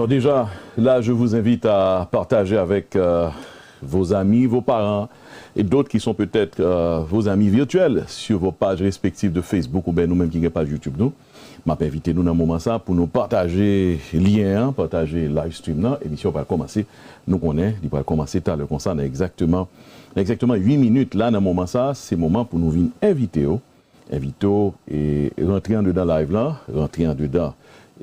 Alors déjà, là, je vous invite à partager avec vos amis, vos parents et d'autres qui sont peut-être vos amis virtuels sur vos pages respectives de Facebook ou bien nous-mêmes qui n'avons pas YouTube. Nous, m'a invité nous dans un moment ça pour nous partager lien, partager live stream. L'émission va commencer. Nous connaissons, il va commencer tout à l'heure. On a exactement 8 minutes là dans un moment ça. C'est le moment pour nous venir inviter et rentrer en dedans live là, rentrer en dedans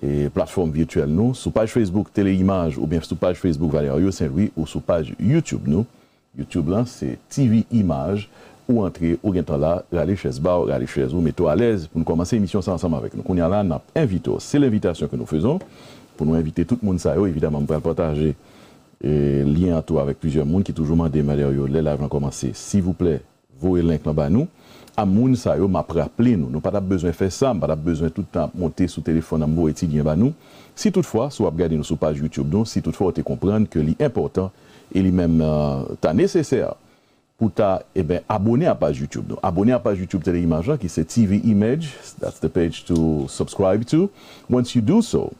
et plateforme virtuelle nous, sur page Facebook TELE Image ou bien sur page Facebook Valerio Saint-Louis ou sur page YouTube nous. YouTube là, c'est TV Image ou entrer ou bien là, aller chez bar, aller chez vous, mettez à l'aise pour nous commencer l'émission ensemble avec nous. On y a là, on a invité, c'est l'invitation que nous faisons pour nous inviter tout le monde ça, évidemment, on va partager lien à toi avec plusieurs monde qui toujours demandé Valerio, les lives vont commencer. S'il vous plaît, vous et link là-bas nous. À moun ça yo m'a rappelé nous pas besoin de faire ça, pas besoin tout le temps monter sur téléphone à m'envoyer petit lien ba nous. Si toutefois soit regarder nous sur page YouTube nous, si toutefois tu comprendre que l'important et lui même nécessaire pour ta abonner à page YouTube nous. Abonner à page YouTube TELE Image qui c'est TV Image, that's the page to subscribe to. Once you do so,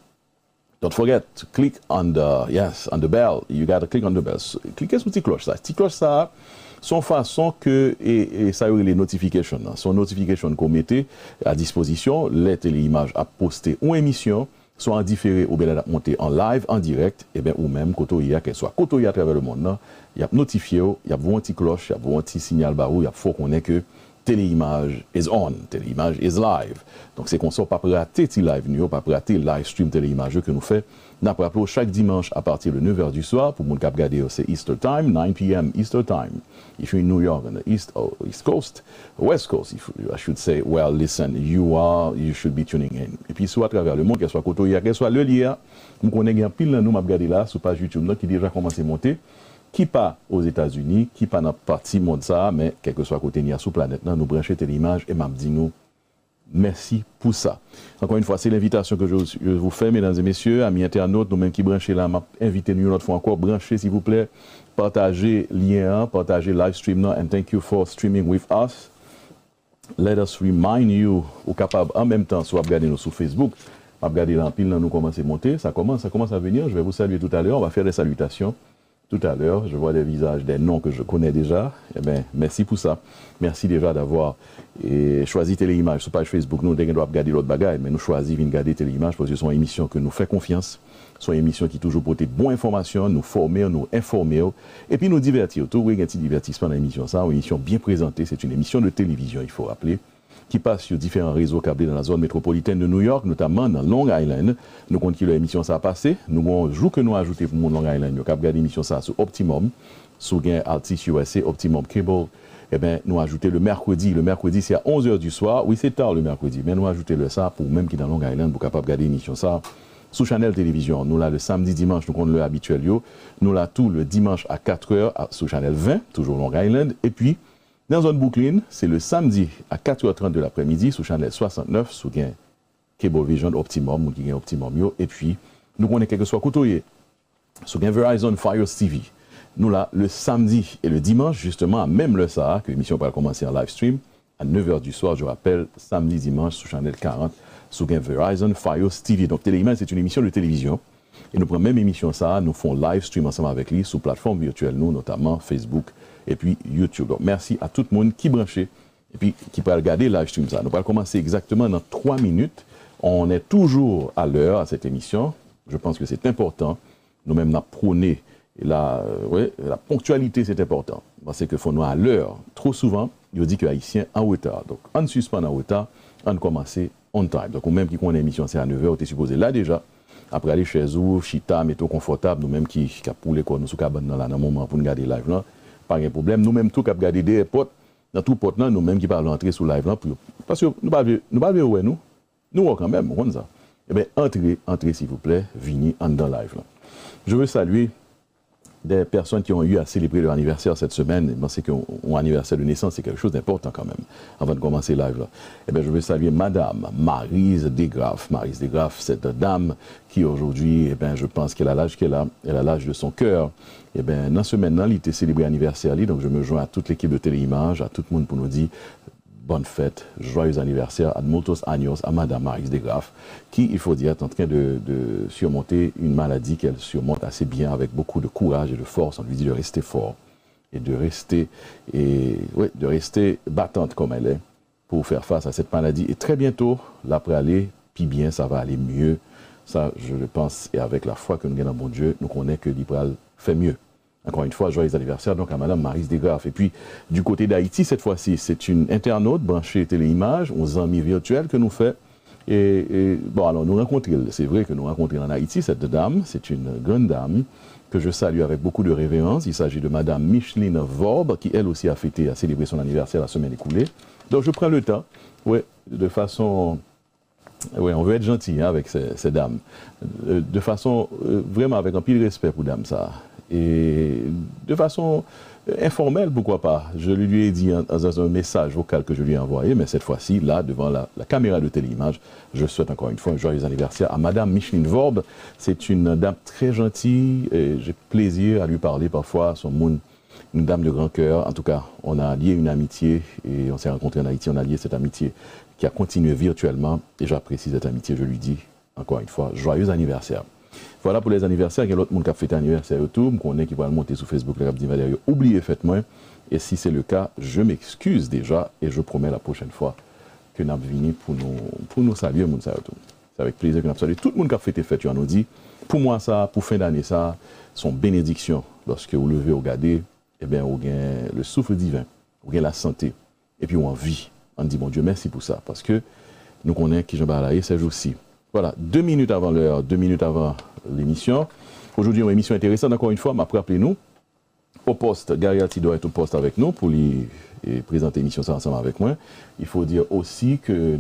don't forget to click on the bell. You got to click on the bell. Cliquez sur petite cloche ça. Petite cloche ça son façon que et ça y est les notifications, son notification qu'on mettait à disposition, les téléimages à poster une émission, soit en différé ou bien à monter en live, en direct, et bien ou même quand il y a qu'elle soit quand il y a à travers le monde, il y a notifié, il y a un petit cloche, il y a un petit signal barou, il faut qu'on ait que téléimage is on, téléimage is live. Donc c'est qu'on sort pas rater ti live nous, pas rater live stream téléimage que nous fait. N'a pas chaque dimanche à partir de 9h du soir pour mon cap regarder c'est Easter time, 9 p.m. Easter time. If you're in New York on the East Coast, West Coast, I should say, well listen, you should be tuning in. Et puis soit à travers le monde, qu'elle soit côté, qu'elle soit le lien, nous connaissons pile nous m'a regarder là sur page YouTube qui déjà commencé à monter. Qui pas aux États-Unis, qui pas dans partie monde ça, mais quel que soit côté ni sur planète nous brancher téléimage et m'a dit nous merci pour ça. Encore une fois, c'est l'invitation que je vous fais, mesdames et messieurs, amis internautes, nous-mêmes qui branchez là, m'a invité nous une autre fois encore, branchez s'il vous plaît, partagez lien, partagez live stream and thank you for streaming with us. Let us remind you, ou capable en même temps, soit regarder nous sur Facebook, regarder là en pile, nous commence à monter, ça commence à venir, je vais vous saluer tout à l'heure, on va faire des salutations. Tout à l'heure, je vois des visages, des noms que je connais déjà. Eh bien, merci pour ça. Merci déjà d'avoir choisi Téléimage sur page Facebook. Nous, on doit regarder l'autre bagaille, mais nous choisissons de regarder Téléimage parce que c'est une émission que nous fait confiance. C'est une émission qui toujours porte de bonnes informations, nous former, nous informer et puis nous divertir. Tout un petit divertissement dans l'émission. Ça, une émission bien présentée. C'est une émission de télévision, il faut rappeler, qui passe sur différents réseaux câblés dans la zone métropolitaine de New York, notamment dans Long Island. Nous comptons que l'émission ça a passé. Nous avons un jour que nous ajouté pour Long Island. Nous avons regardé l'émission ça sur Optimum, sur Altis USA, Optimum Cable. Eh bien, nous avons ajouté le mercredi. Le mercredi, c'est à 11h du soir. Oui, c'est tard le mercredi, mais nous avons ajouté le ça pour même qui dans Long Island, pour capable regarder l'émission ça sur Channel Télévision. Nous là le samedi, dimanche, nous comptons le habituel. Nous là tout le dimanche à 4h sur Channel 20, toujours Long Island. Et puis, dans zone Brooklyn, c'est le samedi à 4h30 de l'après-midi sur Channel 69, sous Cable Vision Optimum, ou qui Optimum. Et puis, nous connaissons quelque soit côtoyé, sous Verizon Fire TV. Nous là, le samedi et le dimanche, justement, à même le ça, que l'émission va commencer en live stream, à 9h du soir, je rappelle, samedi, dimanche, sur Channel 40, sous Verizon Fire TV. Donc, Téléimage, c'est une émission de télévision. Et nous prenons même émission ça, nous faisons live stream ensemble avec lui, sur plateforme virtuelle, nous, notamment Facebook, et puis YouTube. Donc, merci à tout le monde qui branché et puis qui peut regarder live stream ça. Nous allons commencer exactement dans 3 minutes. On est toujours à l'heure à cette émission. Je pense que c'est important. Nous-mêmes, nous prôné la ponctualité, c'est important. Parce que faut nous à l'heure. Trop souvent, il dit que les Haïtiens en retard. Donc, on suspend en retard, on commence on time. Donc, même qui connaît l'émission, c'est à 9h, on est supposé là déjà. Après aller chez vous, chita, métaux confortable, nous-mêmes qui pour les nous sous cabane dans le moment pour nous garder live là. Pas de problème. Nous-mêmes, tout cap garder des portes, dans tout porte, nous-mêmes qui parlons entrer sur live là, parce que nous ne pouvons pas nous quand même, on ça. Eh bien, entrez s'il vous plaît, venez en dans live là. Je veux saluer des personnes qui ont eu à célébrer leur anniversaire cette semaine. C'est qu'un anniversaire de naissance, c'est quelque chose d'important quand même, avant de commencer live là. Eh bien, je veux saluer Madame Maryse Desgraffes. Maryse Desgraffes, cette dame qui aujourd'hui, eh bien, je pense qu'elle a l'âge qu'elle a, elle a l'âge de son cœur. Eh bien, dans ce semaine-là, il était célébré anniversaire, donc je me joins à toute l'équipe de Téléimage, à tout le monde pour nous dire bonne fête, joyeux anniversaire, ad multos años à Madame Maryse Desgraffes, qui, il faut dire, est en train de surmonter une maladie qu'elle surmonte assez bien avec beaucoup de courage et de force. On lui dit de rester fort et de rester battante comme elle est pour faire face à cette maladie. Et très bientôt, l'après aller, puis bien, ça va aller mieux. Ça, je le pense, et avec la foi que nous avons dans mon Dieu, nous connaissons que l'Ibral fait mieux. Encore une fois, joyeux anniversaire donc à Madame Maryse Desgraffes. Et puis, du côté d'Haïti, cette fois-ci, c'est une internaute branchée téléimage, aux amis virtuels que nous fait. Et bon, alors nous rencontrons, c'est vrai que nous rencontrons en Haïti cette dame, c'est une grande dame que je salue avec beaucoup de révérence. Il s'agit de Madame Micheline Vorbe, qui elle aussi a célébré son anniversaire la semaine écoulée. Donc je prends le temps, de façon... Oui, on veut être gentil avec ces dames. De façon vraiment avec un pile de respect pour dame ça. Et de façon informelle, pourquoi pas. Je lui ai dit dans un message vocal que je lui ai envoyé, mais cette fois-ci, là, devant la caméra de téléimage, je souhaite encore une fois un joyeux anniversaire à Madame Micheline Vorbe. C'est une dame très gentille et j'ai plaisir à lui parler parfois. Une dame de grand cœur. En tout cas, on a lié une amitié et on s'est rencontrés en Haïti. On a lié cette amitié qui a continué virtuellement et j'apprécie cette amitié. Je lui dis encore une fois, joyeux anniversaire. Voilà pour les anniversaires. Il y a l'autre monde qui a fêté anniversaire autour. Je connais qui va le monter sur Facebook. Le dit Valerio, oubliez, faites-moi. Et si c'est le cas, je m'excuse déjà et je promets la prochaine fois que nous venons pour nous saluer. C'est avec plaisir que nous saluons tout le monde qui a fêté fête. Tu nous dit, pour moi, ça, pour fin d'année, ça, sont bénédictions. Lorsque vous levez, vous regardez, eh bien, vous avez le souffle divin, vous avez la santé, et puis vous avez vie. On dit, bon Dieu, merci pour ça, parce que nous connaissons qui Jean-Balaye ces jours-ci. Voilà, 2 minutes avant l'heure, 2 minutes avant l'émission. Aujourd'hui, une émission intéressante, encore une fois, m'a rappelé nous. Au poste, Gary Altido est au poste avec nous pour lui présenter l'émission ça ensemble avec moi. Il faut dire aussi que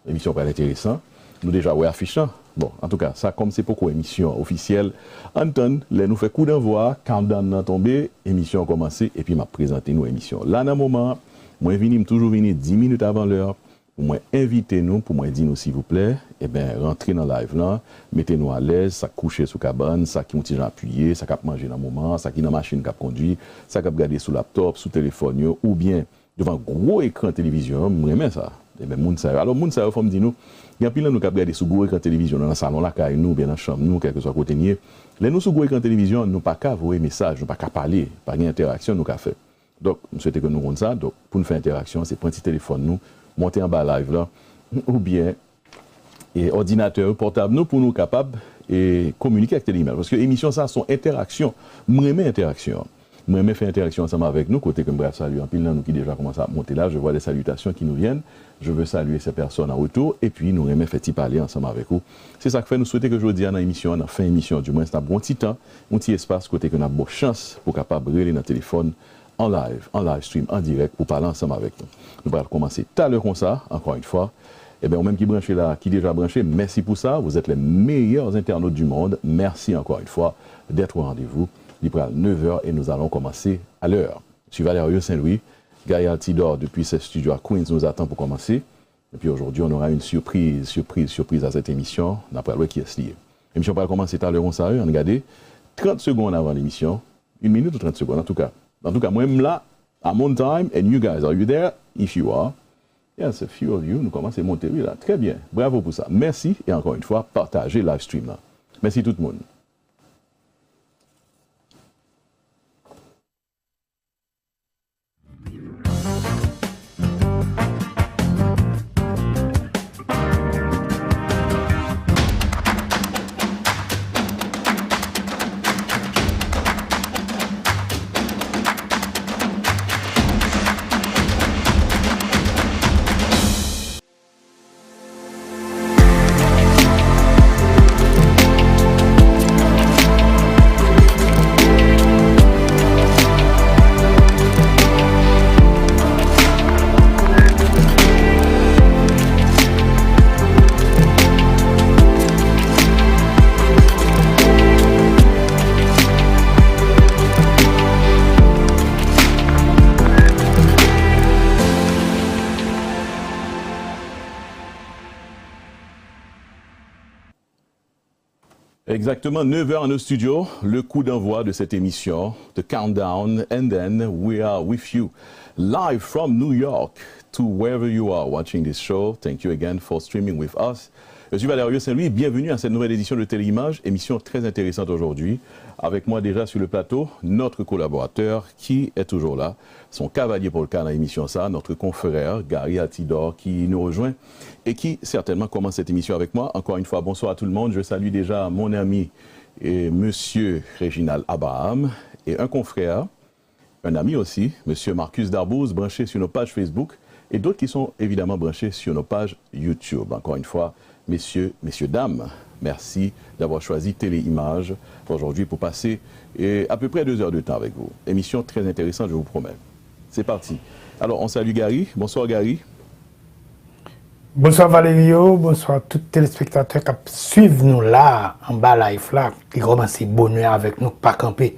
l'émission va être intéressante. Nous déjà, ouais, affichant. Bon, en tout cas, ça, comme c'est pourquoi émission officielle, Anton, nous fait coup d'envoi, countdown n'a tombé, émission a commencé, et puis m'a présenté nos émissions. Là, dans un moment, moi, toujours venir 10 minutes avant l'heure, pour moi, invitez-nous, pour moi, dire-nous, s'il vous plaît, eh bien, rentrez dans le live là, mettez-nous à l'aise, ça coucher sous cabane, ça qui ont appuyé, ça qui a mangé dans le moment, ça qui dans la machine qui a conduit, ça qui a regardé sous laptop, sous téléphone, ou bien devant un gros écran télévision, moi, j'aime ça. Eh bien, alors, moun sa, il faut me dire nous, il y a plein de nous qui regardent sous gros écran télévision dans le salon, là, nous, bien dans la chambre, nous, quel que soit côté nier. Les nous sous gros écran télévision, nous pas qu'à envoyer message, nous pas qu'à parler, pas d'interaction, nous qu'à faire. Donc, je souhaite que nous faisons ça. Donc, pour nous faire interaction, c'est prendre un petit téléphone, nous, monter en bas live là, ou bien, et ordinateur portable, nous, pour nous capables et communiquer avec télémail. Parce que l'émission, ça, sont interactions. Moi, j'aime interaction. Moi, j'aime faire interaction ensemble avec nous, côté que je salue en pile, nous qui déjà commencent à monter là, je vois des salutations qui nous viennent. Je veux saluer ces personnes en retour, et puis nous aimons faire parler ensemble avec vous. C'est ça que fait nous souhaiter que je vous dis dans l'émission, dans fin émission, du moins, c'est un bon petit temps, un petit espace, côté que nous avons bonne chance pour capable de relayer notre téléphone en live stream, en direct, pour parler ensemble avec nous. Nous allons commencer tout à l'heure comme ça, encore une fois. Eh bien, même qui branché là, qui déjà branché, merci pour ça. Vous êtes les meilleurs internautes du monde. Merci encore une fois d'être au rendez-vous. Il est 9h et nous allons commencer à l'heure. Je suis Valerio Saint-Louis. Gary Altidor, depuis ses studios à Queens, nous attend pour commencer. Et puis aujourd'hui, on aura une surprise à cette émission. On n'a pas le qui est lié. L'émission va commencer tout à l'heure, on s'arrête. On regarde 30 secondes avant l'émission. 1 minute ou 30 secondes, en tout cas. En tout cas, moi, I'm là, I'm on time, and you guys, are you there? If you are, yes, a few of you, nous commençons à monter, oui, là. Très bien, bravo pour ça. Merci, et encore une fois, partagez le live stream là. Merci tout le monde. Exactement, 9 heures en nos studios, le coup d'envoi de cette émission, the countdown, and then we are with you live from New York to wherever you are watching this show. Thank you again for streaming with us. Je suis Valerio Saint-Louis, bienvenue à cette nouvelle édition de Téléimage, émission très intéressante aujourd'hui. Avec moi déjà sur le plateau, notre collaborateur qui est toujours là, son cavalier pour le cas dans l'émission ça, notre confrère Gary Altidor qui nous rejoint et qui certainement commence cette émission avec moi. Encore une fois, bonsoir à tout le monde. Je salue déjà mon ami et monsieur Réginald Abraham et un confrère, un ami aussi, monsieur Marcus Darbouze, branché sur nos pages Facebook et d'autres qui sont évidemment branchés sur nos pages YouTube. Encore une fois, messieurs, dames, merci d'avoir choisi Téléimage aujourd'hui pour passer à peu près 2 heures de temps avec vous. Émission très intéressante, je vous promets. C'est parti. Alors, on salue Gary. Bonsoir Gary. Bonsoir Valerio, bonsoir tous les téléspectateurs qui suivent nous là, en bas live là, qui commencent bonheur avec nous, pas camper.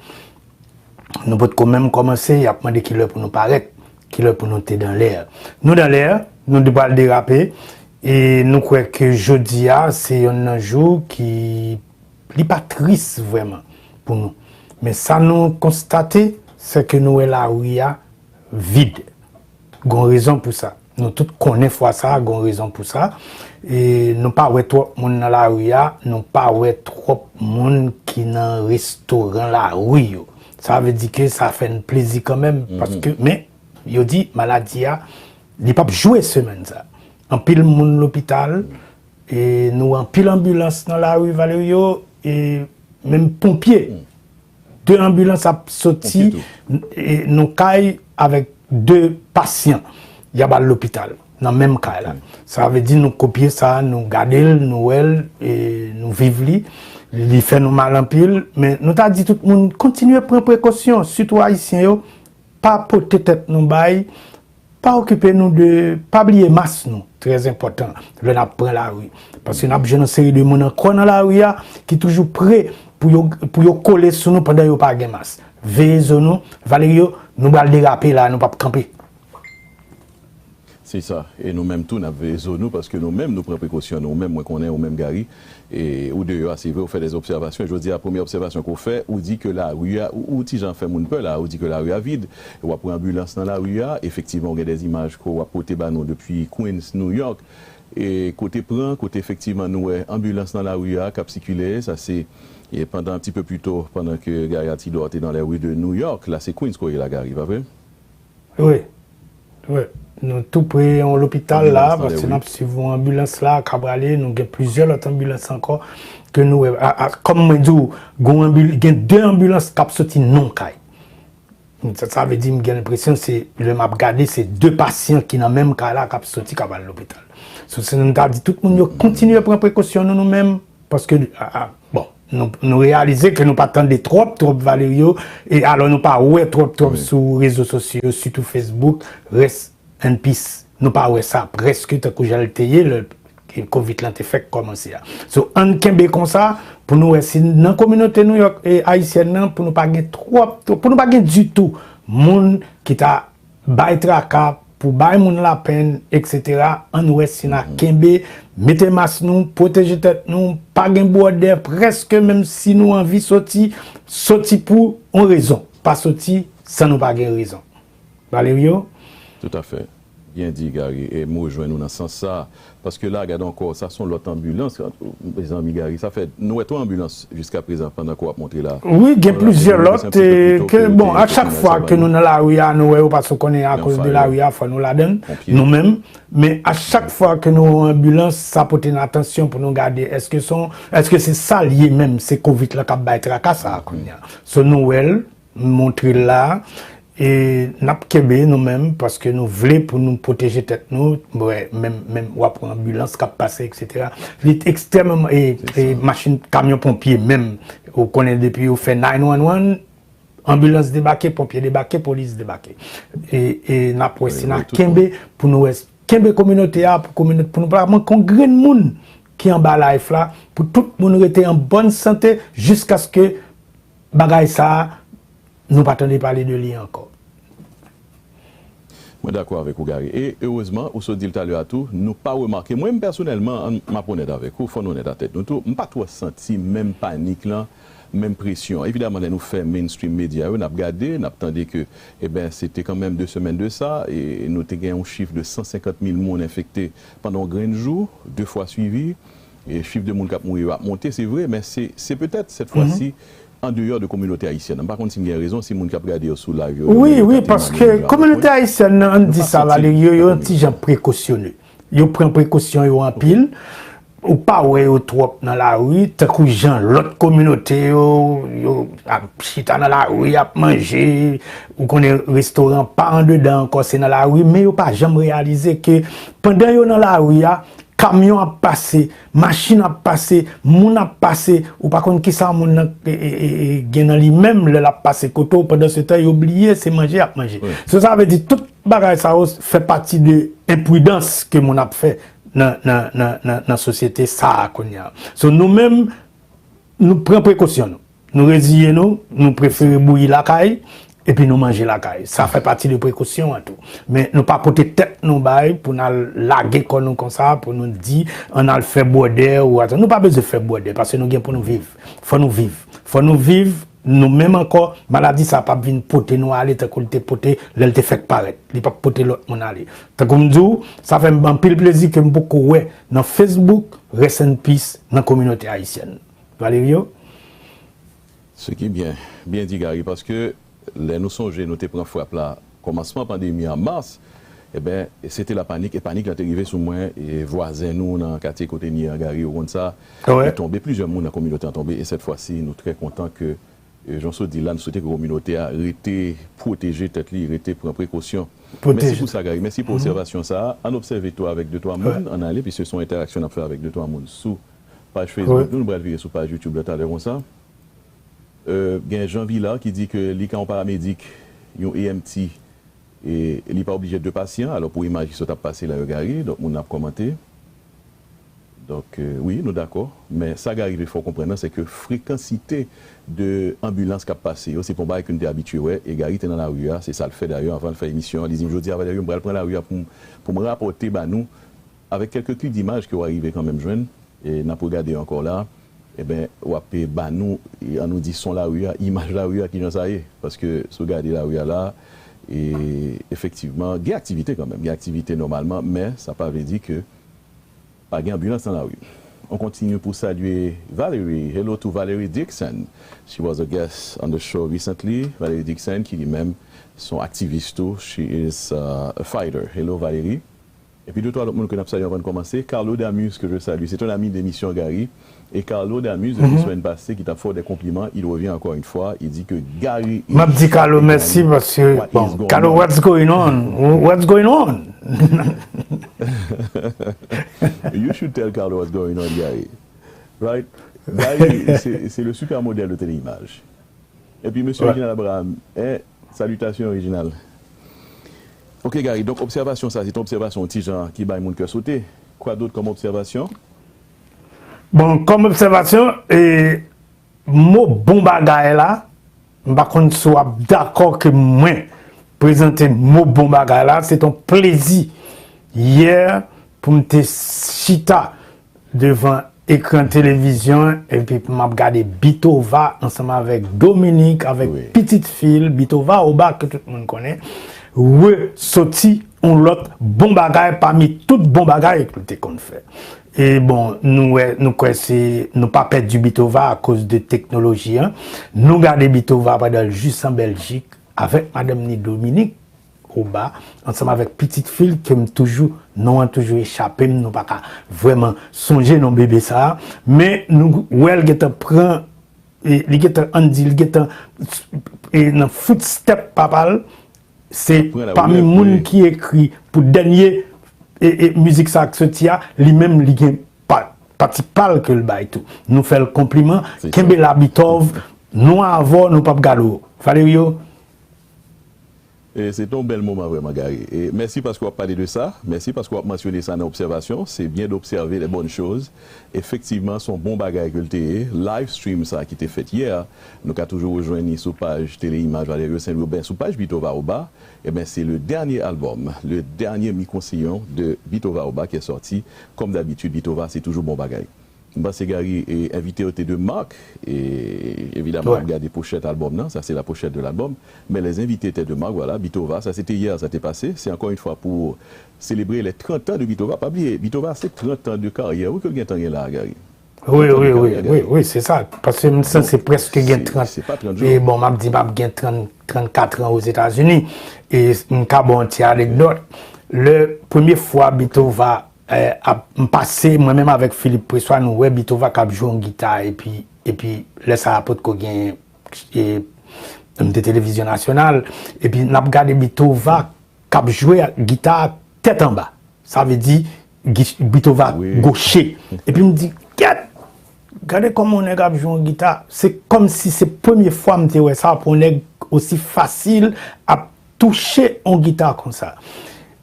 Nous pouvons quand même commencer, il y a demandé qui l'heure pour nous paraître, qui l'heure pour nous être dans l'air. Nous dans l'air, nous devons le déraper. Et nous croyons que jeudi, c'est un jour qui n'est pas triste vraiment pour nous. Mais ça nous constater, c'est que nous sommes là où il y a vide. Il y a une raison pour ça. Nous tous connaissons ça, il y a une raison pour ça. Et nous pas trop de monde dans la rue, nous pas trop de monde qui dans le restaurant la rue. Ça veut dire que ça fait un plaisir quand même. Parce que, mais, il dit, maladie, il n'est pas joué semaine ça. En pile monde l'hôpital et nous en pile ambulance dans la rue Valerio et même pompiers. 2 ambulances a sorti et nous caille avec 2 patients. Il y a l'hôpital dans le même cas là. Ça veut dire nous copier ça, nous garder nous et nous vivre il fait nous mal en pile mais nous t'a dit tout le monde continue à prendre précaution surtout haïtiens yo pas porter tête nous bail. Pas occuper nous de pas oublier masse nous très important le n'a prend la rue parce que n'a une série de monde encore dans la rue qui toujours prêt pour coller sur nous pendant yo pas gain masse veillez nous Valerio nous va déraper là nous pas camper. C'est ça. Et nous-mêmes, tout, nous avons nous parce que nous-mêmes, nous prenons précaution, nous-mêmes, moi qu'on est au même Gary, et ou de c'est vrai, on fait des observations. Je veux dire, la première observation qu'on fait, on dit que la rue, ou si j'en fais mon peu là, on dit que la rue est vide, on va prendre ambulance dans la rue, effectivement, on a des images qu'on va porter nous depuis Queens, New York, et côté prend, côté effectivement, nous, ambulance dans la rue, cap circuler, ça c'est, et pendant un petit peu plus tôt, pendant que Gary Altidor était dans les rues de New York, là c'est Queens qu'on est là, Gary, pas vrai? Oui, oui. Nous tout près à l'hôpital là, parce que nous suivons l'ambulance là, à Cabralé, nous avons plusieurs autres ambulances encore. Que nous, comme je dis, il y a 2 ambulances qui sont sorties non caille. Ça veut dire que j'ai l'impression que le map gardé, c'est 2 patients qui dans le même cas là qui sont sortis à l'hôpital. Donc, nous avons dit tout le monde continue à prendre précaution nous-mêmes, parce que, bon, nous réalisons que nous ne pas attendre trop Valerio, et alors nous pas trop sur les réseaux sociaux, surtout Facebook, reste en peace. Nous pas ça presque tant que j'ai le Covid là fait commencer. So en kembe comme ça pour nous aussi dans la communauté New York et haïtienne pour nous pas gagner pour nous pas gagner du tout monde qui t'a bail traka pour bail moun la peine etc. en ouest na kembe mettez masque nous protéger tête nous pas gain border presque même si nous envie sorti pour une raison pas sorti sans nous pas gain raison. Valerio. Tout à fait. Bien dit, Gary. Et moi, je nous dans ce sens ça. Parce que là, regarde encore, ça sont l'autre ambulance. Les amis, Gary, ça fait. Nous, avons ambulance jusqu'à présent, pendant qu'on a monté là. Oui, il y a plusieurs autres. Que, bon, à chaque fois que nous dans la rue, nous, parce qu'on est à cause de la rue, il faut nous la donner, nous-mêmes. Mais à chaque fois que nous avons ambulance, ça porte une attention pour nous garder. Est-ce que c'est ça lié même, c'est Covid là, qui a battu la casse à ce Noël, montrer là. Et nous avons nous-mêmes parce que nous voulons pour nous protéger tête nous, ouais, même pour l'ambulance qui a passé, etc. Il est extrêmement, et machine, camion pompier même, on connaît depuis, on fait 911, ambulance débarquée, pompier débarqué, police débarqué. Et nous avons aussi pour nous, Kembe communauté, pour nous pas manquer un grand monde qui est en bas life là, pour tout le monde rester en bonne santé jusqu'à ce que bagaille ça, nous pas attendre parler de lui encore. D'accord avec vous, Gary. Et heureusement, vous se dit tout à l'heure à tout, nous pas remarqué. Moi, personnellement, m'a honnête avec vous, faut nous honnête à tête. Nous tout, pas trop senti même panique là, même pression. Évidemment, nous fait mainstream média, on a regardé, on a attendu que, eh ben, c'était quand même 2 semaines de ça, et nous avons gagné un chiffre de 150 000 personnes infectées pendant un grand jour, 2 fois suivi, et le chiffre de monde qui a mouru a monté, c'est vrai, mais c'est peut-être cette fois-ci en dehors de la communauté haïtienne. Par contre, si il y a raison, si moun k'ap gade sous la oui, parce que la communauté haïtienne, on dit ça, Valerio, il y a un petit gens précautionneux. Ils prennent précaution, ils en pile. Ou pas, ouais, trop dans la rue, tant que gens, l'autre communauté, yo chita dans la rue, a manger, ou qu'on est restaurant, pas en dedans, encore c'est dans la rue, mais yo pas jamais réalisé que pendant yo dans la rue, camion a passé, machine a passé, moun a passé, ou par contre qui ça moun gen dans lui-même l'a passé koto pendant ce temps il oublié c'est manger à manger. Ça veut dire toute bagage ça fait partie de imprudence que moun a fait dans la société ça konya. So nous-mêmes nous prenons précaution. Nous résilions nous préférons bouillir la caille et puis nous manger la caille. Ça fait partie de précaution à tout. Mais nous pas porter tête nous bail pour nous laguer comme ça, pour nous dire on a le fait border ou attends. Nous pas besoin de faire border parce que nous gain pour nous vivre. Faut nous vivre. Nous même encore maladie ça pas venir porter nous aller tant qu'on te porter, elle te fait paraître. Il pas porter l'autre mon aller. Tant comme dit ça fait un pile plaisir que beaucoup ouais dans Facebook rest in peace dans la communauté haïtienne. Valerio. Ce qui est bien dit Gary parce que les nous songeons, nous avons pris frappe là, commencement de la pandémie en mars, eh ben, c'était la panique, et panique est arrivée sur moi, et voisins nous, dans le quartier côté Niagari, ou comme ça, ouais. Tombé, plusieurs monde dans la communauté ont tombé, et cette fois-ci, nous sommes très contents que Jean-Saud dit là, nous souhaitons que la communauté a été protégée, peut-être, a été pour précaution. Merci pour ça, Gary, merci pour l'observation, ça. On observe toi avec 2-3 monde, on allait, puis ce sont interactions à faire avec 2-3 monde sous page Facebook, nous allons virer sur page YouTube, tout à l'heure, comme ça. Il y a Jean Villa qui dit que les cas paramédic, ils ont EMT et il n'est pas obligé de patient. Alors pour imaginer ce qui a passé là, Gary, donc on a commenté. Donc oui, nous d'accord. Mais ça, Gary, il faut comprendre, c'est que la fréquencité de l'ambulance qui a passé, c'est pour pas qu'on est habitué. Et Gary était dans la rue, c'est ça le fait d'ailleurs avant de faire l'émission. Il dit, je dis à Valerio, je vais prendre la rue pour me rapporter nous, avec quelques clips d'images qui vont arriver quand même jeunes. Et on a regardé encore là. Eh bien, nous, on nous dit son la rue, image la rue qui j'en sais, parce que si vous regardez la rue là, et effectivement, il y a activité quand même, il y a activité normalement, mais ça ne veut pas dire que pas d'ambulance dans la rue. On continue pour saluer Valerie. Hello to Valerie Dixon. She was a guest on the show recently. Valerie Dixon, qui lui-même son activiste, she is a fighter. Hello Valérie. Et puis 2-3 autres monde que nous saluons avant de commencer. Carlo Damus, que je salue, c'est un ami d'émission Gary. Et Carlo Damus, depuis la semaine passée, qui t'a fait des compliments, il revient encore une fois. Il dit que Gary. M'a dit Carlo, merci parce que. Bon, Carlo, what's going on? What's going on? You should tell Carlo what's going on, Gary. Right? Gary, c'est le super modèle de téléimage. Et puis, monsieur Original Abraham, salutations originales. Ok, Gary, donc observation, ça, c'est une observation petit genre qui bat mon cœur sauter. Quoi d'autre comme observation? Bon, comme observation, mot bon bagay là, par contre, soit d'accord que moi, présenter mot bon bagay là, c'est un plaisir. Hier, pour me chita devant écran télévision, et puis pour me regarder Bitova ensemble avec Dominique, avec petite fille, Bitova au bas que tout le monde connaît, sorti on l'autre bon bagay parmi toutes bon bagay que qu'on fait. Et bon, nous pas perdre du Bitova à cause de technologie. Hein. Nous gardons Bitova pendant juste en Belgique avec Madame Ni Dominique au bas, ensemble avec petite fille qui nous a toujours échappé, nous pas vraiment songer nos bébés ça. Mais nous, elle prend, il et dans footstep papa, c'est parmi les gens qui écrit pour dernier et musique ça que lui-même il gagne pas parle que le bail tout nous fait le compliment Kembe Labitov nous avons nous pas galo Valerio C'est un bel moment vraiment, Gary. Et merci parce qu'on a parlé de ça. Merci parce qu'on a mentionné ça dans l'observation. C'est bien d'observer les bonnes choses. Effectivement, son bon bagage que le TE, live stream ça qui était fait hier. Nous avons toujours rejoint sur page TELE Image Valerio Saint-Louis, sur page Bitova Oba. Et bien, c'est le dernier album, le dernier mi-conseillon de Bitova Oba qui est sorti. Comme d'habitude, Bitova, c'est toujours bon bagage. C'est Gary est invité au T de Marc et évidemment regardez pochette album non, ça c'est la pochette de l'album, mais les invités étaient de Marc, voilà, Bitova, ça c'était hier, ça s'était passé, c'est encore une fois pour célébrer les 30 ans de Bitova, pas oublier, Bitova c'est 30 ans de carrière, où que le temps est là, Gary? Oui, c'est ça, parce que ça c'est presque 30, c'est pas 30 jours. Et bon, m'a dit m'a 34 ans aux États-Unis et un cas bon petit anecdote, le première fois Bitova passé moi-même avec Philippe Pressois nous ouais Bitova qui a joué en guitare et puis là ça apporte qu'on gagne de télévision nationale et puis n'a regardé Bitova qui a joué guitare tête en bas, ça veut dire Bitova gaucher et puis me dit regardez comment on est qui joue en guitare, c'est comme si c'est première fois me dit ouais ça pour on aussi facile à toucher en guitare comme ça.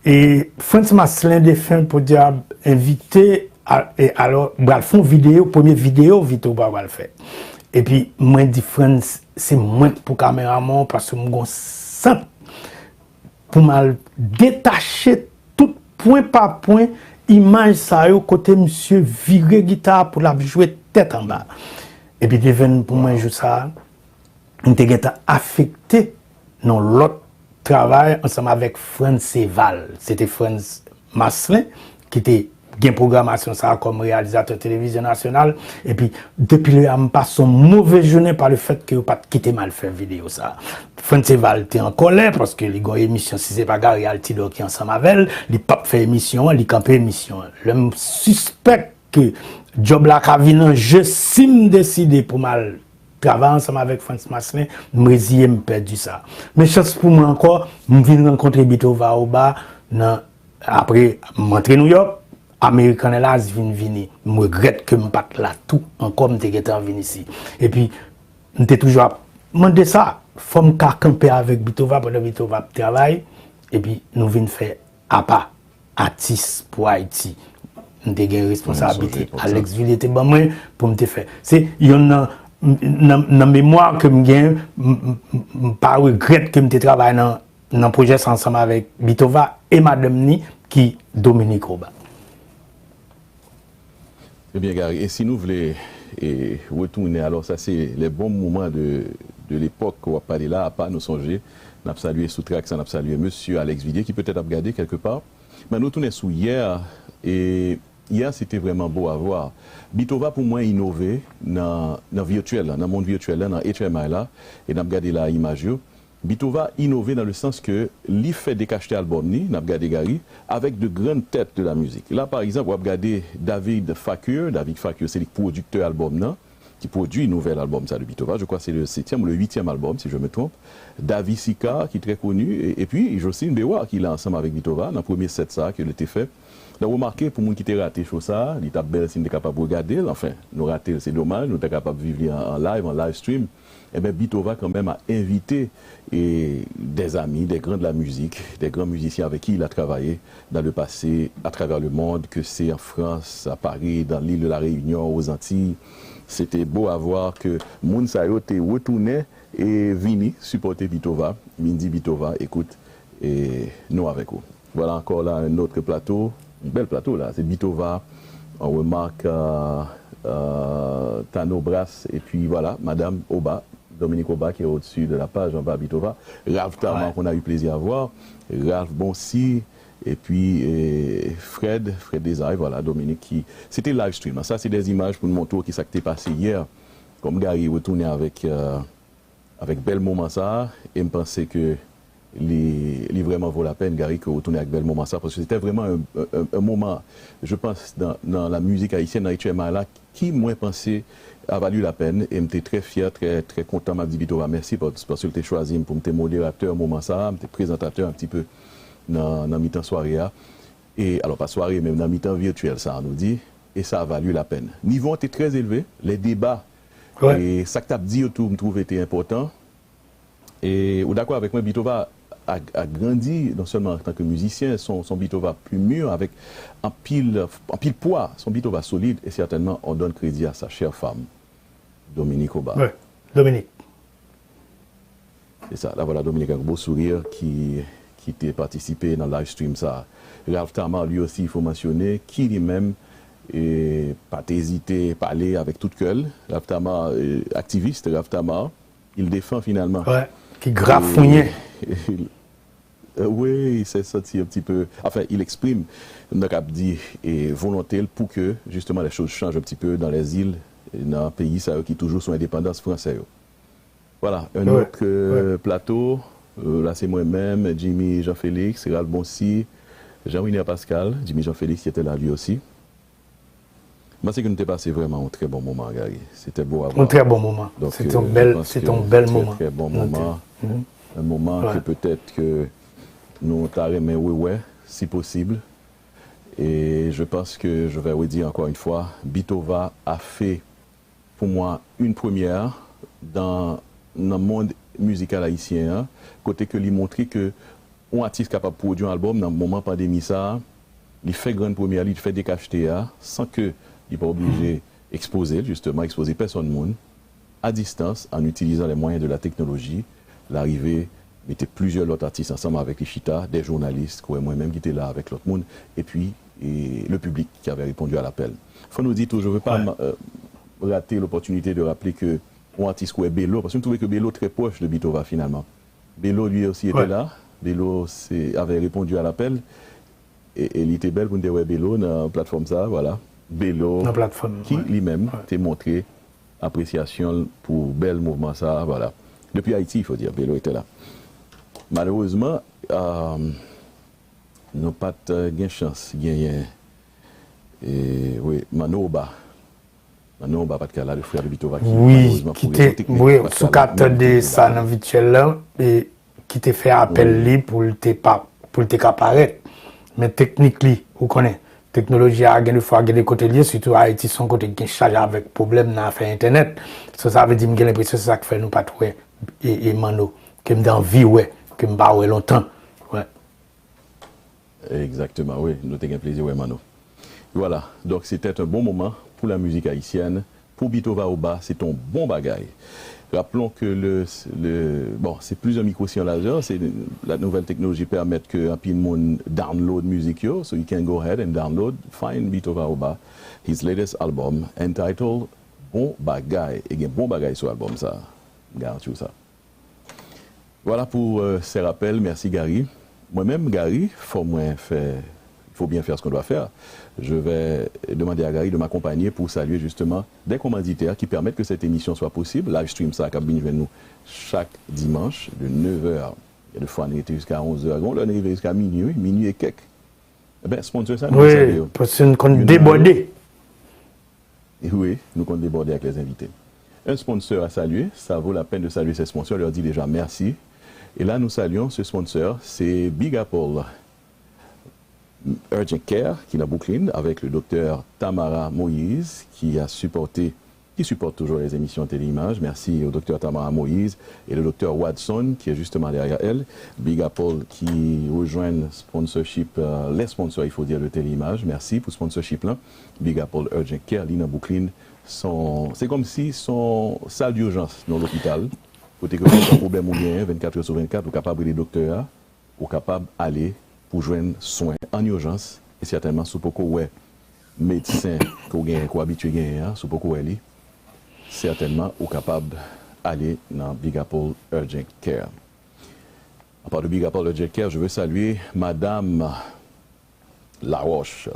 Et Francis Masselin défunt pour dire invité et alors va faire vidéo première vidéo Bitova va le faire. Et puis moi dit France c'est moi pour caméraman parce que mon sang pour mal détacher tout point par point image ça yo côté monsieur virer guitare pour la jouer tête en bas. Et puis devant pour moi jouer ça on était affecté dans l'autre travail ensemble avec France Val. C'était France Masselin qui était gain programmation ça comme réalisateur télévision nationale et puis depuis là me passe son mauvaise journée par le fait que pas quitté mal faire vidéo ça. France Val était en colère parce que les gars émission si c'est pas Gary Altido qui ensemble avec elle, il pas fait émission, il campé émission. Le suspect que job là ka vinn je sim décidé pour mal travailler ensemble avec Francis Masselin, je me perdu ça. Mais chance pour moi encore, je viens rencontrer Bitova Oba après rentrer New York, American là je viens venir. Je regrette que je pas là tout encore je suis venu ici. Et puis je toujours demandé ça, faut me camper avec Bitova pendant Bitova travail et puis nous venons faire à pas artiste pour Haïti. Nous avons une responsabilité. Alex Ville était bon moi pour me faire. C'est il y en a dans mémoire que me pas regrette que me travaille dans projet ensemble avec Bitova et madame Ni qui Dominique Oba. Eh bien Gary, et si nous voulons retourner alors ça c'est les bons moments de l'époque qu'on va parler là à pas nous songer. N'a salué Soutrax, n'a salué monsieur Alex Villiers qui peut-être a regardé quelque part. Mais nous tournons sous hier et hier, c'était vraiment beau à voir. Bitova, pour moi, innové dans le virtuel, dans le monde virtuel, dans HMI, là, et nous avons regardé l'image. Bitova innové dans le sens que il fait des cachets albums, nous avons regardé Gary, avec de grandes têtes de la musique. Là, par exemple, on a regardé David Fakur, c'est le producteur album, qui produit un nouvel album ça, de Bitova. Je crois que c'est le 7e ou le 8e album, si je me trompe. David Sika, qui est très connu, et puis Jocelyne Dewa, qui est ensemble avec Bitova, dans le premier set ça, qui a été fait. Nous avons remarqué pour nous qui étaient ratés sur ça, il était belle si nous sommes capables de regarder, enfin, nous rater c'est dommage, nous sommes capables de vivre en live stream. Et bien Bitova quand même a invité des amis, des grands de la musique, des grands musiciens avec qui il a travaillé dans le passé, à travers le monde, que c'est en France, à Paris, dans l'île de la Réunion, aux Antilles. C'était beau à voir que Moun Sayo était retourné et vini supporter Bitova. Mindy Bitova, écoute, et nous avec vous. Voilà encore là un autre plateau. Un bel plateau là, c'est Bitova, on remarque Tano Brass, et puis voilà, Madame Oba, Dominique Oba qui est au-dessus de la page en bas Bitova, Ralph Tarman qu'on a eu plaisir à voir, Ralph Bonsi, et puis Fred Desai, voilà, Dominique qui... C'était live stream, ça c'est des images pour nous montrer qui s'est passé hier, comme Gary retourné avec bel moment ça, et me pensais que il vraiment vaut la peine, Gary, que vous retournez avec bel moment ça, parce que c'était vraiment un moment, je pense, dans la musique haïtienne, dans HMI là, qui, moi, pensé, a valu la peine, et j'étais très fier, très content, m'a dit Bitova, merci, parce que tu as choisi pour me modérateur, moment ça, me présentateur un petit peu dans mi-temps soirée. Et, alors, pas soirée, mais dans mi-temps virtuel, ça, on nous dit, et ça a valu la peine. Niveau était très élevé, les débats, et ça que tu as dit autour, me trouve, était important. Et, ou d'accord avec moi, Bitova, a grandi, non seulement en tant que musicien, son Bitova plus mûr, avec un pile poids, son Bitova solide, et certainement, on donne crédit à sa chère femme, Dominique Oba. Oui, Dominique. C'est ça, là voilà Dominique avec un beau sourire qui a participé dans le live stream. Ça. Ralph Tama, lui aussi, il faut mentionner, qui lui-même, et pas hésité, parler avec toute gueule. Ralph Tama, activiste, Ralph Tama, il défend finalement. Ouais, qui graffouillait. Oui, il s'est sorti un petit peu. Enfin, il exprime, notre dit, volonté pour que justement les choses changent un petit peu dans les îles, dans un pays ça, qui toujours sont indépendance française. Voilà, un autre plateau. Là, c'est moi-même, Jimmy Jean-Félix, Ralph Bonsi, Jean-Winer Pascal, Jimmy Jean-Félix qui était là lui aussi. Moi, c'est que nous avons passé vraiment un très bon moment, Gary. C'était beau à voir. Un très bon moment. C'est un bel moment. Très bon moment. Un moment que peut-être que nous t'arrêtons, oui, si possible. Et je pense que je vais vous dire encore une fois, Bitova a fait pour moi une première dans le monde musical haïtien, hein, côté que lui montrer que un artiste capable de produire un album dans le moment pandémie ça, il fait grande première, il fait des cachetés sans que il pas obligé d'exposer, justement, exposer personne monde à distance en utilisant les moyens de la technologie. L'arrivée mettait plusieurs autres artistes ensemble avec les Chita, des journalistes, moi-même qui étais là avec l'autre monde, et puis le public qui avait répondu à l'appel. Il faut nous dire, je ne veux pas rater l'opportunité de rappeler que un artiste comme Bello, parce que je trouvais que Bello très proche de Bitova finalement. Bello lui aussi était là, Bello avait répondu à l'appel, et il était belle pour nous dire Bello dans la plateforme ça, voilà. Bello, qui lui-même t'a montré appréciation pour bel mouvement ça, voilà. Depuis Haïti, il faut dire, Bello était là. Malheureusement, nous n'avons pas de chance de gagner. Oui, Manoba. Manoba, pas de cas là, le frère de Bitova. Oui, sous capteur de ça dans virtuel là, et qui t'a fait appel libre pour te apparaître. Mais techniquement, vous connaissez. Technologie a gagné fois des côtés liés, surtout Haïti son côté qui chargé avec problème dans l'affaire internet. Ça veut dire que j'ai l'impression que c'est ça qui fait nous pas trouver et Mano que me dans vie que me pas longtemps. Ouais. Exactement, oui, nous avons un plaisir Mano. Voilà, donc c'était un bon moment pour la musique haïtienne. Pour Bitova Oba, c'est un bon bagaille. Rappelons que c'est plusieurs micro-sillons largeur. La nouvelle technologie permet que un peu de monde download musique, so you can go ahead and download, find Bitova Oba, his latest album, entitled Bon Bagay. Et il y a bon bagay sur l'album, ça. Garantis ça. Voilà pour ces rappels. Merci, Gary. Moi-même, Gary, il faut bien faire ce qu'on doit faire. Je vais demander à Gary de m'accompagner pour saluer justement des commanditaires qui permettent que cette émission soit possible. Live stream ça, Cabine avec nous chaque dimanche de 9h. Il y a des fois, on est jusqu'à 11h. On est arrivé jusqu'à minuit et quelques. Eh bien, sponsor ça, oui, parce que nous comptons déborder. Oui, nous comptons déborder avec les invités. Un sponsor à saluer, ça vaut la peine de saluer ces sponsors, leur dit déjà merci. Et là, nous saluons ce sponsor, c'est Big Apple Urgent Care, qui est à Brooklyn, avec le docteur Tamara Moïse, qui supporte toujours les émissions Téléimages. Merci au docteur Tamara Moïse et le docteur Watson, qui est justement derrière elle. Big Apple qui rejoint sponsorship, les sponsors, il faut dire, de Téléimages. Merci pour sponsorship là. Big Apple Urgent Care, l'île à Brooklyn, c'est comme si son salle d'urgence dans l'hôpital, côté que vous un problème ou bien 24 heures sur 24, vous êtes capable de docteur, vous êtes capable d'aller pour joindre soins en urgence, et certainement, sous beaucoup ouais, médecin qu'on habitué à sous beaucoup ouais, certainement, ou capable d'aller dans Big Apple Urgent Care. À part de Big Apple Urgent Care, je veux saluer Madame Laroche.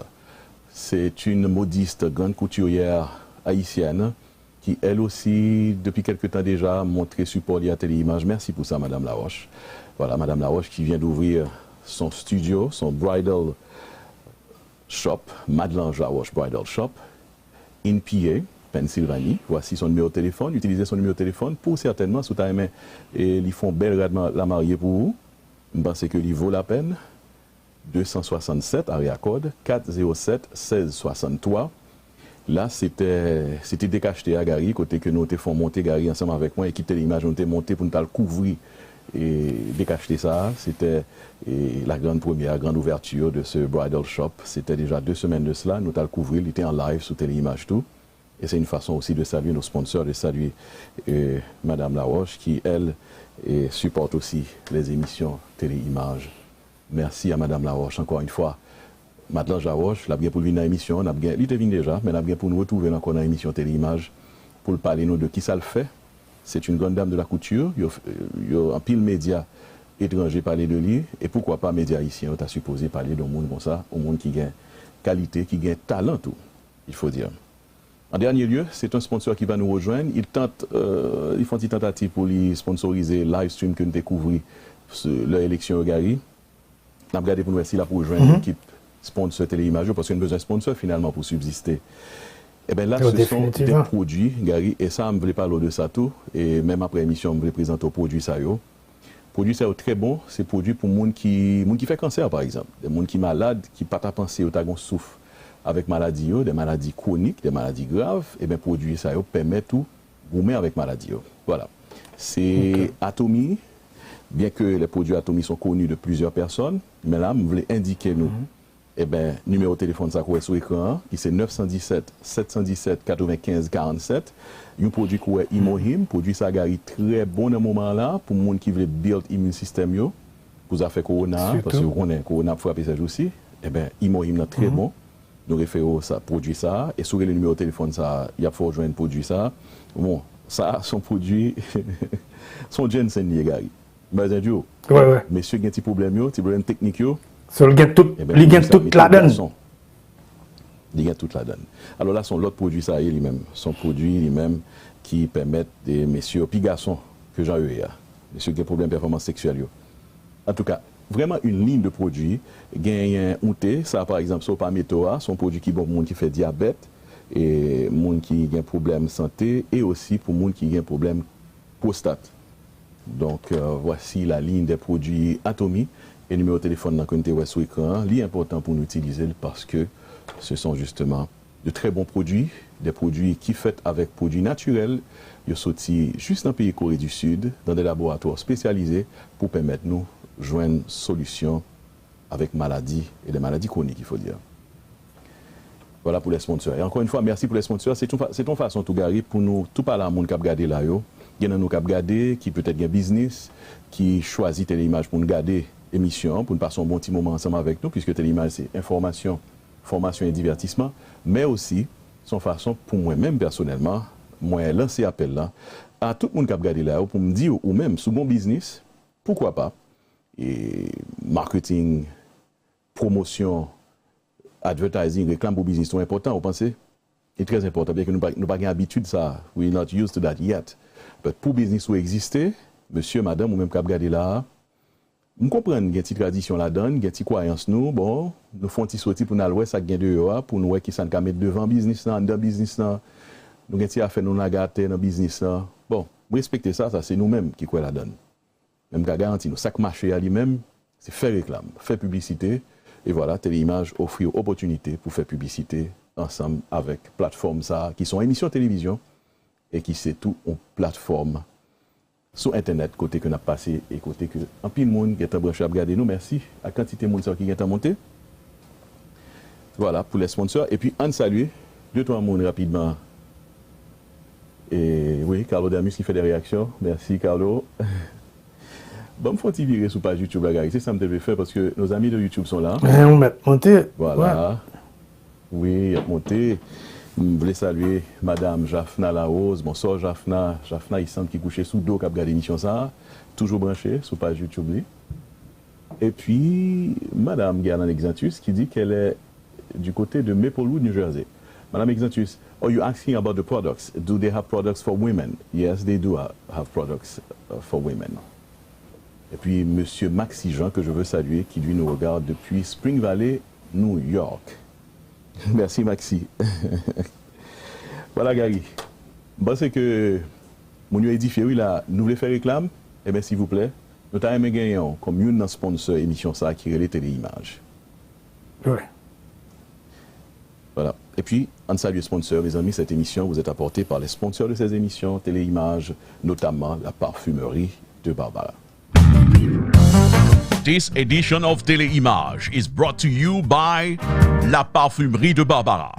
C'est une modiste grande couturière haïtienne qui, elle aussi, depuis quelque temps déjà, montré support à Téléimages. Merci pour ça, Madame Laroche. Voilà, Madame Laroche qui vient d'ouvrir son studio, son bridal shop, Madeleine Laroche Bridal Shop, in PA, Pennsylvanie. Voici son numéro de téléphone. Utilisez son numéro de téléphone pour certainement, sous ta main, et ils font belle la mariée pour vous. Je pense que il vaut la peine. 267, area code 407 1663. Là, c'était décacheté à Gary, côté que nous te font monter Gary ensemble avec moi, et qui l'image, on te monté pour nous couvrir et dès qu'acheter ça, c'était la grande ouverture de ce bridal shop. C'était déjà 2 semaines de cela. Nous t'avons couvert, il était en live sur Téléimage tout. Et c'est une façon aussi de saluer nos sponsors, de saluer Madame Laroche qui, elle, supporte aussi les émissions Téléimage. Merci à Madame Laroche encore une fois. Madame Laroche, elle a bien pour venir dans l'émission, il était venu déjà, mais elle a bien pour nous retrouver encore dans l'émission Téléimage pour parler nous de qui ça le fait. C'est une grande dame de la couture. Il y a un pile média étranger parler de lui. Et pourquoi pas média ici? On t'a supposé parler d'un monde comme ça, un monde qui gagne qualité, qui gagne talent, tout, il faut dire. En dernier lieu, c'est un sponsor qui va nous rejoindre. Ils font une tentative pour lui sponsoriser le live stream que nous découvrons leur élection au Gary. On a regardé pour nous essayer pour rejoindre l'équipe sponsor Téléimage parce qu'on a besoin de sponsor finalement pour subsister. Eh bien là, ce sont des produits, Gary, et ça, je ne voulais pas parler de ça tout, et même après l'émission, je voulais présenter aux produits ça. Produits ça très bon, c'est produit pour les gens qui fait cancer par exemple, des gens qui sont malades, qui ne peuvent pas penser au tagon souffre avec maladie, des maladies chroniques, des maladies graves, et bien produits ça permet tout gommer avec maladie. Voilà. C'est Atomy, bien que les produits Atomy sont connus de plusieurs personnes, mais là, je voulais indiquer nous. Eh bien, numéro de téléphone, ça est sur l'écran, qui c'est 917 717 95 47. Un produit qui est Imohim, produit ça est très bon dans ce moment-là, pour les gens qui veulent build immune system, pour ça fait Corona, parce que Corona frappe ça aussi. Eh bien, Imohim est très bon. Nous référons ça, produit ça, et sur le numéro de téléphone, ça, il y a faut rejoindre produit ça. Bon, ça, son produit, son Jensen, les gars. Mais, ouais. Monsieur, il y a un petit problème technique. So, il gagne toute la donne. Il gagne toute la donne. Alors là, son l'autre produit, ça y est lui-même. Son produit lui-même qui permet des messieurs, puis garçons, que j'ai eu hier. Messieurs qui ont des problèmes de performance sexuelle. En tout cas, vraiment une ligne de produits. Gagne un thé, ça par exemple, c'est pas Métoa, son produit qui est bon pour les gens qui fait diabète, et les gens qui ont des problèmes de santé, et aussi pour les gens qui ont des problèmes prostate. Donc, voici la ligne des produits Atomy. Et le numéro de téléphone qu'on est sur l'écran, il est important pour nous utiliser parce que ce sont justement de très bons produits, des produits qui faits avec produits naturels. Ils sont sortis juste dans le pays Corée du Sud, dans des laboratoires spécialisés pour permettre nous de joindre une solution avec maladies et des maladies chroniques, il faut dire. Voilà pour les sponsors. Et encore une fois, merci pour les sponsors. C'est une façon, tout Gary, pour nous, tout parler à monde qui a regardé là, il y en a nous qui a regardé, qui peut-être un business, qui choisit Téléimage pour nous garder émission, pour nous passer un bon petit moment ensemble avec nous, puisque Téléimage, c'est information, formation et divertissement, mais aussi, son façon, pour moi-même personnellement, moi, lancer appel là, à tout le monde qui a regardé là, pour me dire, ou même, sous mon business, pourquoi pas, et marketing, promotion, advertising, réclame pour business, sont importants, vous pensez? C'est très important, bien que nous n'avons pas l'habitude de ça, we're not used to that yet. Mais pour business où exister, monsieur, madame, ou même qui a regardé là, nous comprenons qu'il y a une petite tradition là-dedans, il y a une petite croyance nous, bon, nous faisons un petit sorti pour nous voir ça gagne de pour nous voir qui ça nous mettre devant business là, dans business là. Nous avons affaire nous la gâter dans business là. Bon, respecter ça, c'est nous-mêmes qui croyons là-dedans. Même qu'à garantir nous, chaque marché à lui-même, c'est faire réclame, faire publicité et voilà, Téléimage offre une opportunité pour faire publicité ensemble avec plateformes ça qui sont émissions télévision et qui c'est tout en plateforme sur Internet, côté que nous avons passé et côté que un pile de monde qui est branché à regarder nous. Merci à quantité de monde qui est monté. Voilà pour les sponsors. Et puis, on salue 2-3 monde rapidement. Et oui, Carlo Damus qui fait des réactions. Merci, Carlo. Bon, il faut virer sur page YouTube. C'est ça que je devais faire parce que nos amis de YouTube sont là. On va monter. Voilà. Ouais. Oui, il a monté. Je voulais saluer Madame Jaffna Larose. Bonsoir Jaffna. Jaffna, il semble qu'il couchait sous dos qui a regardé l'émission ça. Toujours branché sur page YouTube. Et puis, Madame Gerland Exantus qui dit qu'elle est du côté de Maplewood, New Jersey. Madame Exantus, are you asking about the products? Do they have products for women? Yes, they do have products for women. Et puis, Monsieur Maxi Jean, que je veux saluer, qui lui nous regarde depuis Spring Valley, New York. Merci Maxi. Voilà Gary. Bon, c'est que mon édifié, oui, là, nous voulons faire réclame. Eh bien, s'il vous plaît, nous avons gagné comme une sponsor émission ça qui est Téléimage. Oui. Voilà. Et puis, on salue les sponsors, les amis, cette émission vous est apportée par les sponsors de ces émissions, Téléimage, notamment la parfumerie de Barbara. This edition of TeleImage is brought to you by La Parfumerie de Barbara.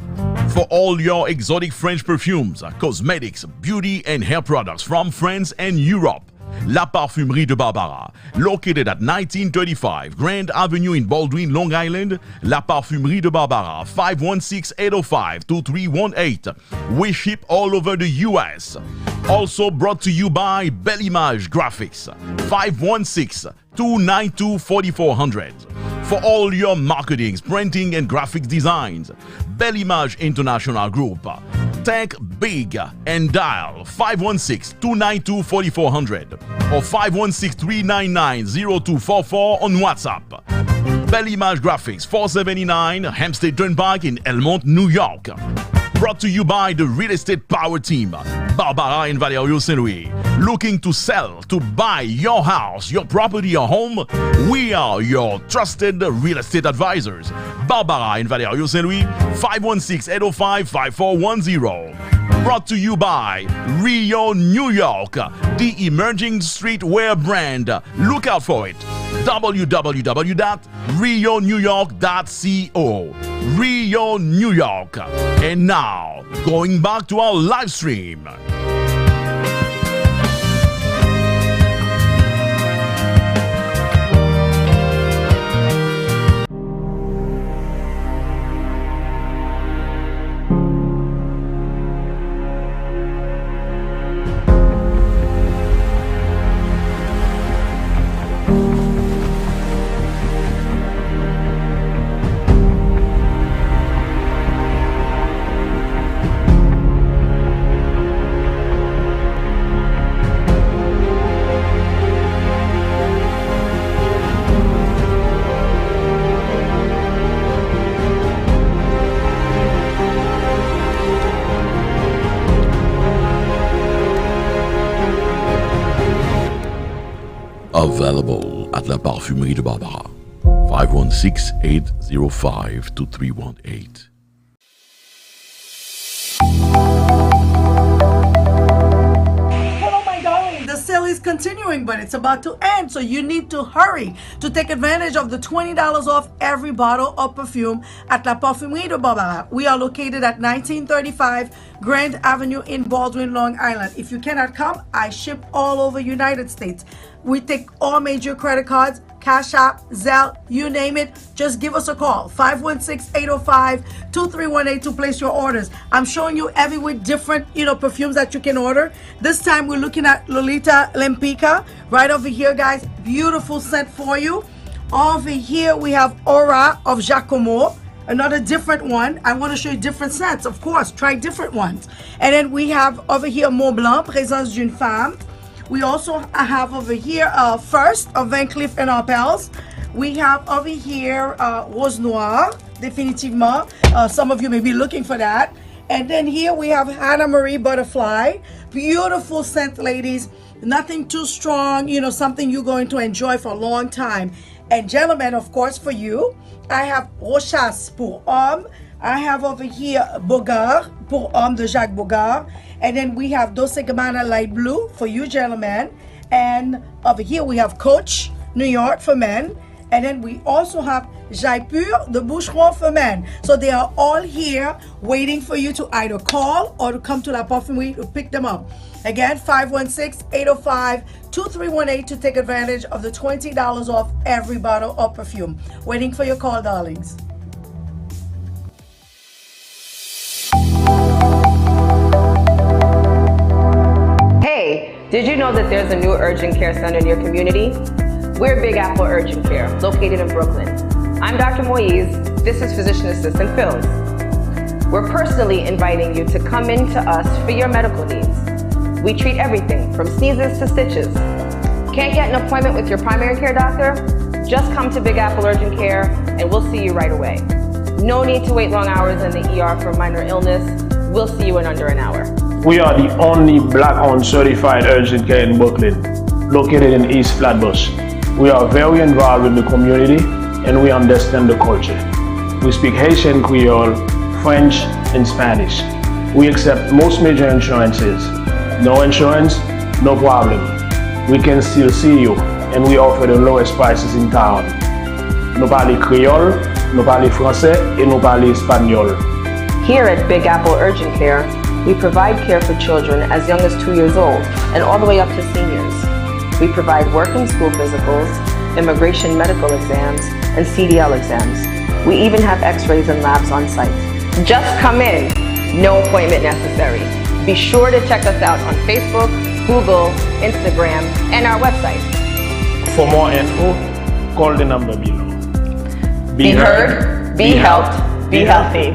For all your exotic French perfumes, cosmetics, beauty and hair products from France and Europe, La Parfumerie de Barbara, located at 1935 Grand Avenue in Baldwin, Long Island. La Parfumerie de Barbara, 516-805-2318. We ship all over the U.S. Also brought to you by Bellimage Graphics, 516-292-4400. For all your marketing, printing and graphics designs, Bellimage International Group. Think big and dial 516-292-4400 or 516-399-0244 on WhatsApp. Bellimage Graphics, 479 Hempstead Turnpike in Elmont, New York. Brought to you by the Real Estate Power Team, Barbara and Valerio St. Louis. Looking to sell, to buy your house, your property, or home? We are your trusted real estate advisors. Barbara and Valerio St. Louis, 516-805-5410. Brought to you by Rio, New York, the emerging streetwear brand. Look out for it. www.rionewyork.co. Rio, New York. And now, going back to our live stream. Available at La Parfumerie de Barbara, 516-805-2318. Hello, my darling. The sale is continuing, but it's about to end, so you need to hurry to take advantage of the $20 off every bottle of perfume at La Parfumerie de Barbara. We are located at 1935 Grand Avenue in Baldwin, Long Island. If you cannot come, I ship all over United States. We take all major credit cards, Cash App, Zelle, you name it. Just give us a call, 516-805-2318 to place your orders. I'm showing you every week different, perfumes that you can order. This time we're looking at Lolita Lempica. Right over here, guys, beautiful scent for you. Over here we have Aura of Giacomo, another different one. I want to show you different scents, of course, try different ones. And then we have over here Mont Blanc, Présence d'une Femme. We also have over here First of Van Cleef & Arpels. We have over here Rose Noire, Définitivement. Some of you may be looking for that. And then here we have Hannah Marie Butterfly. Beautiful scent, ladies. Nothing too strong, something you're going to enjoy for a long time. And gentlemen, of course, for you, I have Rochas pour Homme. I have over here Bogart pour Homme de Jacques Bogart. And then we have Dolce Gabbana Light Blue for you gentlemen. And over here we have Coach New York for men. And then we also have Jaipur de Boucheron for men. So they are all here waiting for you to either call or to come to La Parfumerie to pick them up. Again, 516-805-2318 to take advantage of the $20 off every bottle of perfume. Waiting for your call, darlings. Hey, did you know that there's a new urgent care center in your community? We're Big Apple Urgent Care, located in Brooklyn. I'm Dr. Moise. This is Physician Assistant Phils. We're personally inviting you to come in to us for your medical needs. We treat everything from sneezes to stitches. Can't get an appointment with your primary care doctor? Just come to Big Apple Urgent Care and we'll see you right away. No need to wait long hours in the ER for minor illness. We'll see you in under an hour. We are the only Black-owned certified urgent care in Brooklyn, located in East Flatbush. We are very involved in the community and we understand the culture. We speak Haitian Creole, French, and Spanish. We accept most major insurances. No insurance, no problem. We can still see you and we offer the lowest prices in town. Nous parlons créole, nous parlons français et nous parlons espagnol. Here at Big Apple Urgent Care, we provide care for children as young as 2 years old and all the way up to seniors. We provide working school physicals, immigration medical exams, and CDL exams. We even have x-rays and labs on site. Just come in, no appointment necessary. Be sure to check us out on Facebook, Google, Instagram, and our website. For more info, call the number below. Be heard, be helped, be healthy.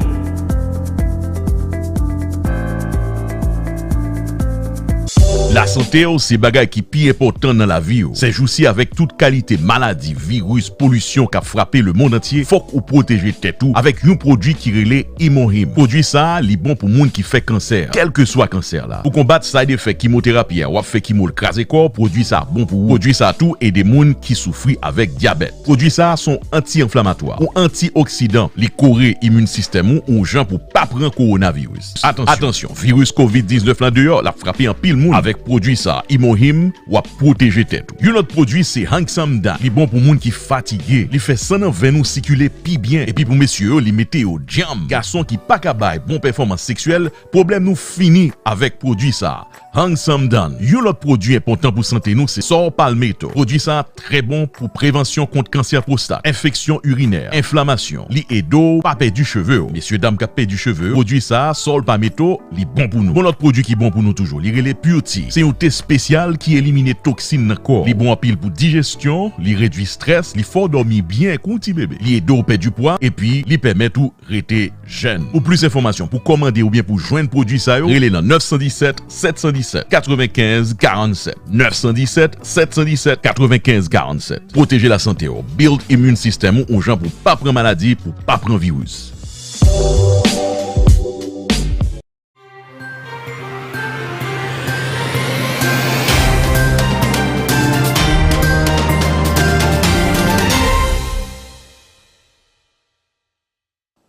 La santé c'est bagay qui pi important dans la vie. C'est aussi avec toute qualité maladie, virus, pollution qui a frappé le monde entier, faut ou protéger tête ou avec un produit qui relève Imohim. Produit ça, li bon pour monde qui fait cancer, quel que soit cancer là. Pour combattre side effect chimiothérapie ou fait chimo craser corps, produit ça bon pour vous. Produit ça tout et des monde qui souffrent avec diabète. Produit ça sont anti-inflammatoires ou antioxydants, les corée immune système ou gens pour pas prendre coronavirus. Attention, virus COVID-19 là dehors, la frappé en pile monde avec produit ça, Imohim ou à protéger tête. Un autre produit c'est Hangsamdan, li bon pour moun qui fatigué, li fait sang dans veine nous circuler pi bien et puis pour messieurs, li mettez au jam. Garçon qui pas capable bon performance sexuelle, problème nous fini avec produit ça. Hangsamdan. Un autre produit important pour santé nous c'est Sor Palmetto. Produit ça très bon pour prévention contre cancer prostate, infection urinaire, inflammation, li edo, pas perdre du cheveu. Messieurs dames qui perdre du cheveu, produit ça Sor Palmetto, li bon pour nous. Bon autre produit qui bon pour nous toujours, li relè Purity. C'est un thé spécial qui élimine toxines dans le corps. Li bon en pile pour digestion, li réduit stress, li faut dormir bien contre bébé. Li edo perd du poids et puis li permet tout rester jeune. Pour plus d'informations, pour commander ou bien pour joindre produit ça yo, relez dans 917 717 95 47 917 717 95 47. Protéger la santé, build immune system ou gens pour pas prendre maladie, pour pas prendre virus.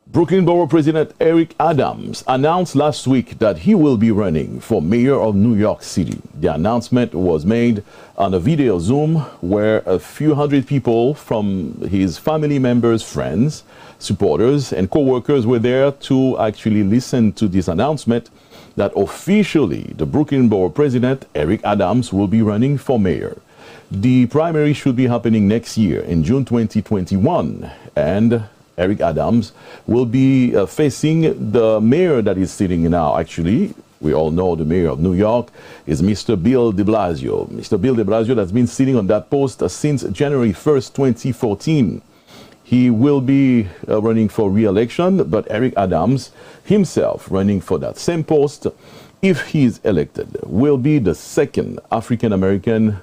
Brooklyn Borough President Eric Adams announced last week that he will be running for mayor of New York City. The announcement was made on a video Zoom where a few hundred people from his family members, friends, supporters, and co-workers were there to actually listen to this announcement that officially the Brooklyn Borough President Eric Adams will be running for mayor. The primary should be happening next year in June 2021, and Eric Adams will be facing the mayor that is sitting now. Actually, we all know the mayor of New York is Mr. Bill de Blasio. Mr. Bill de Blasio that's been sitting on that post since January 1st, 2014. He will be running for re-election, but Eric Adams himself running for that same post, if he is elected, will be the second African-American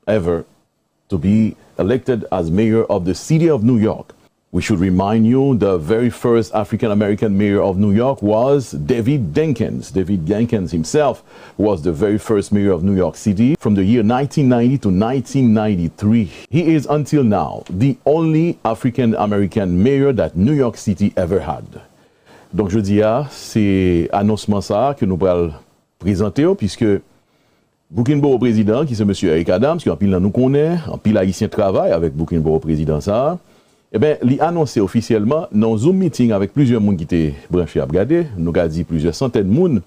ever to be elected as mayor of the city of New York. We should remind you the very first African-American mayor of New York was David Dinkins. David Dinkins himself was the very first mayor of New York City from the year 1990 to 1993. He is until now the only African-American mayor that New York City ever had. Donc je dis c'est annoncement ça que nous allons présenter puisque Brooklyn Borough président qui c'est monsieur Eric Adams qui en pile nous connaît, en pile haïtien travaille avec Brooklyn Borough président ça. Eh bien, il a annoncé officiellement dans un Zoom meeting avec plusieurs personnes qui étaient branchés à regarder, nous avons dit plusieurs centaines de personnes,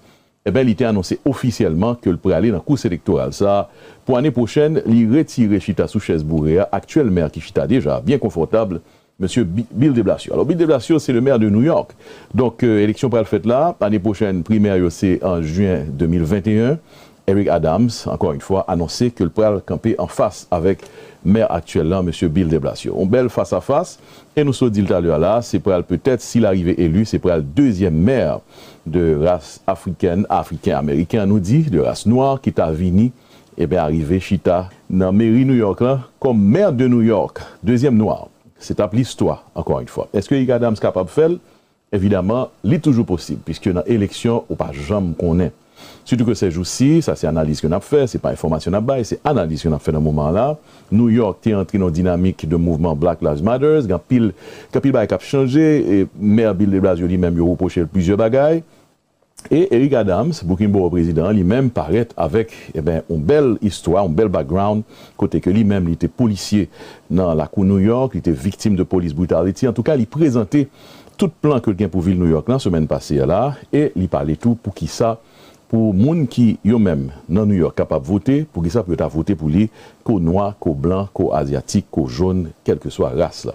eh bien, il a annoncé officiellement que le pourrait aller dans la course électorale. Ça, pour l'année prochaine, il retire Chita sous chaise bourrée, actuel maire qui Chita déjà bien confortable, monsieur Bill de Blasio. Alors, Bill de Blasio, c'est le maire de New York. Donc, élection pour le fait là, l'année prochaine, primaire, c'est en juin 2021. Eric Adams, encore une fois, annoncé que le pourrait camper en face avec maire actuel là, M. Bill de Blasio. On belle face à face, et nous sommes dit tout à l'heure là, c'est pour peut-être, s'il arrivait élu, c'est pour le deuxième maire de race africaine, africain-américain, nous dit, de race noire, qui t'a venu, et bien arrivé Chita, dans la mairie New York là, comme maire de New York, deuxième noir. C'est appelé l'histoire, encore une fois. Est-ce que Eric Adams est capable de faire? Évidemment, c'est toujours possible, puisque dans l'élection, on pas jamais connaît. Surtout que ces jours-ci, ça c'est analyse qu'on a fait, c'est pas information à bail, c'est analyse qu'on a fait dans ce moment-là. New York est entré dans une dynamique de mouvement Black Lives Matter, quand pile bail a changé, et maire Bill de Blasio lui-même il reproché plusieurs bagailles. Et Eric Adams, Bouquimbo président, lui-même paraît avec une belle histoire, un bel background, côté que lui-même, il était policier dans la cour New York, il était victime de police brutality. En tout cas, il présentait tout plan que le pour ville New York la semaine passée là, et il parlait tout pour qui ça, pour moun qui yo même dans New York capable de voter, pour qui ça peut voter pour lui, qu'au noir, qu'au blanc, qu'au asiatique, qu'au jaune, quelle que soit race là.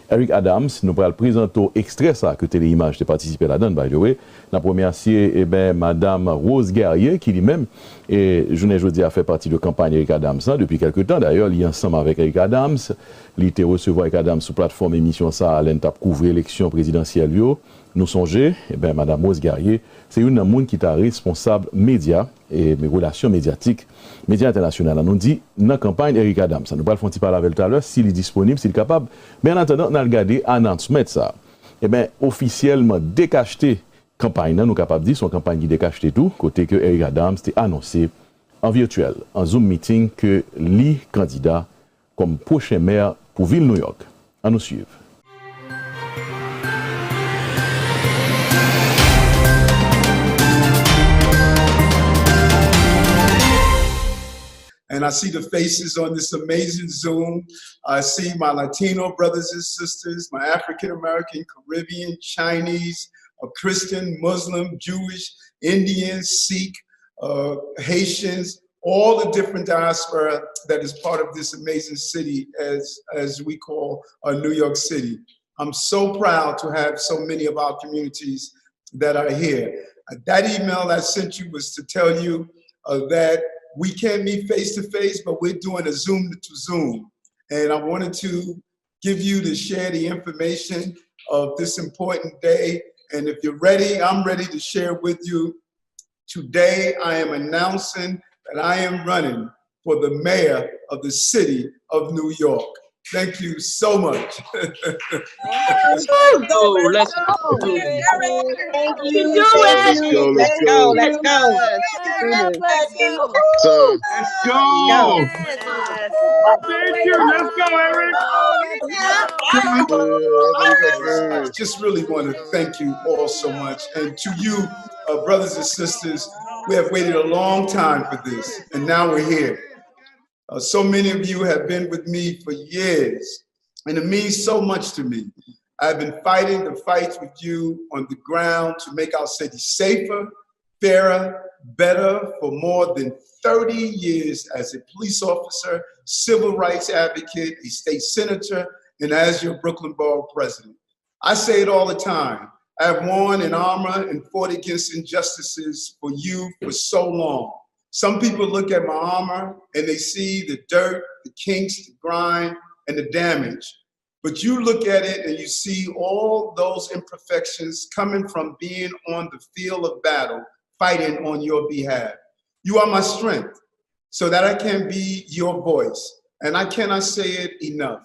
Eric Adams, nous pourrons le présenter extrait ça que Télé Image a participé là-dedans, by the way. La première, c'est Madame Rose Guerrier, qui lui-même, je n'ai jeudi a fait partie de campagne Eric Adams depuis quelques temps. D'ailleurs, il est ensemble avec Eric Adams. Il était recevoir Eric Adams sur plateforme émission ça, l'entap couvrir l'élection présidentielle. Nous songeons, Madame Rose Guerrier, c'est une monde qui est responsable média et mes relations médiatiques, médias internationaux. Nous dit, dans la campagne Eric Adams, nous allons faire parler avec tout à l'heure, s'il est disponible, s'il est capable. Mais en attendant, on a regardé announcement ça. Officiellement décacheté campagne, nous sommes capables de dire, son campagne qui décacheté tout, côté que Eric Adams a annoncé en virtuel, en Zoom meeting, que lui candidat comme prochain maire pour ville New York. À nous suivre. And I see the faces on this amazing Zoom. I see my Latino brothers and sisters, my African-American, Caribbean, Chinese, Christian, Muslim, Jewish, Indian, Sikh, Haitians, all the different diaspora that is part of this amazing city as we call New York City. I'm so proud to have so many of our communities that are here. That email I sent you was to tell you that we can't meet face to face, but we're doing a Zoom to Zoom. And I wanted to give you to share the information of this important day. And if you're ready, I'm ready to share with you. Today, I am announcing that I am running for the mayor of the city of New York. Thank you so much. Let's go. Let's go. Thank you. Let's go. Let's go. Let's go. Let's go. Let's go. Thank you. Let's go, Eric. I just really want to thank you all so much. And to you, brothers and sisters, we have waited a long time for this, and now we're here. So many of you have been with me for years, and it means so much to me. I've been fighting the fights with you on the ground to make our city safer, fairer, better for more than 30 years as a police officer, civil rights advocate, a state senator, and as your Brooklyn Borough president. I say it all the time. I have worn an armor and fought against injustices for you for so long. Some people look at my armor and they see the dirt, the kinks, the grind, and the damage. But you look at it and you see all those imperfections coming from being on the field of battle, fighting on your behalf. You are my strength so that I can be your voice. And I cannot say it enough.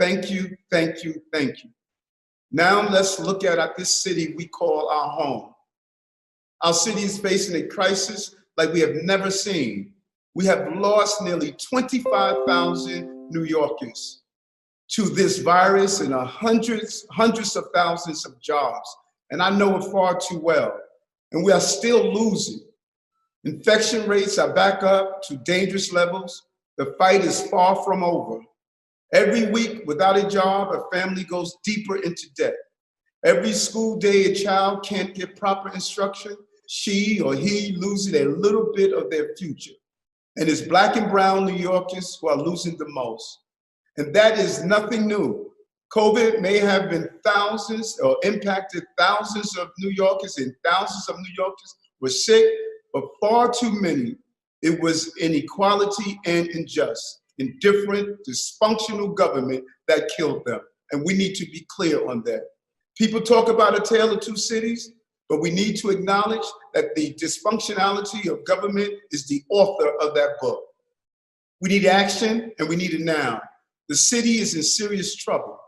Thank you, thank you, thank you. Now let's look at this city we call our home. Our city is facing a crisis like we have never seen. We have lost nearly 25,000 New Yorkers to this virus and hundreds of thousands of jobs. And I know it far too well. And we are still losing. Infection rates are back up to dangerous levels. The fight is far from over. Every week without a job, a family goes deeper into debt. Every school day, a child can't get proper instruction. She or he loses a little bit of their future. And it's Black and brown New Yorkers who are losing the most. And that is nothing new. COVID may have been thousands or impacted thousands of New Yorkers, and thousands of New Yorkers were sick, but far too many, it was inequality and indifferent, dysfunctional government that killed them. And we need to be clear on that. People talk about a tale of two cities, but we need to acknowledge that the dysfunctionality of government is the author of that book. We need action, and we need it now. The city is in serious trouble.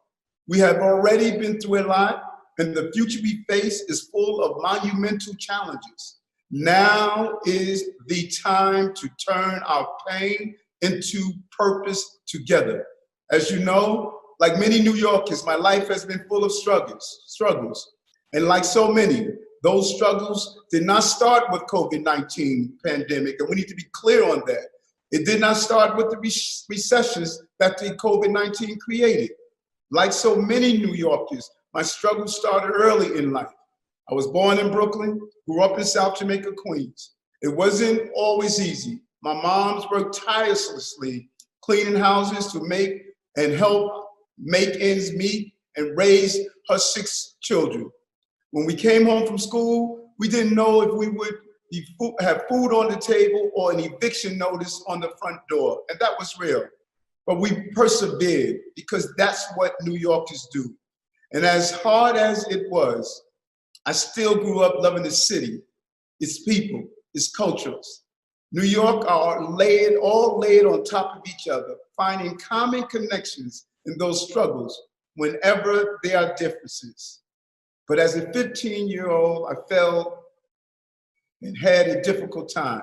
We have already been through a lot, and the future we face is full of monumental challenges. Now is the time to turn our pain into purpose together. As you know, like many New Yorkers, my life has been full of struggles. And like so many, those struggles did not start with COVID-19 pandemic, and we need to be clear on that. It did not start with the recessions that the COVID-19 created. Like so many New Yorkers, my struggle started early in life. I was born in Brooklyn, grew up in South Jamaica, Queens. It wasn't always easy. My mom's worked tirelessly cleaning houses to make and help make ends meet and raise her 6 children. When we came home from school, we didn't know if we would have food on the table or an eviction notice on the front door, and that was real. But we persevered because that's what New Yorkers do. And as hard as it was, I still grew up loving the city, its people, its cultures. New York are all laid on top of each other, finding common connections in those struggles whenever there are differences. But as a 15-year-old, I fell and had a difficult time.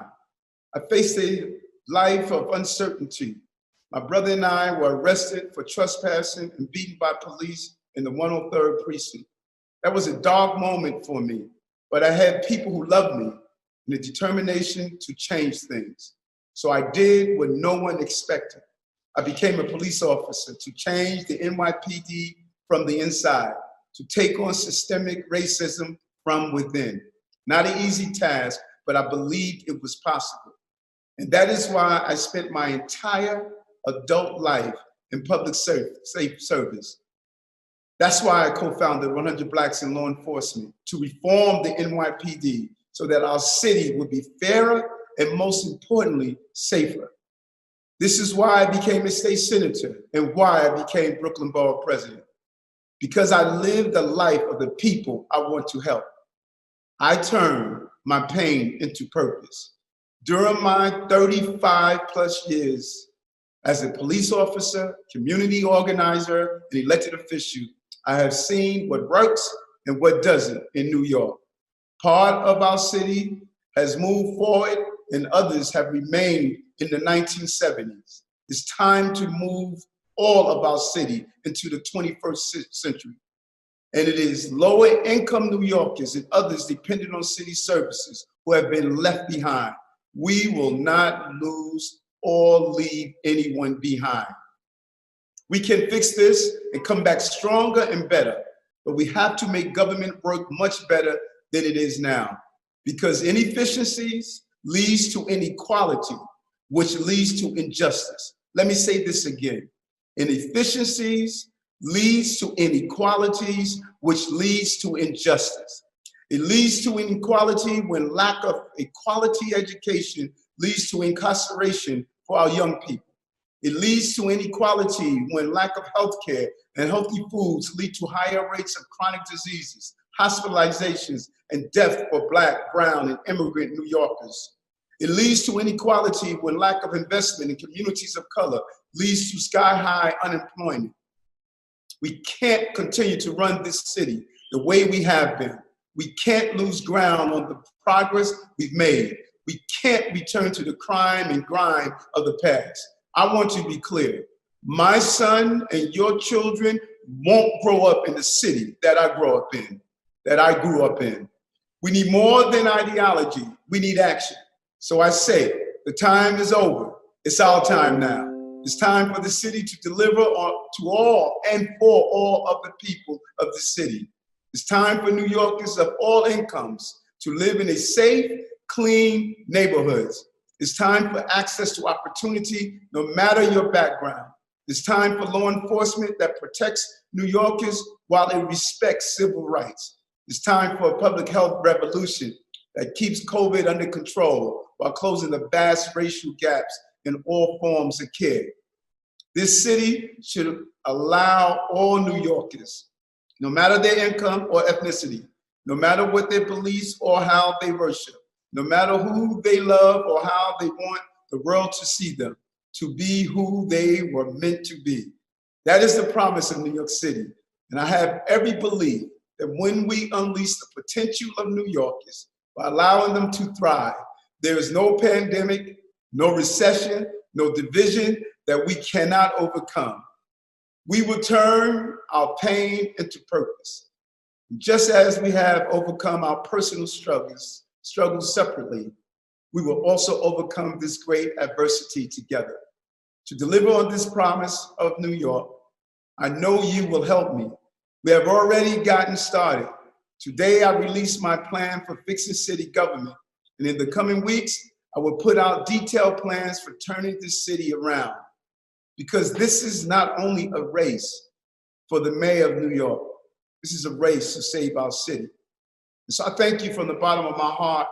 I faced a life of uncertainty. My brother and I were arrested for trespassing and beaten by police in the 103rd precinct. That was a dark moment for me, but I had people who loved me and the determination to change things. So I did what no one expected. I became a police officer to change the NYPD from the inside, to take on systemic racism from within. Not an easy task, but I believed it was possible. And that is why I spent my entire adult life in public service. That's why I co-founded 100 Blacks in Law Enforcement, to reform the NYPD so that our city would be fairer and, most importantly, safer. This is why I became a state senator and why I became Brooklyn Borough President. Because I lived the life of the people I want to help. I turned my pain into purpose. During my 35 plus years as a police officer, community organizer, and elected official, I have seen what works and what doesn't in New York. Part of our city has moved forward and others have remained in the 1970s. It's time to move all of our city into the 21st century. And it is lower income New Yorkers and others dependent on city services who have been left behind. We will not lose or leave anyone behind. We can fix this and come back stronger and better, but we have to make government work much better than it is now, because inefficiencies leads to inequality, which leads to injustice. Let me say this again. Inefficiencies leads to inequalities, which leads to injustice. It leads to inequality when lack of a quality education leads to incarceration for our young people. It leads to inequality when lack of health care and healthy foods lead to higher rates of chronic diseases, hospitalizations, and death for Black, brown, and immigrant New Yorkers. It leads to inequality when lack of investment in communities of color leads to sky-high unemployment. We can't continue to run this city the way we have been. We can't lose ground on the progress we've made. We can't return to the crime and grind of the past. I want to be clear. My son and your children won't grow up in the city that I grew up in. We need more than ideology. We need action. So I say, the time is over. It's our time now. It's time for the city to deliver to all and for all of the people of the city. It's time for New Yorkers of all incomes to live in a safe, clean neighborhoods. It's time for access to opportunity, no matter your background. It's time for law enforcement that protects New Yorkers while it respects civil rights. It's time for a public health revolution that keeps COVID under control while closing the vast racial gaps in all forms of care. This city should allow all New Yorkers, no matter their income or ethnicity, no matter what their beliefs or how they worship, no matter who they love or how they want the world to see them, to be who they were meant to be. That is the promise of New York City. And I have every belief that when we unleash the potential of New Yorkers by allowing them to thrive, there is no pandemic, no recession, no division that we cannot overcome. We will turn our pain into purpose. Just as we have overcome our personal struggles separately, we will also overcome this great adversity together. To deliver on this promise of New York, I know you will help me. We have already gotten started. Today, I release my plan for fixing city government, and in the coming weeks, I will put out detailed plans for turning this city around. Because this is not only a race for the mayor of New York, this is a race to save our city. And so I thank you from the bottom of my heart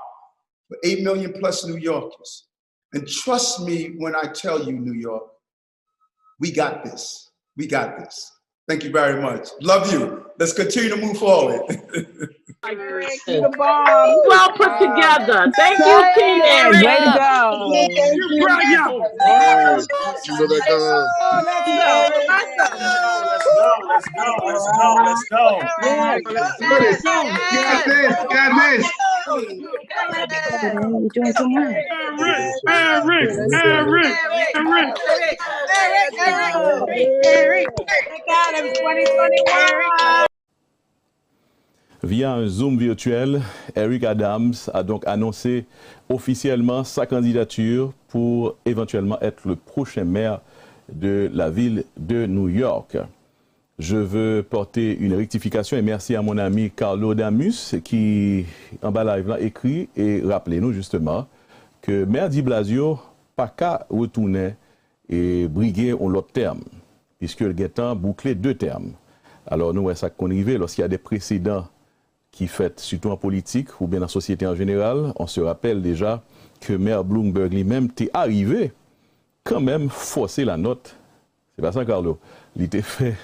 for 8 million plus New Yorkers. And trust me when I tell you, New York, we got this. We got this. Thank you very much. Love you. Let's continue to move forward. Well put together. Thank you, King Eric. Way to go. Thank you. Let's go. Got this. You're doing too much. Eric. Got him 2021. Via un Zoom virtuel, Eric Adams a donc annoncé officiellement sa candidature pour éventuellement être le prochain maire de la ville de New York. Je veux porter une rectification et merci à mon ami Carlo Damus qui, en bas live, là, écrit et rappelez-nous justement que maire Di Blasio pas qu'à retourner et briguer en l'autre terme, puisque le guettant bouclé 2 termes. Alors nous, ça qu'on arrive lorsqu'il y a des précédents qui fait, surtout en politique ou bien en société en général, on se rappelle déjà que maire Bloomberg lui-même t'est arrivé quand même forcer la note. C'est pas ça, Carlo. Il était fait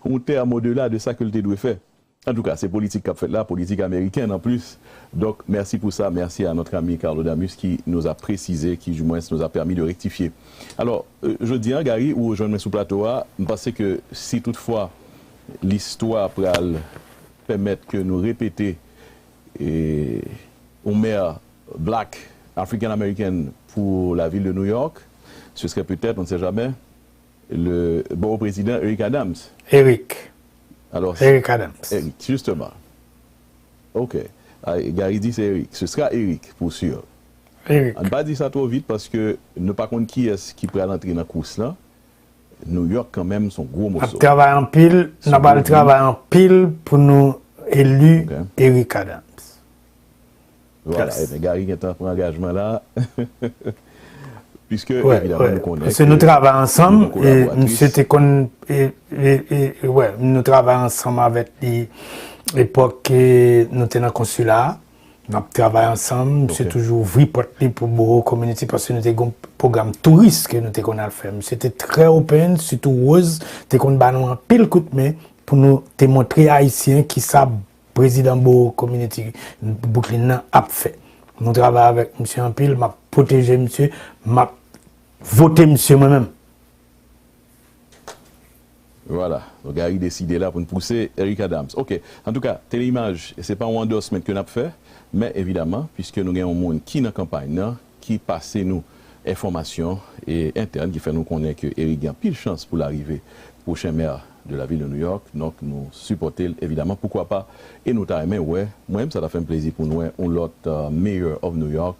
un terme au-delà de ça que le doit faire. En tout cas, c'est politique qu'a fait là, politique américaine en plus. Donc, merci pour ça. Merci à notre ami Carlo Damus qui nous a précisé, qui du moins nous a permis de rectifier. Alors, je dis, hein, Gary, ou je me sous plateau, je pense que si toutefois l'histoire pral permettre que nous répétions un maire black, african-américain pour la ville de New York, ce serait peut-être, on ne sait jamais, le bon président Eric Adams. Alors, Eric Adams. Eric, justement. OK. Gary dit c'est Eric. Ce sera Eric, pour sûr. Eric. On ne pas dire ça trop vite parce que ne pas compte qui est-ce qui pourrait entrer dans la course là. New York, quand même, son gros morceau. On travaille en pile, on va travailler en pile pour nous élire Eric Adams. Voilà, yes. Et Gary qui est en engagement là. Puisque, évidemment, nous connaissons. Parce que nous travaillons ensemble, et nous travaillons ensemble avec l'époque où nous étions dans le consulat. Nous travaillons ensemble, c'est toujours ouvert porte pour beaucoup communauté parce que nous avons un programme touriste que nous avons fait. C'était très open, surtout rose, nous avons un pile coup de main pour nous montrer à Haïtiens qui ça président de la communauté Brooklyn a fait. Nous travaillons avec M. Ampil, m'a protégé M. m'a voté M. moi-même. Voilà, donc Gary décidé là pour nous pousser Eric Adams. OK, en tout cas, téléimage, ce n'est pas un endorsement que nous avons fait, mais évidemment, puisque nous avons un monde qui est dans la campagne, qui passe nous informations et internes, qui fait nous connaître que Eric a pile chance pour l'arrivée prochain maire de la ville de New York. Donc nous supportons évidemment, pourquoi pas, et nous t'aimons, ouais, moi-même ça a fait un plaisir pour nous, on l'autre mayor of New York,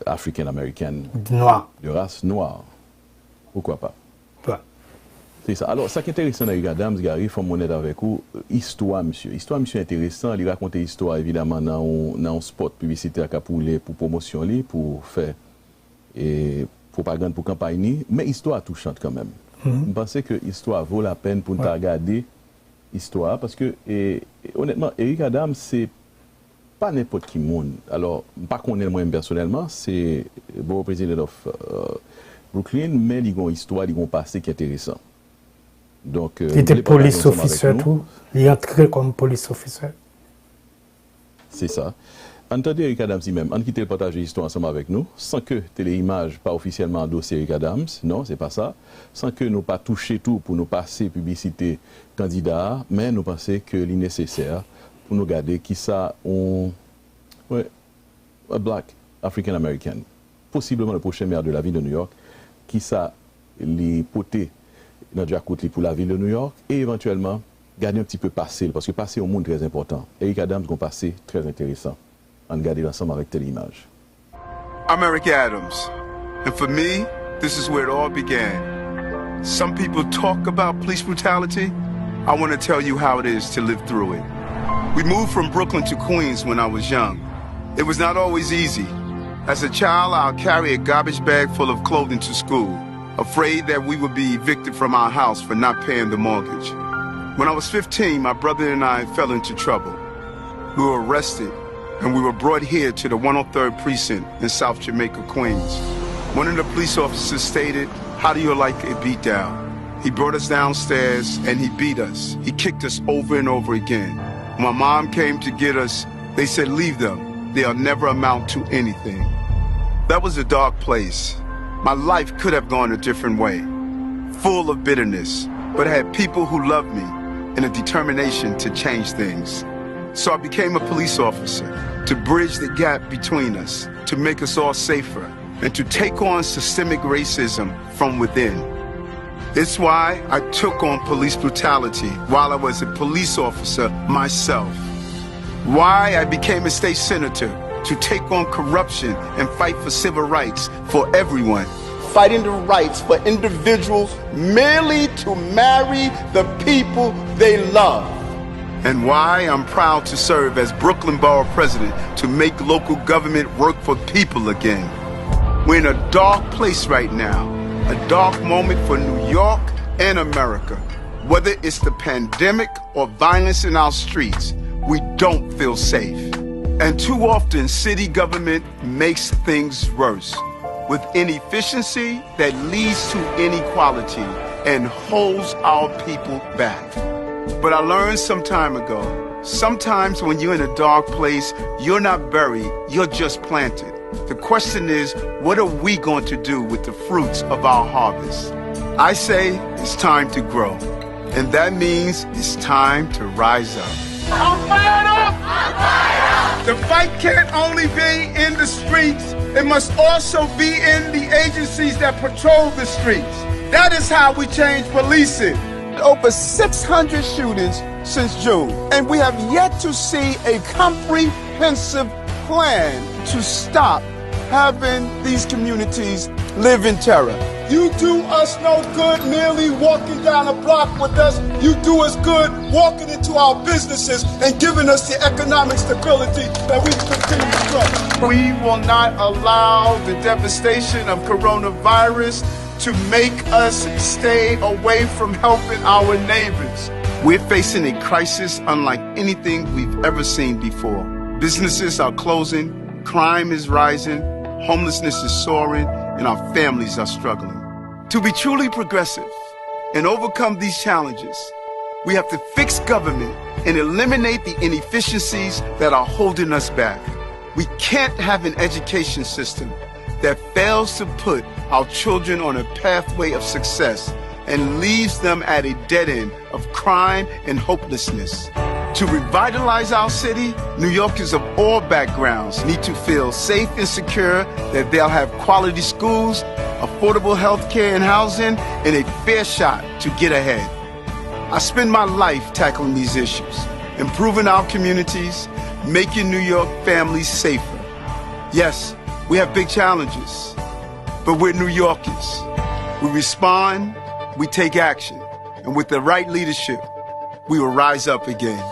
African-American, noir, de race noire. Pourquoi pas? C'est ça. Alors, ça qui est intéressant dans Eric Adams, Gary, il faut m'honnête avec vous, histoire, monsieur. Histoire, monsieur, intéressant. Il raconte l'histoire, évidemment, dans un spot publicitaire pour promotion, pour faire propagande pour campagne, mais histoire touchante quand même. Je pense que l'histoire vaut la peine pour nous regarder l'histoire, parce que, honnêtement, Eric Adams, c'est pas n'importe qui monde. Alors, pas qu'on est moi-même personnellement, c'est le président de Brooklyn, mais il y a une histoire, il y a un passé qui est intéressant. Donc, il était police officer tout. Il est entré comme police officer. C'est ça. Entendez Eric Adams lui-même, on quitte le partage de l'histoire ensemble avec nous, sans que Téléimage pas officiellement endossé Eric Adams, non, c'est pas ça, sans que nous pas toucher tout pour nous passer publicité candidat, mais nous pensons que l'est nécessaire pour nous garder qui ça, un black African American, possiblement le prochain maire de la ville de New York, qui ça les potés dans pour la ville de New York et éventuellement Gardez un petit peu passé, parce que passé au monde très important. Eric Adams a un passé très intéressant. On regarde ensemble avec telle image. I'm Eric Adams, and for me, this is where it all began. Some people talk about police brutality. I want to tell you how it is to live through it. We moved from Brooklyn to Queens when I was young. It was not always easy. As a child, I'll carry a garbage bag full of clothing to school, afraid that we would be evicted from our house for not paying the mortgage. When I was 15, my brother and I fell into trouble. We were arrested, and we were brought here to the 103rd Precinct in South Jamaica, Queens. One of the police officers stated, "How do you like a beat down?" He brought us downstairs and he beat us. He kicked us over and over again. When my mom came to get us, they said, "Leave them. They'll never amount to anything." That was a dark place. My life could have gone a different way, full of bitterness, but I had people who loved me and a determination to change things. So I became a police officer to bridge the gap between us, to make us all safer, and to take on systemic racism from within. It's why I took on police brutality while I was a police officer myself. Why I became a state senator to take on corruption and fight for civil rights for everyone. Fighting the rights for individuals merely to marry the people they love. And why I'm proud to serve as Brooklyn Borough President to make local government work for people again. We're in a dark place right now, a dark moment for New York and America. Whether it's the pandemic or violence in our streets, we don't feel safe. And too often, city government makes things worse with inefficiency that leads to inequality and holds our people back. But I learned some time ago, sometimes when you're in a dark place, you're not buried, you're just planted. The question is, what are we going to do with the fruits of our harvest? I say it's time to grow, and that means it's time to rise up. I'm fired up! I'm fired up! The fight can't only be in the streets, it must also be in the agencies that patrol the streets. That is how we change policing. Over 600 shootings since June, and we have yet to see a comprehensive plan to stop having these communities live in terror. You do us no good merely walking down a block with us. You do us good walking into our businesses and giving us the economic stability that we continue to grow. We will not allow the devastation of coronavirus to make us stay away from helping our neighbors. We're facing a crisis unlike anything we've ever seen before. Businesses are closing, crime is rising, homelessness is soaring, and our families are struggling. To be truly progressive and overcome these challenges, we have to fix government and eliminate the inefficiencies that are holding us back. We can't have an education system that fails to put our children on a pathway of success and leaves them at a dead end of crime and hopelessness. To revitalize our city, New Yorkers of all backgrounds need to feel safe and secure, that they'll have quality schools, affordable health care and housing, and a fair shot to get ahead. I spend my life tackling these issues, improving our communities, making New York families safer. Yes, we have big challenges, but we're New Yorkers. We respond, we take action, and with the right leadership, we will rise up again.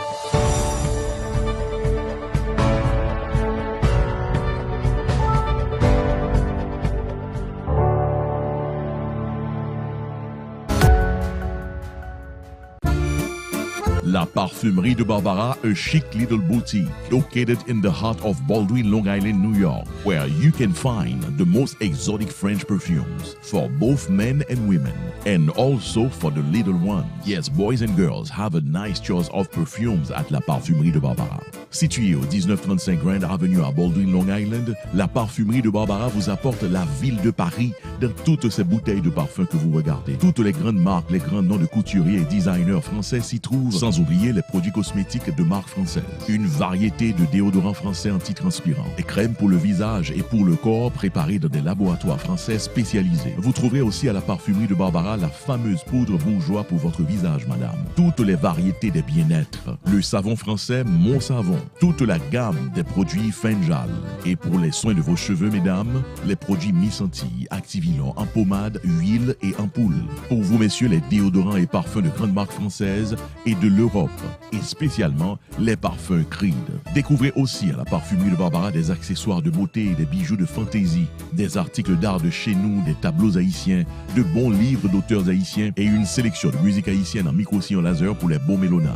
La Parfumerie de Barbara, a chic little boutique located in the heart of Baldwin, Long Island, New York, where you can find the most exotic French perfumes for both men and women, and also for the little ones. Yes, boys and girls have a nice choice of perfumes at La Parfumerie de Barbara. Située au 1935 Grand Avenue à Baldwin, Long Island, La Parfumerie de Barbara vous apporte la ville de Paris dans toutes ces bouteilles de parfums que vous regardez. Toutes les grandes marques, les grands noms de couturiers et designers français s'y trouvent, sans oublier les produits cosmétiques de marque française. Une variété de déodorants français antitranspirants, des crèmes pour le visage et pour le corps préparées dans des laboratoires français spécialisés. Vous trouverez aussi à la parfumerie de Barbara la fameuse poudre bourgeois pour votre visage, madame. Toutes les variétés des bien-être. Le savon français Mon Savon. Toute la gamme des produits Fenjal. Et pour les soins de vos cheveux, mesdames, les produits Mi-Senti, Activilon, en pommade, huile et ampoule. Pour vous, messieurs, les déodorants et parfums de grandes marques françaises et de l'Europe. Et spécialement, les parfums Creed. Découvrez aussi à la parfumerie de Barbara des accessoires de beauté et des bijoux de fantaisie, des articles d'art de chez nous, des tableaux haïtiens, de bons livres d'auteurs haïtiens et une sélection de musique haïtienne en micro-sillon laser pour les beaux mélonanes.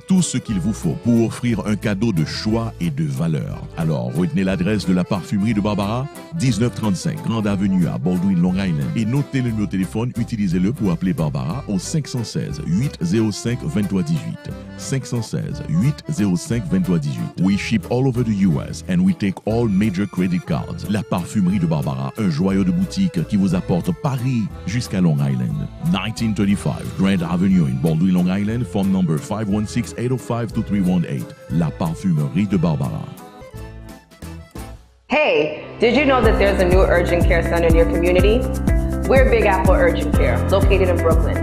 Tout ce qu'il vous faut pour offrir un cadeau de choix et de valeur. Alors, retenez l'adresse de la parfumerie de Barbara, 1935 Grande Avenue à Baldwin, Long Island. Et notez le numéro de téléphone, utilisez-le pour appeler Barbara au 516 805 2318. 516 805 2318. We ship all over the US and we take all major credit cards. La parfumerie de Barbara, un joyau de boutique qui vous apporte Paris jusqu'à Long Island. 1935 Grand Avenue in Baldwin, Long Island, phone number 516-805-2318. La parfumerie de Barbara. Hey, did you know that there's a new urgent care center in your community? We're Big Apple Urgent Care, located in Brooklyn.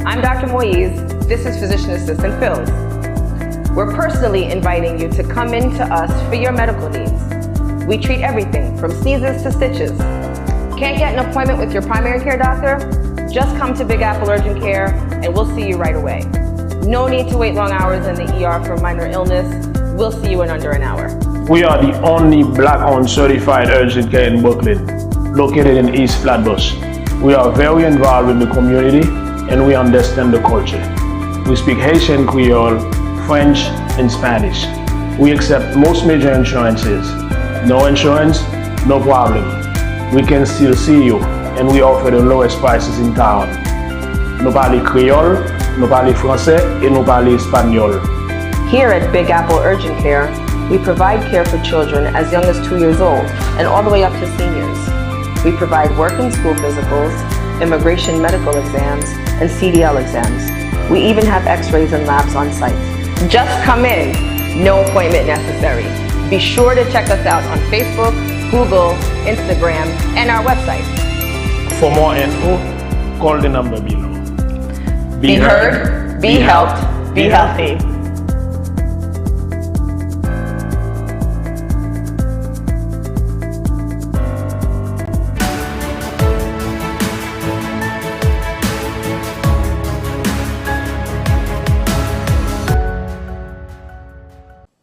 I'm Dr. Moise. This is Physician Assistant Phils. We're personally inviting you to come in to us for your medical needs. We treat everything from sneezes to stitches. Can't get an appointment with your primary care doctor? Just come to Big Apple Urgent Care and we'll see you right away. No need to wait long hours in the ER for minor illness. We'll see you in under an hour. We are the only Black-owned certified urgent care in Brooklyn, located in East Flatbush. We are very involved in the community and we understand the culture. We speak Haitian Creole, French, and Spanish. We accept most major insurances. No insurance, no problem. We can still see you and we offer the lowest prices in town. Nous parlons Creole, nous parlons français et nous parlons espagnol. Here at Big Apple Urgent Care, we provide care for children as young as 2 years old and all the way up to seniors. We provide work and school physicals, immigration medical exams, and CDL exams. We even have x-rays and labs on site. Just come in, no appointment necessary. Be sure to check us out on Facebook, Google, Instagram, and our website. For more info, call the number below. Be heard, be helped, be healthy.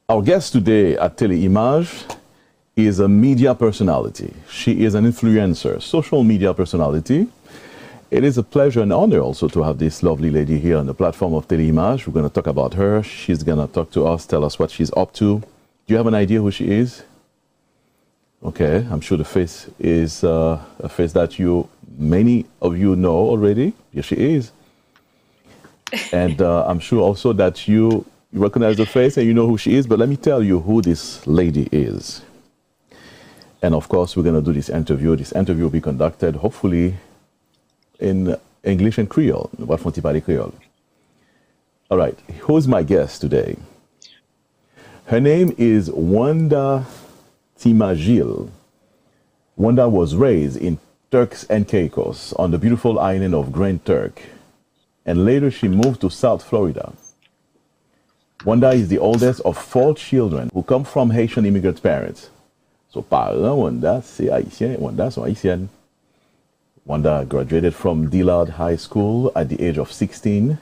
Our guest today at TeleImage is a media personality. She is an influencer, social media personality. It is a pleasure and honor also to have this lovely lady here on the platform of TeleImage. We're going to talk about her. She's going to talk to us, tell us what she's up to. Do you have an idea who she is? Okay, I'm sure the face is a face that many of you know already. Here she is. And I'm sure also that you recognize the face and you know who she is, but let me tell you who this lady is. And of course, we're going to do this interview. This interview will be conducted, hopefully, in English and Creole. Creole. All right, who's my guest today? Her name is Wanda Tima. Wanda was raised in Turks and Caicos on the beautiful island of Grand Turk, and later she moved to South Florida. Wanda is the oldest of 4 children who come from Haitian immigrant parents. So, parents, Wanda, c'est Haïtien. Wanda, sont Haïtienne. Wanda graduated from Dillard High School at the age of 16.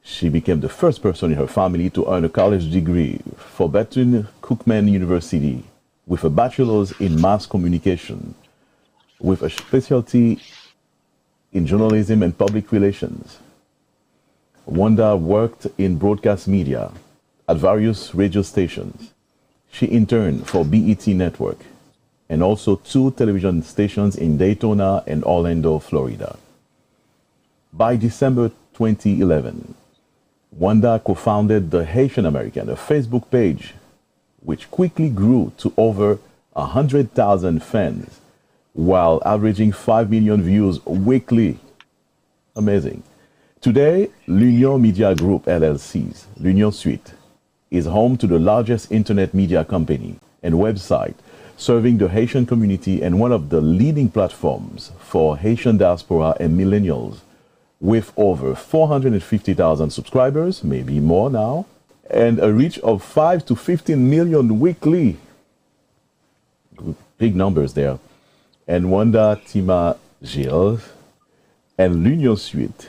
She became the first person in her family to earn a college degree from Bethune-Cookman University with a bachelor's in mass communication, with a specialty in journalism and public relations. Wanda worked in broadcast media at various radio stations. She interned for BET Network and also 2 television stations in Daytona and Orlando, Florida. By December 2011, Wanda co-founded The Haitian American, a Facebook page, which quickly grew to over 100,000 fans while averaging 5 million views weekly. Amazing. Today, l'Union Media Group LLC's l'Union Suite is home to the largest internet media company and website serving the Haitian community and one of the leading platforms for Haitian diaspora and millennials with over 450,000 subscribers, maybe more now, and a reach of 5 to 15 million weekly. Big numbers there. And Wanda Tima Gilles and l'Union Suite,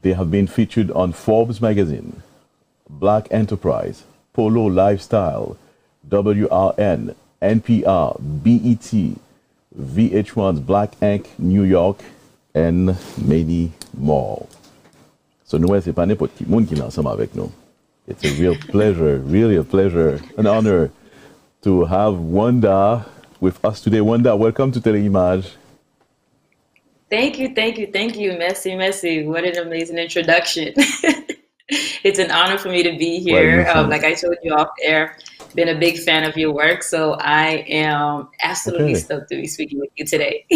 they have been featured on Forbes magazine, Black Enterprise, Polo Lifestyle, WRN, NPR, BET, VH1's Black Ink New York, and many more. So nous, c'est pas n'importe qui monde qui est ensemble avec nous. It's a real pleasure, really a pleasure, an honor to have Wanda with us today. Wanda, welcome to TeleImage. Thank you. Merci. What an amazing introduction. It's an honor for me to be here. Like I told you off air, been a big fan of your work, so I am absolutely stoked to be speaking with you today.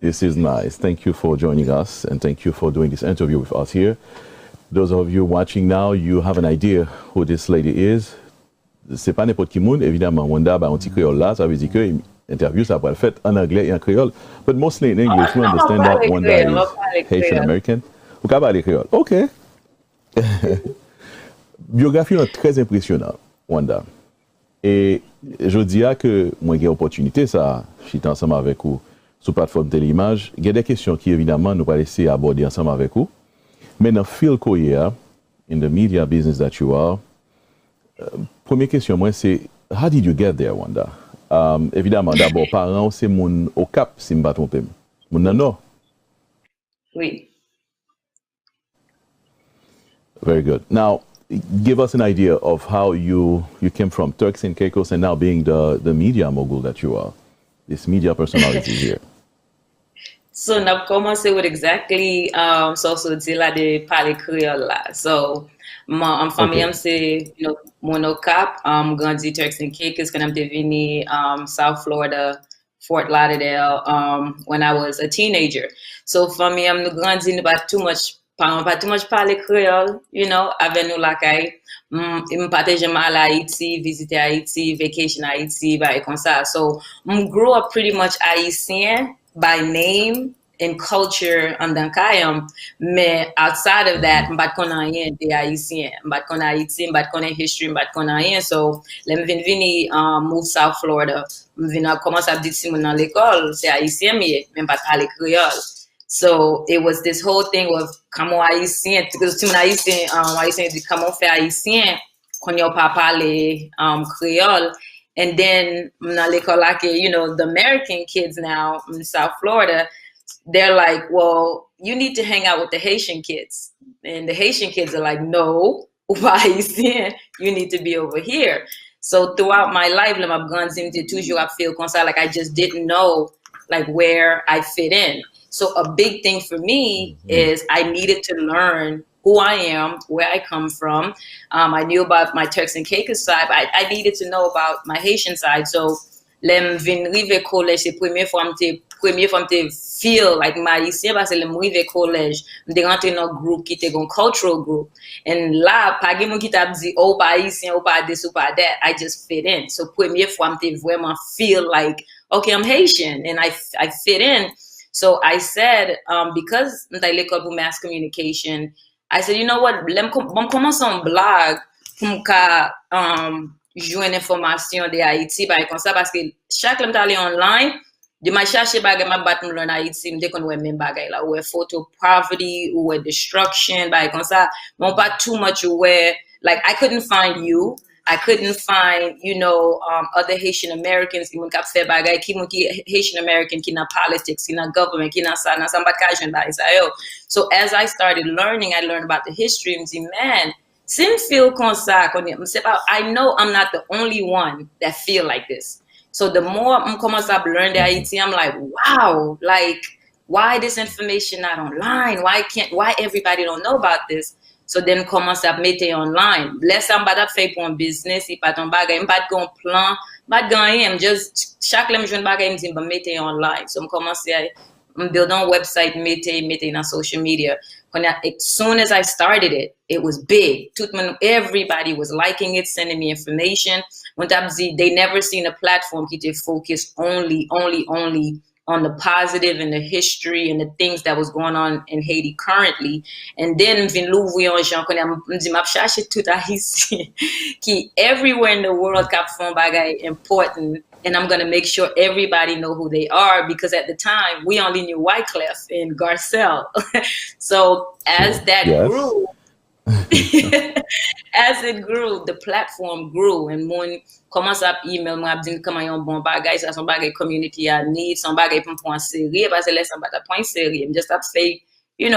This is nice. Thank you for joining us, and thank you for doing this interview with us here. Those of you watching now, you have an idea who this lady is. C'est pas n'importe qui monde, évidemment. Wanda, un petit créole là, ça veut dire que l'interview, ça peut être fait en anglais et en créole. But mostly in English, we understand that Wanda is Haitian American. Vous pouvez parler créole. OK. Biographie est très impressionnante, Wanda. Et je dis que moi j'ai l'opportunité, ça, je suis ensemble avec vous sur la plateforme TeleImage. Il y a des questions qui, évidemment, nous allons laisser aborder ensemble avec vous. Mais dans le field career, in the media business that you are, première question, moi, c'est how did you get there, Wanda? Évidemment, d'abord, parents, c'est mon au cap, si je ne me trompe pas. Mon nano. Oui. Very good. Now, give us an idea of how you came from Turks and Caicos and now being the media mogul that you are, this media personality here. So, n'a commencé with exactly so dire là de parler créole là. So, en famille, c'est mon au cap, grandi Turks and Caicos quand I'm devenu South Florida, Fort Lauderdale, when I was a teenager. So, famille, nous grandi pas too much parler créole, avec nous la caille. Je partage mal Haïti, visiter Haïti, vacation Haïti, comme ça. So, I grew up pretty much Haïtien by name and culture en tant qu'ayam, mais outside of that, je ne connais rien de Haïtien. Je ne connais Haïti, je ne connais history, je ne connais rien. So, je suis venu move South Florida. Je suis venu commencer à dire si je dans l'école, c'est Haïtien, mais je ne parle pas créole. So it was this whole thing of comment haïtien, because tout le monde haïtien dit comment faire haïtien quand yon pas parler créole. And then dans l'école là que the American kids now in South Florida, they're like, well, you need to hang out with the Haitian kids, and the Haitian kids are like, no, haïtien, you need to be over here. So throughout my life, I've gone to toujours I feel like I just didn't know like where I fit in. So a big thing for me is I needed to learn who I am, where I come from. I knew about my Turks and Caicos side, but I needed to know about my Haitian side. So, lem vin rive collège, c'est première fois me feel like my Haitien, parce que lem rive collège, me rentre dans groupe qui était un cultural group. And là, pas gen moun qui t'a dit, oh, pas Haitien, oh, pas this, oh, pas that. I just fit in. So, première fois me vraiment feel like, okay, I'm Haitian, and I fit in. So I said, because I'm l'école pour mass communication, I said, you know what, bon commence un blog pour jouer une information de Haïti, comme ça, parce que chaque fois que je suis online, je vais chercher bagay ma bat en Haïti, je connais même bagay là, ou photo poverty, ou destruction, comme ça, bon pas too much aware, like I couldn't find you. I couldn't find, other Haitian Americans qui m'ont fait bagay, qui Haitian American qui na politics, qui na government, qui na sa bakajan ba Israel. So as I started learning, I learned about the history. And man, sim feel comme ça. I know I'm not the only one that feel like this. So the more I commence à learn the Haiti, I'm like, wow, like why this information not online? Why everybody don't know about this? So then commence à mettre online. Laisse un bad fait pour un business, il pas ton bagay, pas de plan, pas de gagner, just chaque lem jeune bagay me dit mettre online. So commence à build on website, mete in social media. As soon as I started it, it was big. Everybody was liking it, sending me information. They never seen a platform qui était focused only on the positive and the history and the things that was going on in Haiti currently. And then vin l'ouvrir en gens connaît m'di m'a cherché tout haïtien qui everywhere in the world cap font bagay important. And I'm going to make sure everybody know who they are, because at the time we only knew Wyclef and Garcelle. So as that grew, as it grew, the platform grew, and moun commence à email moi abdin comment yon bon bagay, ça son bagay community a need, son bagay pour point sérieux, parce que laisse son bagay point sérieux. Just up say,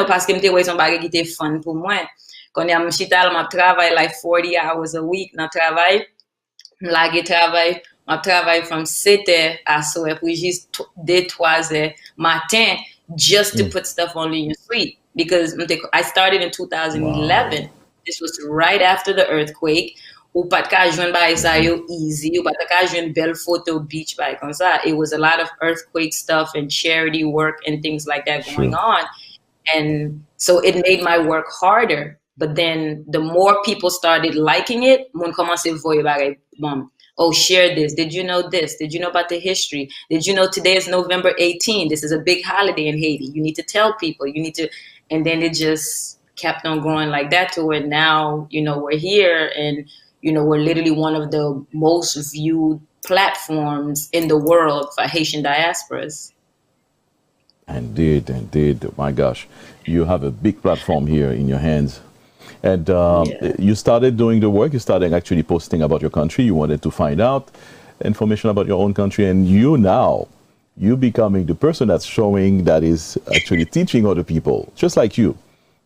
parce que m'te wè son bagay qui était fun pour moi. Quand y'a m'chital m'a travail like 40 hours a week dans travail, m'lage travail. I travaille from 7h à soir pour juste 2-3 matin just to put stuff on Ligne Suite, because I started in 2011. Wow. This was right after the earthquake. Ou pat ka jwenn ba sa yo easy, ou pat ka jwenn belle photo beach ba comme ça. It was a lot of earthquake stuff and charity work and things like that going on. And so it made my work harder. But then the more people started liking it, moun commence voye bagay bon. Oh, share this. Did you know this? Did you know about the history? Did you know today is November 18? This is a big holiday in Haiti. You need to tell people. You need to, and then it just kept on growing like that to where now, we're here, and, we're literally one of the most viewed platforms in the world for Haitian diasporas. Indeed. My gosh, you have a big platform here in your hands. And you started doing the work. You started actually posting about your country. You wanted to find out information about your own country. And you becoming the person that's showing, that is actually teaching other people, just like you,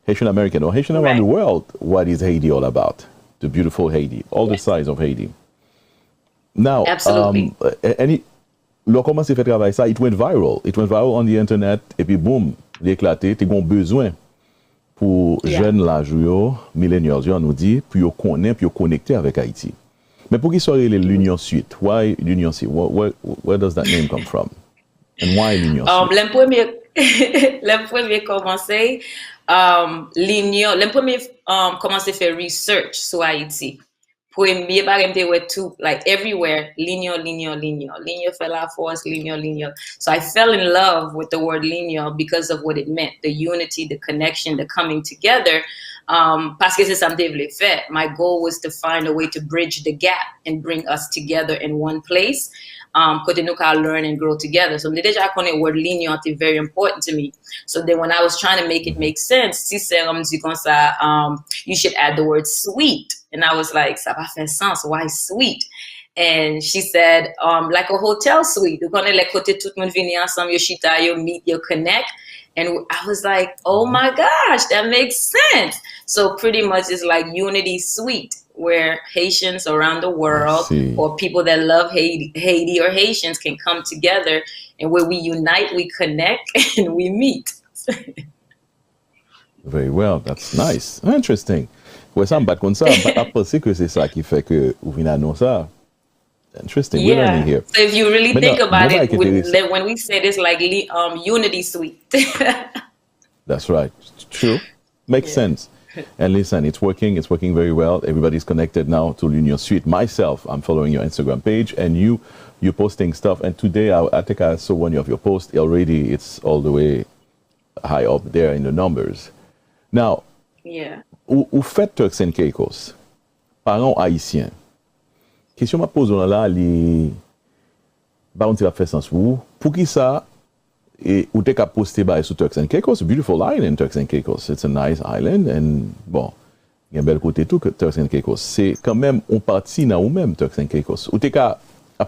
Haitian American or Haitian around the world, what is Haiti all about? The beautiful Haiti, all the sides of Haiti. Now, absolutely. Lo commencé fait travailler ça, it went viral. It went viral on the internet. Et puis boum, l'éclaté. T'es gon besoin. Pour jeunes là, millennials, on nous dit, puis ils connaissent, puis ils connectés avec Haïti. Mais pour qui soit l'Union Suite? Why l'Union Suite? Where does that name come from? And why l'Union Suite? Le premier commencé, le premier commencé faire research sur Haïti. Premier bagay were too, like everywhere, Ligno fait la force, Ligno. So I fell in love with the word Ligno because of what it meant, the unity, the connection, the coming together. Parce que c'est ça me voulais faire. My goal was to find a way to bridge the gap and bring us together in one place. Côté nous can learn and grow together. So déjà connais word Ligno is very important to me. So then when I was trying to make it make sense, si c'est comme ça, you should add the word sweet. And I was like, ça va faire sens. Why sweet? And she said, like a hotel suite. You connais les côtés tout le monde vini ensemble, yo chita, yo meet, yo connect. And I was like, oh my gosh, that makes sense. So pretty much it's like Unity Suite, where Haitians around the world or people that love Haiti or Haitians can come together, and where we unite, we connect, and we meet. Very well, that's nice. Interesting. Ouais, ça me bat comme ça. Après, c'est que c'est ça qui fait que vous venez annoncer ça. Interesting. We're learning here. So if you really think about it, when we say this, like Unity Suite. That's right. True. Makes sense. And listen, it's working very well. Everybody's connected now to Union Suite. Myself, I'm following your Instagram page, and you're posting stuff. And today, I think I saw one of your posts already. It's all the way high up there in the numbers. Now, ou fait Turks and Caicos, parents haïtiens. Question m'a pose là, on va faire sens pour qui ça et ou t'es qu'à poster sur Turks and Caicos, a beautiful island, Turks and Caicos. It's a nice island, and bon, il y a un bel côté tout que Turks and Caicos. C'est quand même on partit dans ou même Turks and Caicos. Ou t'es qu'à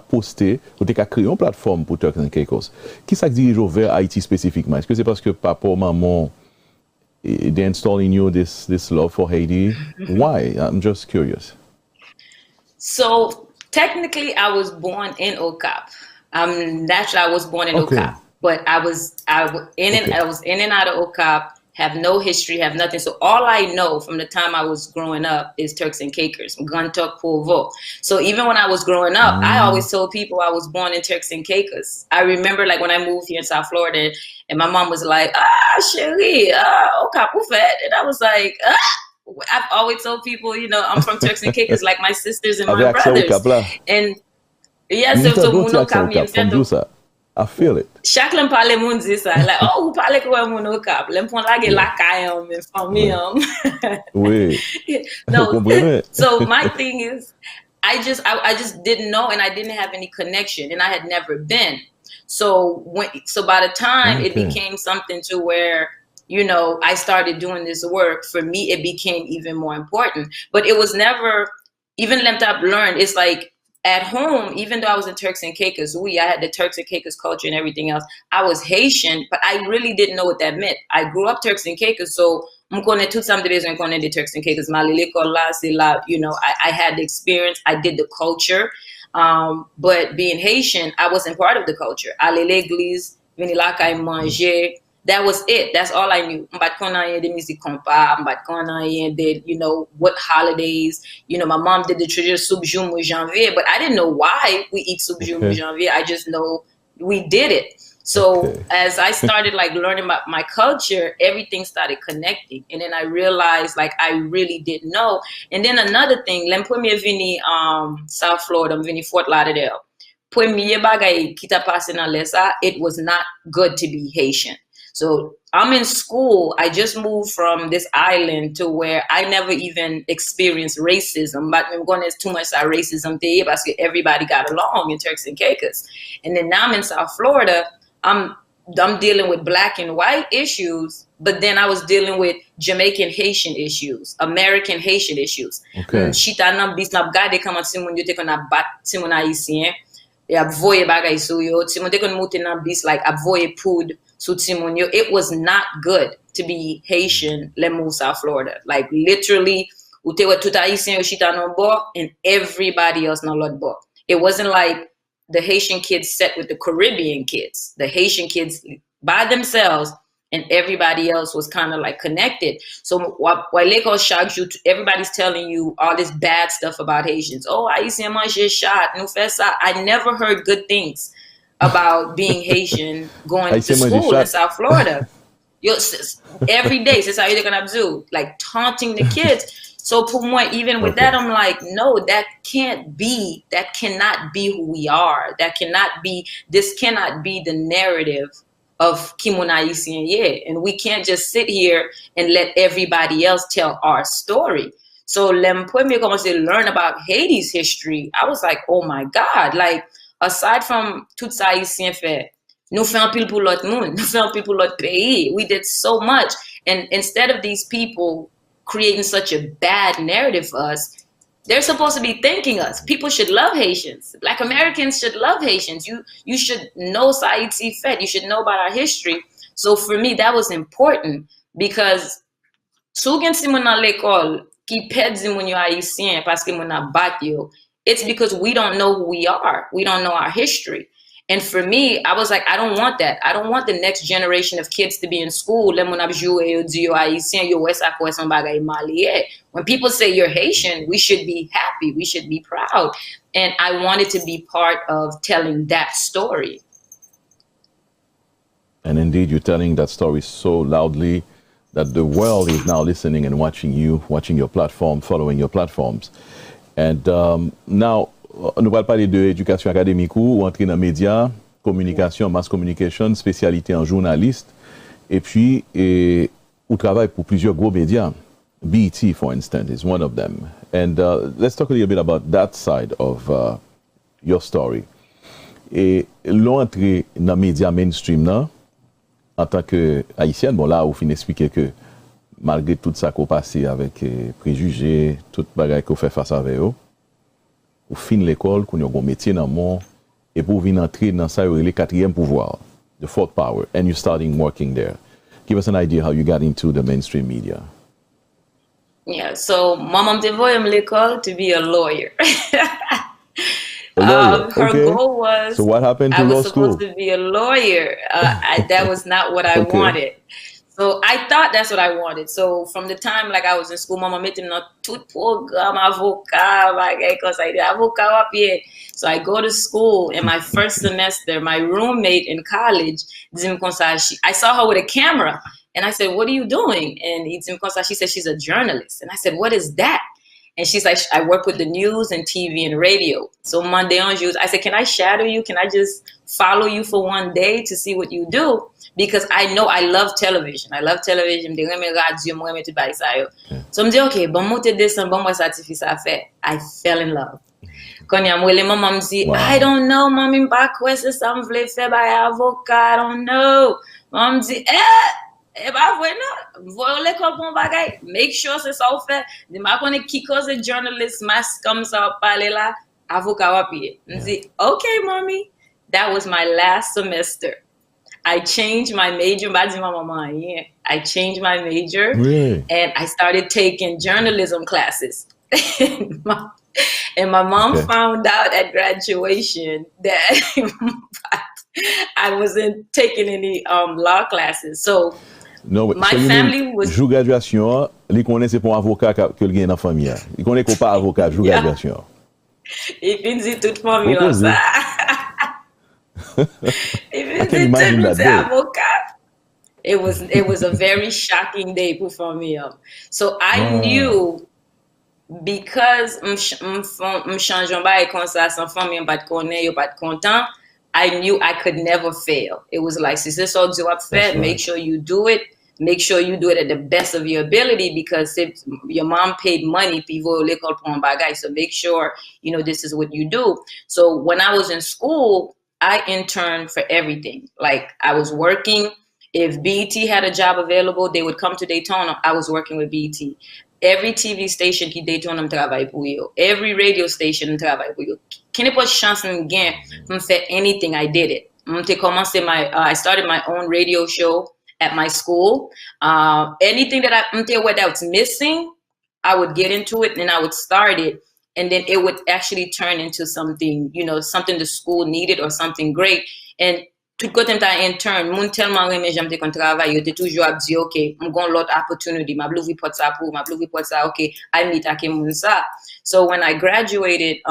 poster, ou t'es qu'à créer une plateforme pour Turks and Caicos. Qui ça dirige vers Haïti spécifiquement? Est-ce que c'est parce que papa ou maman they install in you this love for Haiti? Why? I'm just curious. So technically, I was born in Okap. Naturally, I was born in Okap, but I was in and out of Okap have no history, have nothing. So all I know from the time I was growing up is Turks and Caicos, Guntuk Povo. So even when I was growing up, I always told people I was born in Turks and Caicos. I remember like when I moved here in South Florida and my mom was like, chérie, and I was like, I've always told people, you know, I'm from Turks and Caicos, like my sisters and my brothers. And yeah, so Muno Cap, I feel it. Chaque lem parle moun di sa, like, oh, ou parle kwa moun au Cap, lem pon lage la kayam, men famiyam. Oui. No, so my thing is, I just didn't know, and I didn't have any connection, and I had never been. So by the time it became something to where, you know, I started doing this work, for me, it became even more important. But it was never, even Lemtap learned, it's like, at home, even though I was in Turks and Caicos, I had the Turks and Caicos culture and everything else. I was Haitian, but I really didn't know what that meant. I grew up Turks and Caicos, so you know, I had the experience, I did the culture, but being Haitian, I wasn't part of the culture. Aller l'église, venir la caille manger. That was it. That's all I knew. You know, what holidays. You know, my mom did the traditional soup jumeau janvier, but I didn't know why we eat soup jumeau janvier. I just know we did it. So as I started like learning about my culture, everything started connecting. And then I realized like I really didn't know. And then another thing, l'empouemier vini South Florida, vini Fort Lauderdale. Premier bagay kita passe nan lesa, it was not good to be Haitian. So I'm in school. I just moved from this island to where I never even experienced racism. But I'm going to too much racism there because everybody got along in Turks and Caicos. And then now I'm in South Florida. I'm dealing with black and white issues, but then I was dealing with Jamaican Haitian issues, American Haitian issues. Chita nam bis nap gade kama timon yo te kon ap bat timon Haitien. E ap voye bagay sou yo. Timon te kon moute nan bis like ap voye poud. It was not good to be Haitian, Lemu, South Florida. Like literally, and everybody else no lot bo. It wasn't like the Haitian kids set with the Caribbean kids. The Haitian kids by themselves, and everybody else was kind of like connected. So while everybody's telling you all this bad stuff about Haitians. Oh, Haitian manger shot, I never heard good things about being Haitian going to school in South Florida. Every day, c'est ça you're gonna do, like taunting the kids. So pour moi, even with that, I'm like, no, that cannot be who we are. This cannot be the narrative of Kimona Haitien, and we can't just sit here and let everybody else tell our story. So when we learn about Haiti's history, I was like, oh my God, like, aside from tout ça Haitien fait, nous faisons pile pour l'autre monde, nous faisons pile pour l'autre pays. We did so much. And instead of these people creating such a bad narrative for us, they're supposed to be thanking us. People should love Haitians. Black Americans should love Haitians. You should know Saïti Fet. You should know about our history. So for me, that was important because sougen si moun nan l'école ki ped di moun yo Haitien parce que moun nan bat yo, it's because we don't know who we are. We don't know our history. And for me, I was like, I don't want that. I don't want the next generation of kids to be in school. When people say you're Haitian, we should be happy. We should be proud. And I wanted to be part of telling that story. And indeed, you're telling that story so loudly that the world is now listening and watching you, watching your platform, following your platforms. And now, nous allons parler de l'éducation académique ou entrer dans les médias, communication, mass communication, spécialité en journaliste. Et puis, vous travaillez pour plusieurs gros médias. BET, for instance, is one of them. And let's talk a little bit about that side of your story. Et l'entrée dans les médias mainstream, là, en tant que haïtienne, bon là, vous finissez expliquer que malgré tout ça qu'on passe avec préjugés, tout bagage qu'on fait face avec eux, vous finissez l'école, qu'on a un métier dans le monde, et pour venir entrer dans ça, le quatrième pouvoir, the fourth power, and you're starting working there. Give us an idea how you got into the mainstream media. Yeah, so my mom devoyed l'école to be a lawyer. Her goal was, so what happened to I law was school? supposed to be a lawyer. That was not what I wanted. So I thought that's what I wanted. So from the time like I was in school, maman mette nan tout programme avocat, bagay kon sa ide avocat wapye. So I go to school in my first semester, my roommate in college, Dim Konsa, I saw her with a camera and I said, "What are you doing?" And Dim Konsa, she said she's a journalist. And I said, "What is that?" And she's like, "I work with the news and TV and radio." So Monday on Jews, I said, "Can I shadow you? Can I just follow you for one day to see what you do?" Because I know I love television. I love television. They reme radio, moi reme tout ba sa yo. So me dit, "Okay, bon monte descend, bon moi certificat ça fait." I fell in love. Quand y'a moi, maman me dit, "I don't know, mommy, m'pa quoi c'est ça me vle faire ba avocat, I don't know." Maman me dit, "Eh bah ouais non, voyons l'école pour bagay. Make sure c'est ça ou fait. De ma connaît qui cause journalist masque comme ça parler là, avocat wapi." Me dit, "Okay, mommy." That was my last semester. I changed my major. I changed my major and I started taking journalism classes. And my mom found out at graduation that I wasn't taking any law classes. So my family was... Jou graduation, li konen se pon avocat ke l gen nan famille. Li konen ko pa avocat jou graduation. Il fin di tout famille la sa. It was a very shocking day for me. So I knew because I knew I could never fail. It was like, make sure you do it. Make sure you do it at the best of your ability, because if your mom paid money, so make sure, this is what you do. So when I was in school, I interned for everything. Like I was working. If BET had a job available, they would come to Daytona. I was working with BET. Every TV station qui Daytona travaille pour yo. Every radio station travaille pour yo. Kene pas chance m'gain m'fait anything, I did it. I started my own radio show at my school. Anything that that's missing, I would get into it and I would start it. And then it would actually turn into something, something the school needed or something great. And tout kote m'ta intern, moun tellement reme j'aime te kon travail, yo te toujours ap di, "Okay, m'gon lot opportunity, m'a blouvi pot sa pou, okay, I meet ake moun sa." So when I graduated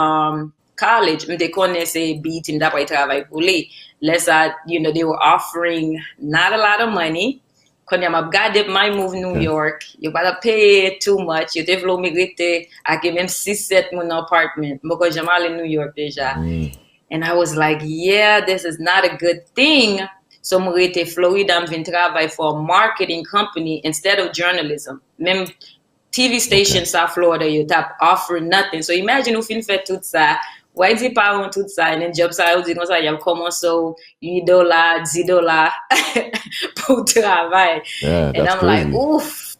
college, m'te connaisse BET m'dapre travail pou li. They were offering not a lot of money. Quand y'a gade my move New York, you gotta pay too much. You devlo migrite ake même 6-7 mon apartment. Moko jamal in New York deja. And I was like, yeah, this is not a good thing. So mrete Florida m'vin travay for a marketing company instead of journalism. Même TV station sa Florida, you tap offer nothing. So imagine ou fin fait tout ça. Why di pa on tout ça, and then job sa ou di kon sa yam komanso $8, $10 pour travail. And I'm crazy. Like, oof,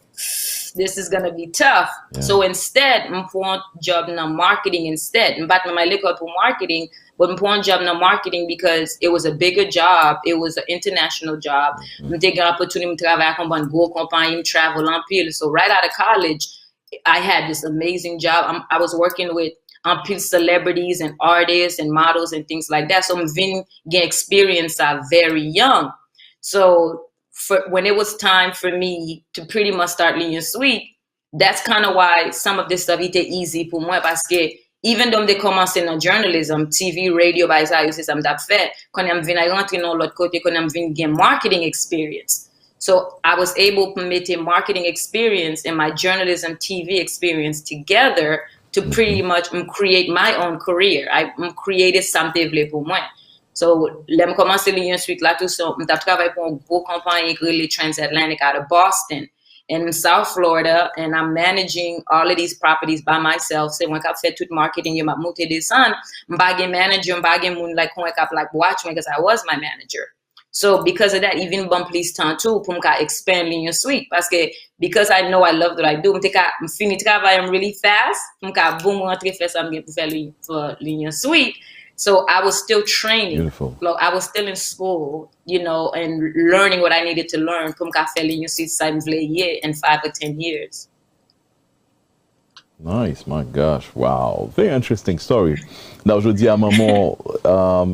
this is gonna be tough. So instead, m'pon job na marketing instead. M'bat my l'école pour marketing, but m'pon job na marketing because it was a bigger job. It was an international job. M'te gen opportunity m'travailler kon ban gros compagnie, m'travel en pile. So right out of college, I had this amazing job. I was working with celebrities and artists and models and things like that. So m'vin get experience very young. So when it was time for me to pretty much start Ligne Suite, that's kind of why some of this stuff était easy pour moi, parce que even though they commencé dans journalism, TV, radio, by ça, c'est ça m'tap fait. Quand I'm vinn rentrer dans l'autre côté, quand I'm vinn get marketing experience. So I was able to make a marketing experience and my journalism TV experience together to pretty much create my own career. I created something pour moi. So, let commencé Ligne Suite là tout ça. M'tap travaillé pour une gros compagnie qui est Transatlantic out of Boston and in South Florida, and I'm managing all of these properties by myself. C'est moi qui fait tout marketing, yo m'a monté descend. M'bagé manager, m'bagé moun like kon k'ap like watch me because I was my manager. So because of that, even bon please temps tout pour m'ka expand Ligne Suite because I know I love what I do. M'fini travail really fast. M'ka boom rentrer faire ça m'gen pour faire Ligne Suite. So I was still training. Beautiful. Like I was still in school, and learning what I needed to learn. Pour m'ka faire Ligne Suite ça m'vle in 5 or 10 years. Nice, my gosh, wow, very interesting story. Now, je dis à maman,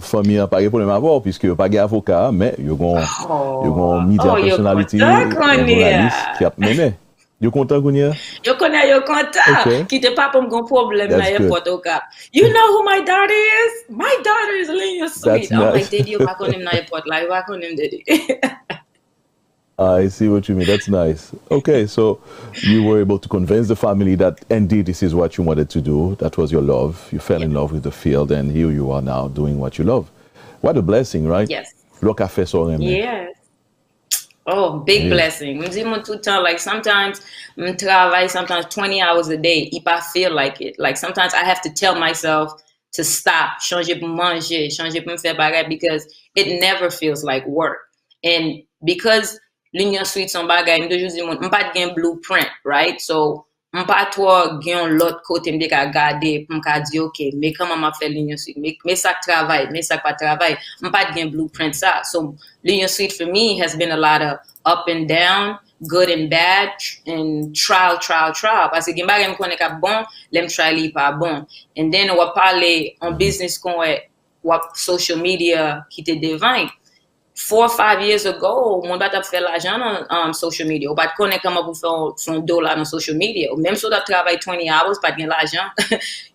famille, pas de problème à voir, puisque pas d'avocat, mais il y a un media personality, un journaliste qui a mené. You content, Gounia? Yo konta. Okay. Ki te pa pou m gon problem That's na good. airport ou ka. You know who my daughter is? My daughter is Linya Sweet. That's I'm nice. like, daddy, yo pa kon him na airport. Like, why kon him, daddy? I see what you mean. That's nice. Okay, so you were able to convince the family that indeed this is what you wanted to do. That was your love. You fell in love with the field, and here you are now doing what you love. What a blessing, right? Yes. Look at face on Yes. Oh, big blessing. M di moun tout temps, like sometimes m travay sometimes 20 hours a day if I feel like it. Like sometimes I have to tell myself to stop, changer pou manger, changer pou m fè bagay because it never feels like work. And because Linya Sweet son bagay, m toujou di moun, m pat gen blueprint, right? So m pa tro gen lot kote m de ka gade pou m ka di ok, me koman ma fè Linya Sweet, me sak travay, me sak pa travay, m pat gen blueprint sa. So Linya Sweet for me has been a lot of up and down, good and bad, and trial. Parce gen bagay m konen ka bon, lem try li pa bon. And then wap pale on business kon wap social media ki te devan. 4 or 5 years ago, moun bat ap fè l'ajan on social media. Ou bat konen kama pou fè un $1 on social media. Ou même so dat travay 20 hours, pat gen l'ajan,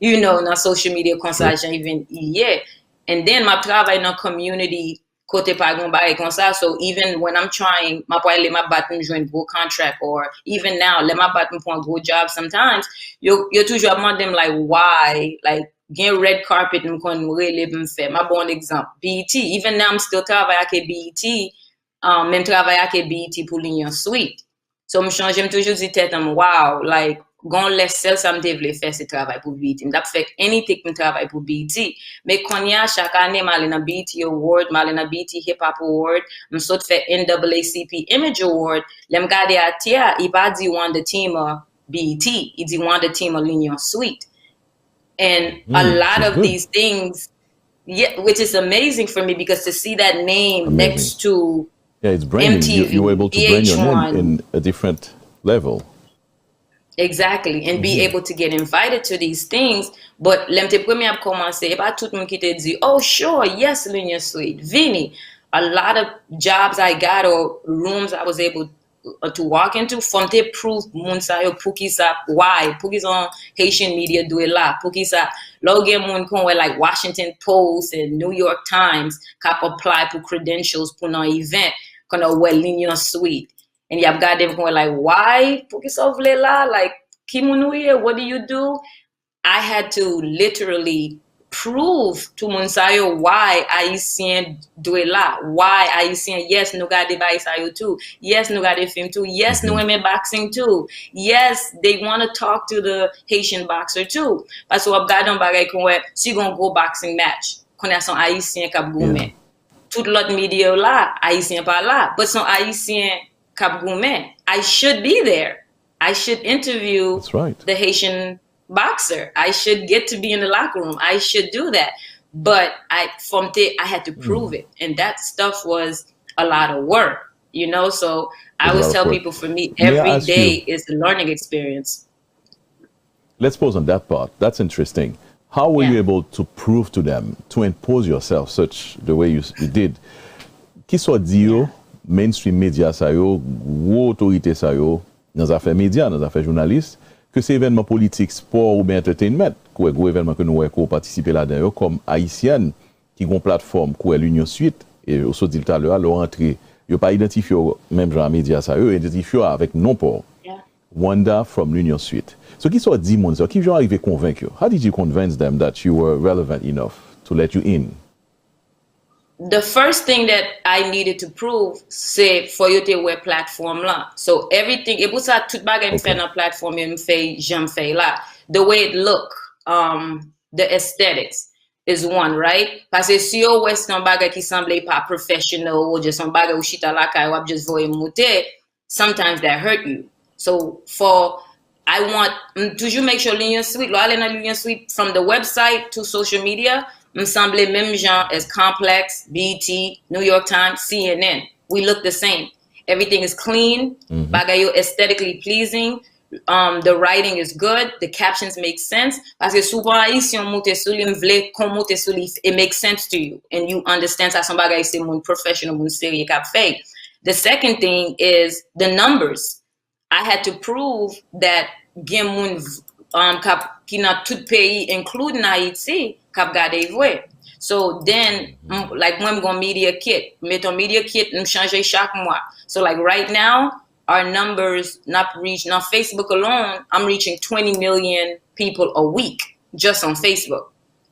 you know, on social media kon sa ajan even iye. And then ma travay nan community kote pa gon bagay kon sa. So even when I'm trying, ma pou ale ma bat m jwen gros contract, or even now, le ma bat m pou an gros job sometimes, yo toujou ap mande dem like, why? Like, gen red carpet m kon rele m fè. Ma bon exemple, BET. Even now, I'm still travay ake BET, men travay ake BET pou Linya Sweet. So m chanje, m toujou di tèt am, wow, like, gon les sel sa m te vle fè se travay pou BET. M dap fèk anything m travay pou BET. Me konya, chak ane, ma ale na BET Award, ma ale na BET Hip Hop Award, m sot fè NAACP Image Award, lem gade atia, i pa di Wanda Tima BET, i di Wanda Tima Linya Sweet. And a lot of these things, which is amazing for me because to see that name next to it's branding. MTV, you were able to brand your name in a different level. Exactly, and be able to get invited to these things. But lem te premi ap komanse, e pa tout moun ki te di, oh sure, yes, Linya Sweet, Vinny. A lot of jobs I got or rooms I was able to walk into, from te proof moun sa yo pou ki sa, why? Pou ki son Haitian media do it la, pou ki sa, lo gen moun kon we like Washington Post and New York Times kap apply pou credentials pou nan event, kon we Linya Sweet. And yap got them going like, why? Pou ki sa vle la? Like, ki moun ou ye? What do you do? I had to literally prove to moun sa yo why Haitien do it la. Why Haitien, yes, nou gade device sa yo too. Yes, nou gade film too. Yes, nou eme boxing too. Yes, they want to talk to the Haitian boxer too. Parce wap gade an bagay kon we, si gon go boxing match, kon ya son Haitien kap goumen. Tout lot media la, Haitien pa la. But son Haitien kap goumen, I should be there. I should interview the Haitian boxer. I should get to be in the locker room. I should do that. But I had to prove it. And that stuff was a lot of work, you know? So I always tell people, for me, every day is a learning experience. Let's pause on that part. That's interesting. How were you able to prove to them, to impose yourself such the way you did? Ki so di yo, mainstream media sa yo, gros autorité sa yo, nan zafè media, nan zafè journaliste, que c'est événement politique, sport ou bien entertainment, quoi gros événement que nous avons participé là-dedans, comme haïtienne, qui ont une plateforme, quoi l'Union Suite, et au saut tout à l'heure, leur entrée, ils n'ont pas identifié, même genre médias, ça, eux, identifié avec non-port. Wanda from l'Union Suite. So, qui soit dit, mon qui j'en arrivé convaincre? How did you convince them that you were relevant enough to let you in? The first thing that I needed to prove, c'est for you to wear platform là. So everything, et pour ça, tout bagay me fait dans platform, me fait, j'aime fait là. The way it look, the aesthetics is one, right? Parce que si yo west un bagay qui semble pas professional, ou just un bagay ou chita la kay, ou just voye mouté, sometimes that hurt you. So I want toujours make sure Linya Sweet, lo ale na Linya Sweet from the website to social media, me semble même genre as Complex, BET, New York Times, CNN. We look the same. Everything is clean, bagay yo aesthetically pleasing. the writing is good, the captions make sense. Parce que souvent ici on monte sur li m'vle kon monte sur li, it makes sense to you and you understand ça son bagay c'est mon professional mon sérieux k'ap fait. The second thing is the numbers. I had to prove that gen moun kap ki nan tout pays including Haiti kap gade vwe. So then like moi m'gon media kit, meton media kit m'change chaque mois. So like right now our numbers not reach, on Facebook alone, I'm reaching 20 million people a week just on Facebook.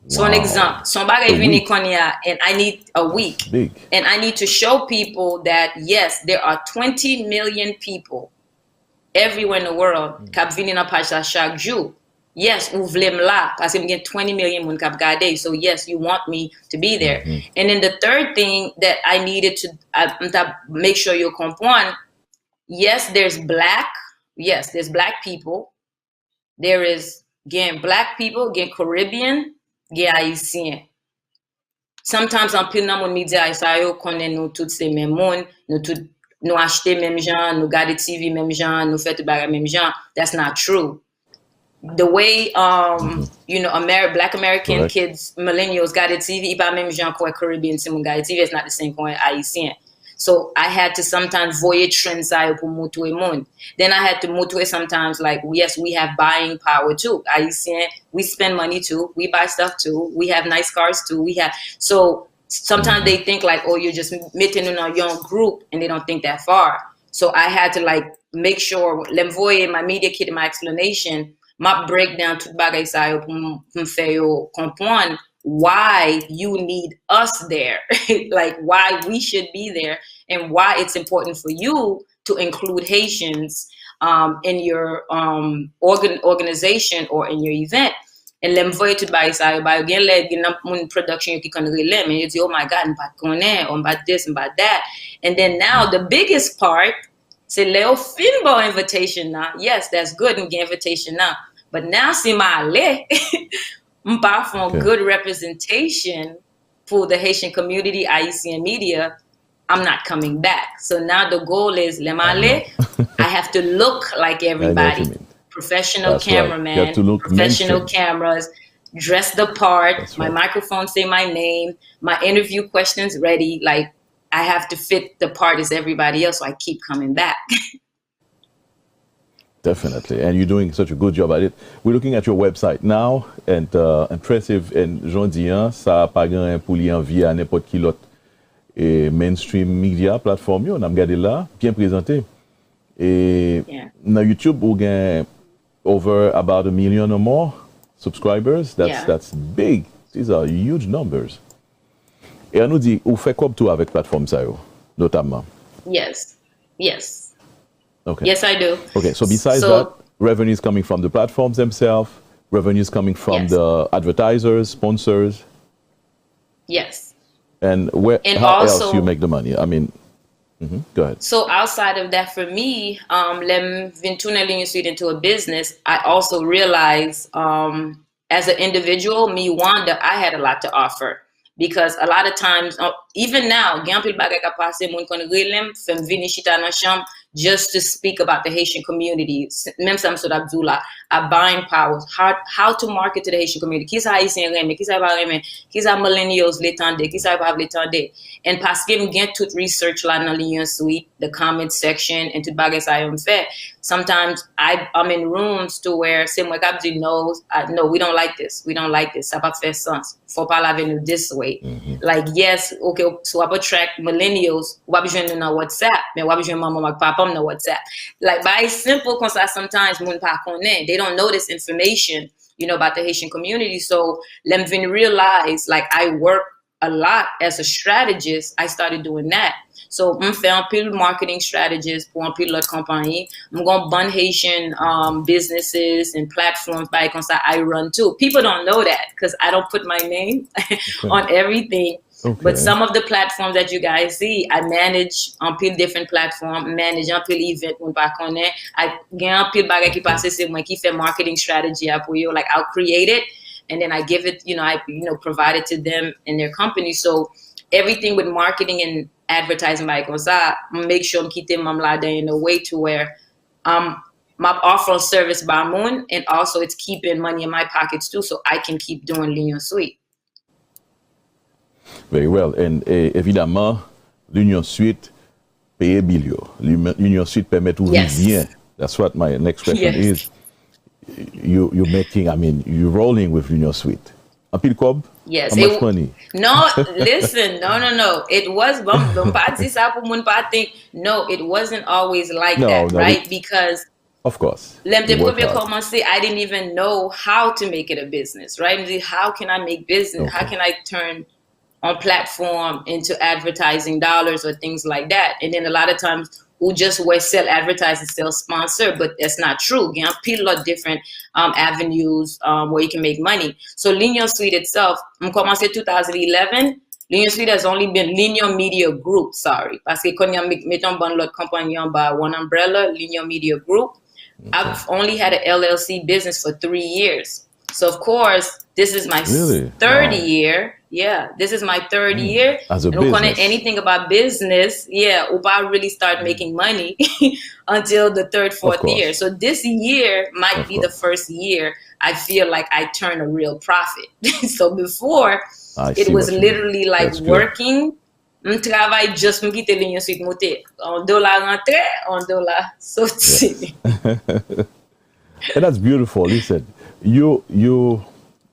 So an example, somebody vini konya and I need a week. Big. And I need to show people that yes, there are 20 million people everywhere in the world kap vini nan page la chaque jour. Yes, ou vle m'la, parce que m'gen 20 million moun kap gade. So yes, you want me to be there. And then the third thing that I needed to make sure you comprend, yes, there's black people. There is, again, black people, again, Caribbean, again, Haitien. Sometimes on pile nan moun media Haitien yo konnen nou tout se même moun, nou achete même jan, nou gade TV même jan, nou fait tout bagay même jan. That's not true. The way, you know, Black American kids, millennials gade TV, ipa même jan kwa Caribbean si moun gade TV, it's not the same kwa Haitien. So I had to sometimes voyage trends pour montrer moun. Then I had to montrer sometimes like, yes, we have buying power too. Haitien, we spend money too. We buy stuff too. We have nice cars too. So sometimes they think like, oh, you're just meeting in a young group and they don't think that far. So I had to like make sure, l'envoyer my media kit and my explanation, my breakdown tout bagay sa yo pou m'fè yo comprendre why you need us there, like why we should be there and why it's important for you to include Haitians in your organization or in your event. And lem voye tout bagay sa yo, ba yo gen le gen moun production yo ki kon rele, men yo di, oh my God, m'bat konnen, or m'bat this, m'bat that. And then now the biggest part, c'est Leo Finbo invitation now. Yes, that's good, and get invitation now. But now see my ale, m'pa fon good representation for the Haitian community, Haitian media, I'm not coming back. So now the goal is, I have to look like everybody. Professional cameraman, professional cameras, dress the part, my microphone say my name, my interview questions ready. Like I have to fit the part as everybody else, so I keep coming back. Definitely, and you're doing such a good job at it. We're looking at your website now, and impressive. And j'en dis ça pas grand pour li envie à n'importe qui l'autre mainstream media platform yo. On a regardé là, bien présenté. Et na YouTube, vous gagnez over about 1 million or more subscribers. That's big. These are huge numbers. Et on nous dit, vous faites quoi tout avec plateforme ça yo, notamment? Yes. Okay. Yes, I do. Okay, so besides that, revenue is coming from the platforms themselves, revenue is coming from the advertisers, sponsors. Yes. And how else you make the money? I mean, go ahead. So outside of that, for me, lem vintuneling suite into a business, I also realized as an individual, me, Wanda, I had a lot to offer. Because a lot of times, even now, just to speak about the Haitian community, même ça m'sou d'Abdullah, a buying powers, how to market to the Haitian community. Qui sa Haitien reme, qui sa pa reme, qui sa millennials l'étendé, qui sa pa l'étendé. And parce que m'gen tout research là dans l'union suite, the comment section, and tout bagay sa yon fait. Sometimes I'm in rooms to where c'est moi k'ap di no, we don't like this. We don't like this. Ça pa fait sens. Faut pas laver nous this way. Like yes, okay, so wap attract millennials, wap jwen nou nan WhatsApp, mais wap jwen maman mak papam nan WhatsApp. Like by simple kon sa sometimes moun pa konnen, they don't know this information, you know, about the Haitian community. So lem vin realize like I work a lot as a strategist. I started doing that. So I'm un pile marketing strategist pour un pile l'autre compagnie. I'm going to ban Haitian businesses and platforms by comme I run too. People don't know that because I don't put my name on everything. But some of the platforms that you guys see, I manage on pile different platforms, manage on pile event when back on it. I get on pile bagay qui passe c'est moi qui fait marketing strategy pour you. Like I'll create it and then I give it, I provide it to them and their company. So everything with marketing and advertising by Gonza, make sure I'm keeping them in a way to where I'm my offer service by Moon, and also it's keeping money in my pockets too, so I can keep doing L'Union Suite. Very well. And évidemment, l'Union Suite paye bilio. L'Union Suite permet tout bien. That's what my next question is. You're making, I mean, you're rolling with L'Union Suite. A pile cob? Yes. How much money? No, listen, no. It was, no, it wasn't always like that, right? Because of course. I didn't even know how to make it a business, right? How can I make business? Okay. How can I turn on platform into advertising dollars or things like that? And then a lot of times we just sell advertising, sell sponsor, but that's not true. You know, a lot of different avenues where you can make money. So L'Union Suite itself, I'm commencé 2011. L'Union Suite has only been L'Union Media Group, sorry. Parce que quand on mettons bon l'autre compagnie by one umbrella, L'Union Media Group. Okay. I've only had an LLC business for 3 years. So of course, this is my third year. Yeah, this is my third year. As a business. Anything about business, I really start making money until the third, fourth year. So this year might be the first year I feel like I turn a real profit. So before, it was literally like working. Je travaille just me quitter L'Union Suite monter. $1 rentré, $1 sorti. And that's beautiful. Listen, you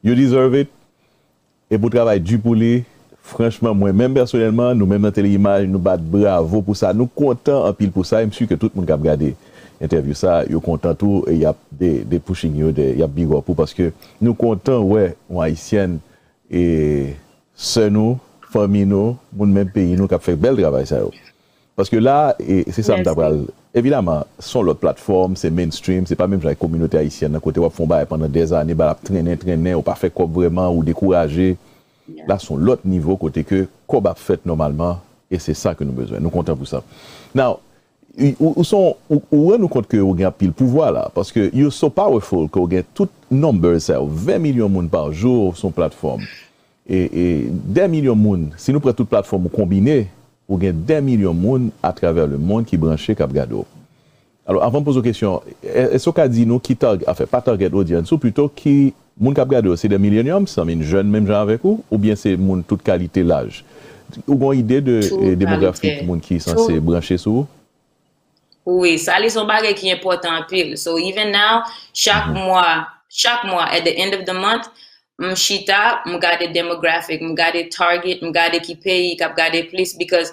deserve it. Et pour travail du pour lui, franchement, moi-même personnellement, nous-mêmes dans Téléimage, nous battons bravo pour ça. Nous contents en pile pour ça. Je suis sûr que tout le monde qui a regardé l'interview ça, ils sont contents tout. Et il y a des pushing, il y a big up parce que nous contents, ouais, on haïtienne et sœurs nous, famille nous, mon même pays nous qui a fait bel travail ça. Parce que là, et c'est ça que je évidemment, sur l'autre plateforme, c'est mainstream, c'est pas même la communauté haïtienne, d'un côté, on font pendant des années, traîner, ou pas fait quoi vraiment, ou décourager. Là, sur l'autre niveau, côté que, quoi va fait normalement, et c'est ça que nous avons besoin. Nous comptons pour ça. Now, où nous compte que vous avez pile pouvoir là, parce que you're so powerful que vous avez tout number, ça, 20 millions de monde par jour sur plateforme. Et 10 millions de monde, si nous prenons toute plateforme combinée, ou gen 10 millions de monde à travers le monde qui branché Cap Gado. Alors, avant de poser une question, est-ce qu'on dit nous qui target, enfin, pas target audience, ou plutôt qui, monde Cap Gado, c'est des millenniums, ça mène jeunes même gens avec vous, ou bien c'est monde toute qualité l'âge? Ou avez une idée de démographique monde qui est censé brancher sur vous? Oui, ça, c'est un bagage qui est important en pile. So, even now, chaque mois, at the end of the month, Mshita, mgade demographic, mgade target, mgade ki pay, kap gade police, because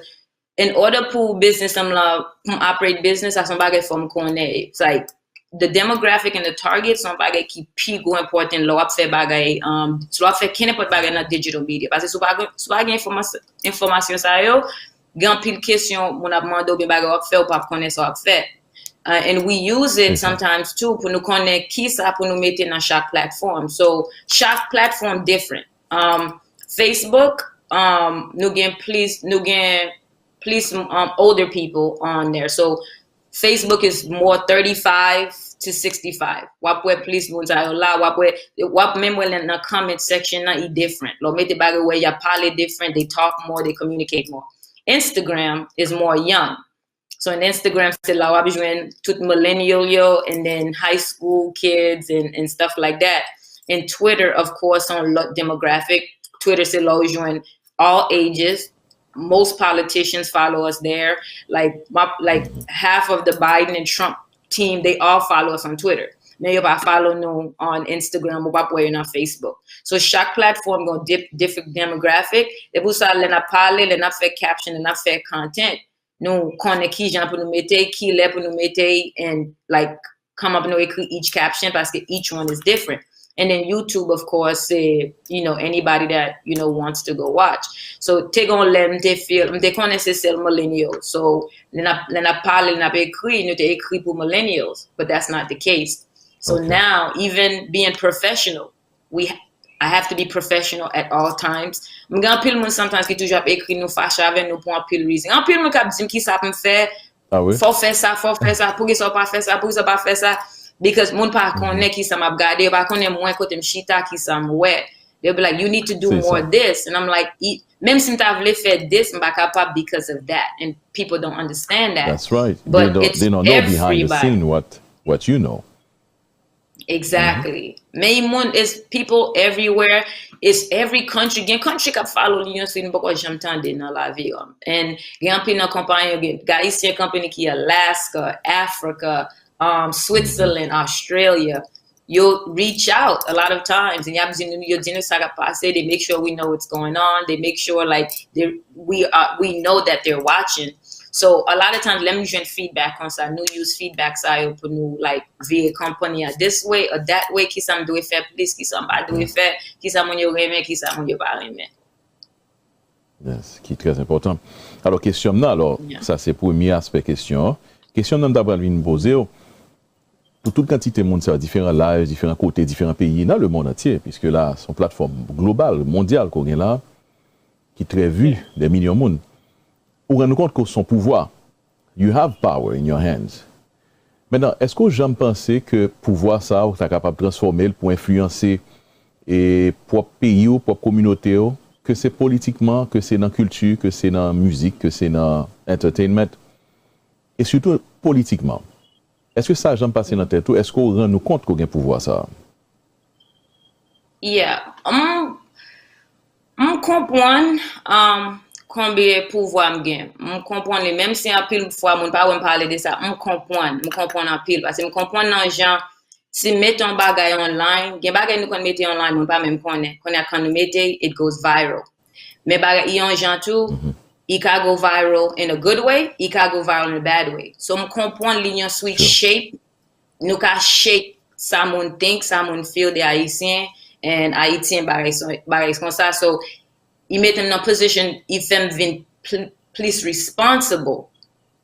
in order for business, operate business, as somebody from Kone, it's like the demographic and the target, somebody ki pi go important, lo ap fe bagay, lo ap fe kene pot bagay na digital media. Parce que sou bagay information sa yo, gan pil question, moun ap mando bi bagay ap fe ou pa kone so ap fe. And we use it sometimes too pour nous connecter qui ça pour nous mettre dans chaque plateforme. So chaque plateforme different. Facebook, nous gain please older people on there. So Facebook is more 35 to 65. Wapwe please nous la wap même in the comment section na different. Lo mette bagay where ya parle different, they talk more, they communicate more. Instagram is more young. So on Instagram, c'est là où je tout millennial yo, and then high school kids and stuff like that. And Twitter, of course, on demographic. Twitter, c'est là où je all ages. Most politicians follow us there. Like half of the Biden and Trump team, they all follow us on Twitter. Many of us follow nous on Instagram ou pas on Facebook. So chaque plateforme got different demographic. Et pour ça, l'on a parlé, l'on a fait caption, l'on a fait content. Nous connaît qui gens pour nous mettre, qui l'est pour nous mettre, and like come up and écrire each caption parce que each one is different. And then YouTube, of course, anybody that wants to go watch. So te gon lem te feel, te connaissent c'est millennials. So l'na parlé, l'na écrit, nous te écrit pour millennials, but that's not the case. So now, even being professional, I have to be professional at all times. M'gan pile moun sometimes qui toujours écrit nous fâche avec nous pour un pile reason. Un pile moun k'ap dim qui ça peut faire. Ah oui. Faut faire ça, pour que ça pas faire ça, pour que ça pas faire ça. Because moun pa connaît qui ça m'a regardé, pa connaît moins côté m'chita qui ça m'wè. They'll be like, you need to do more of this. And I'm like, même si m'ta vle faire this, m'pa capable because of that. And people don't understand that. That's right. But they don't know behind the scene what what you know. Exactly. Many is people everywhere. It's every country. Gen country kap follow Lyon Sweden because j'entende dans la vie. And gen pil nan compagnie gen Haitian company ki Alaska, Africa, Switzerland, Australia. You'll reach out a lot of times, and they make sure we know what's going on. They make sure like we know that they're watching. So a lot of times, let me join feedback on sa nous use feedback sa pour nous like via company this way or that way. Qui ça me doit faire plus, qui ça pas doit faire, qui ça mon yo remet, qui ça mon yo pas remet. Yes, qui est très important. Alors question là, alors ça c'est premier aspect question. Question nan d'abord vinn poser pour toute quantité de monde ça différents lives, différents côtés, différents pays dans le monde entier puisque là son plateforme globale, mondiale qu'on a là qui est très vue des millions de monde. Ou rendre compte que son pouvoir, you have power in your hands. Maintenant, est-ce que j'aime penser que pouvoir ça, tu es capable de transformer pour influencer et propre pays ou propre communauté, que c'est politiquement, que c'est dans la culture, que c'est dans la musique, que c'est dans l'entertainment, et surtout politiquement. Est-ce que ça j'aime passer dans la tête ou est-ce qu'on rend nous compte qu'on a pouvoir ça? Yeah, comprendre combien pouvoir m'gain. Comprendre même si un pile fois mon pas parler de ça, comprendre en pile parce que comprendre dans gens si mettre un bagay online, gen bagay nous qu'on mettre online, mon pas même connaît quand nous mettre it goes viral. Mais bagay yon gens tout, it can go viral in a good way, it can go viral in a bad way. So comprendre l'union sweet shape, nous ka shape ça mon think, ça mon feel des haïtiens and haïtien bagay comme ça. So il met in a position if them vin plus responsible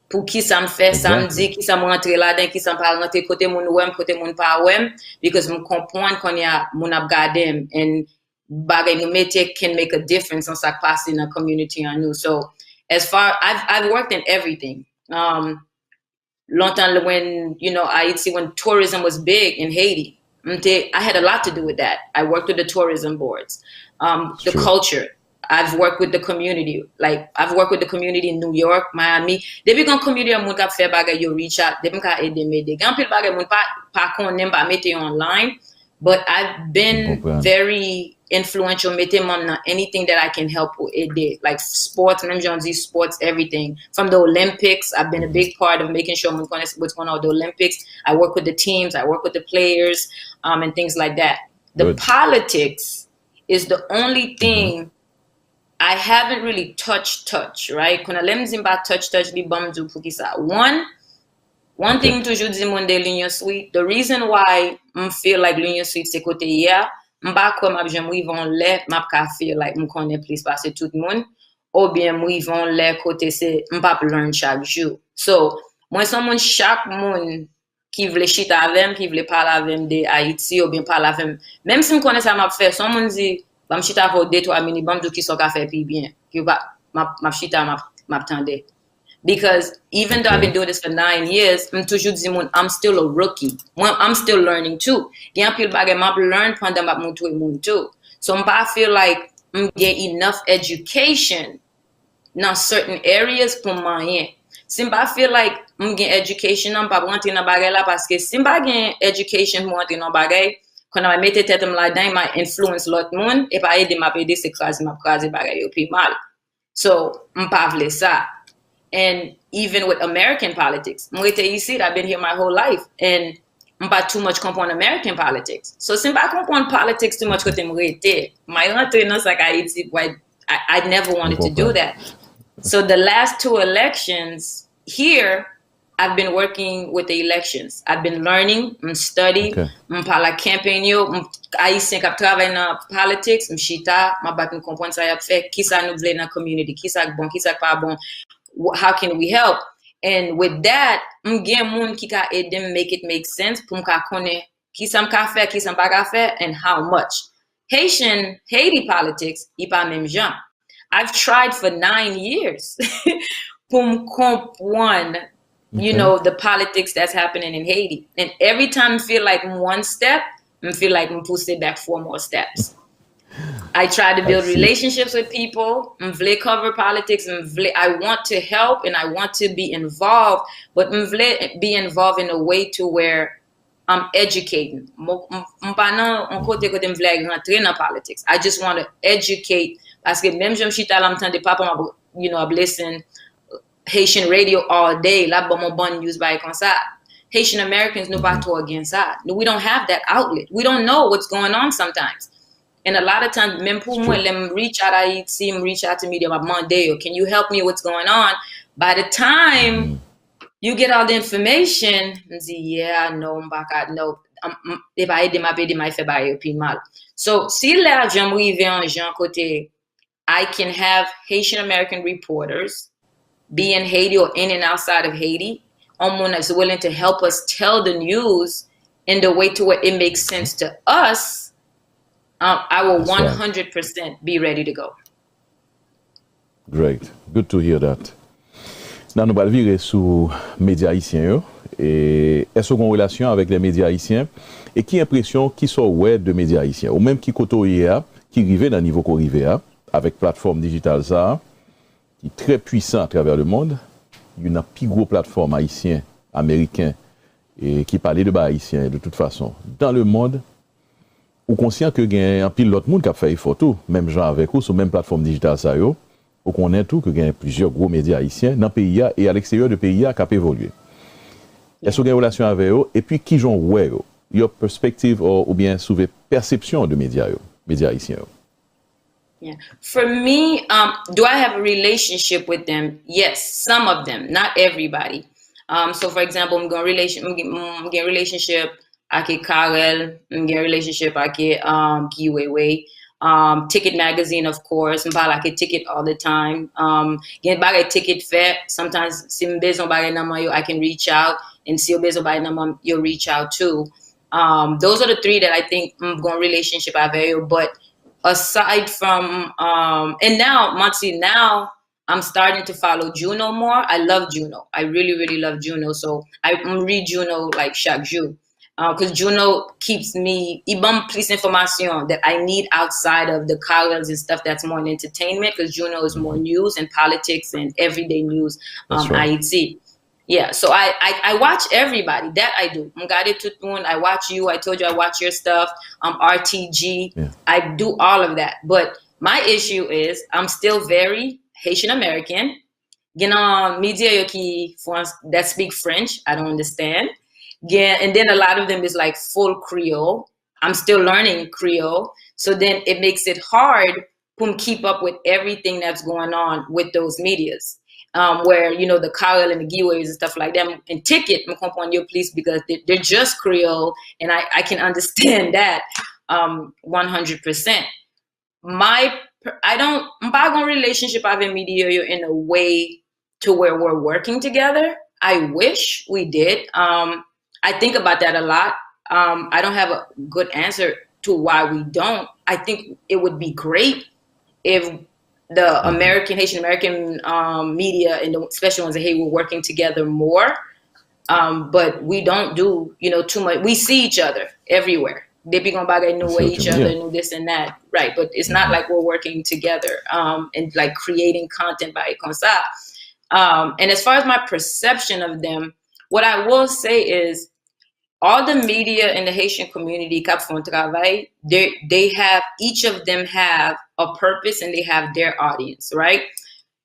pour qui ça me fait samedi qui ça me rentre là-dedans qui ça me pas rentrer côté mon ouem côté mon pas ouem because me comprendre qu'on y a mon ap gardem and bagay nous métier can make a difference on ça passe in a community on nous. So as far I've worked in everything. Longtemps when Haiti when tourism was big in Haiti, I had a lot to do with that. I worked with the tourism boards, the culture. I've worked with the community. Like I've worked with the community in New York, Miami. Depuis qu'on community moun k'ap fè bagay yo reach out, depuis qu'on aide m'aider. Gan pile bagay moun pa konnen pa mette online, but I've been very influential mette moun nan anything that I can help with aider. Like sports, même j'en dis sports, everything. From the Olympics, I've been a big part of making sure moun connaisse what's going on with the Olympics. I work with the teams, I work with the players, and things like that. The politics is the only thing I haven't really touch, right? Quand on zimba touch, li bamdu pour qui ça. One thing toujours dit mon de l'Union Suite. The reason why I feel like l'Union Suite c'est côté hier, m'ba quoi m'a j'aime vivre là, m'a ka feel like me connaît plus parce que tout le monde, ou bien moi vivre là côté c'est m'pa learn chaque jour. So moi son mon chaque monde qui veut chita avec, qui veut parler avec de Haïti ou bien parler avec, même si me connaît ça m'a fait, son monde dit bam chita for 2-3 minutes bam do ki so ka fait pi bien ki ma chita ma tande because even though I've been doing this for 9 years toujours dis moun I'm still a rookie I'm still learning too gen pile bagay m'a learn pendant m'a montou e moun too so I feel like get enough education in certain areas pour moyen si I feel like get education on pa rentrer dans bagay là parce que si get education pour rentrer dans bagay quand on mette tête là-dedans, m'a influence l'autre monde et pas aider m'a aider c'est craser bagay yo pi mal. So, m'pa vle ça. And even with American politics, moi j'étais ici, I've been here my whole life and m'pa too much comprendre American politics. So, si m'pa comprendre politics too much côté m'rete, m'a rentré dans ça Haïti, I never wanted to do that. So, the last 2 elections here I've been working with the elections. I've been learning, study, parla campaign yo, haïtien k'ap travaille dans politics, m'chita, m'a bat comprendre ça y a fait, qui ça nous vle dans community, qui ça bon, qui ça pas bon, how can we help? And with that, m'gen moun ki ka aide make it make sense pour m'ka connaître qui ça m'ka faire, qui ça pas ka faire and how much. Haiti politics, y pas même gens. I've tried for 9 years pour m'comprendre the politics that's happening in Haiti. And every time I feel like one step, I feel like I'm pushing back 4 more steps. I try to build relationships with people. M'vle cover politics. I want to help and I want to be involved, but m'vle be involved in a way to where I'm educating. Politics. I just want to educate. Parce que même je m'chita la m'tende papa, you know, I listen Haitian radio all day. Là, bon, mon bon news by comme ça. Haitian Americans, nous pas trop against that. We don't have that outlet. We don't know what's going on sometimes. And a lot of times, même pour moi, let me reach out, I see him reach out to me, they're Monday, or can you help me? What's going on? By the time you get all the information, yeah, no, no. If I aide ma pede, my fait bailler puis mal. So, si là, j'aime arriver en Jean côté, I can have Haitian American reporters be in Haiti or in and outside of Haiti, someone that's willing to help us tell the news in the way to where it makes sense to us. I will 100% be ready to go. Great. Good to hear that. Nan nou bal vire sou médias haïtiens et est-ce qu'on relation avec les médias haïtiens et qui impression qui sont ouais de médias haïtiens ou même qui côtoyer qui rive dans niveau qu'on rive avec plateforme digitale ça qui est très puissant à travers le monde. Il y a une plus gros plateforme haïtien américain et qui parlait de bas haïtien de toute façon dans le monde. Ou conscient que il y a un pile l'autre monde qui a fait photo même gens avec vous sur même plateforme digitale ça yo ou connaît tout que il y a plusieurs gros médias haïtiens dans le pays et à l'extérieur du pays qui a évolué. Est-ce que vous avez une relation avec eux et puis qui j'en ouais your perspective ou bien soulever perception de médias haïtiens. Yeah. For me, do I have a relationship with them? Yes, some of them, not everybody. So for example, I'm going relationship avec Karel, I'm getting relationship avec Kiwewe. Ticket magazine, of course. I'm like a ticket all the time. Get back a ticket fair. Sometimes I can reach out and see you reach out too. Those are the three that I think I'm going relationship with. But aside from and now, Monty, now I'm starting to follow Juno more. I love Juno. I really, really love Juno. So I read Juno like chaque jour. Because Juno keeps me, ibam plus information that I need outside of the Karels and stuff that's more in entertainment, because Juno is more news and politics and everyday news. IT. Yeah, so I watch everybody. That I do. I watch you. I told you I watch your stuff. RTG. Yeah. I do all of that. But my issue is I'm still very Haitian American. You know, media that speak French, I don't understand. Yeah, and then a lot of them is like full Creole. I'm still learning Creole. So then it makes it hard to keep up with everything that's going on with those medias. Where, you know, the Karel and the giveaways and stuff like that. And Ticket, please, because they're just Creole. And I can understand that 100%. I don't have a relationship with media in a way to where we're working together. I wish we did. I think about that a lot. I don't have a good answer to why we don't. I think it would be great if the Haitian American media and the special ones that were working together more. But we don't do, you know, too much. We see each other everywhere. They be going by know each other, know this and that, right? But it's not like we're working together and like creating content by concept. And as far as my perception of them, what I will say is, all the media in the Haitian community, Cap Font Travail, they have, each of them have a purpose and they have their audience, right?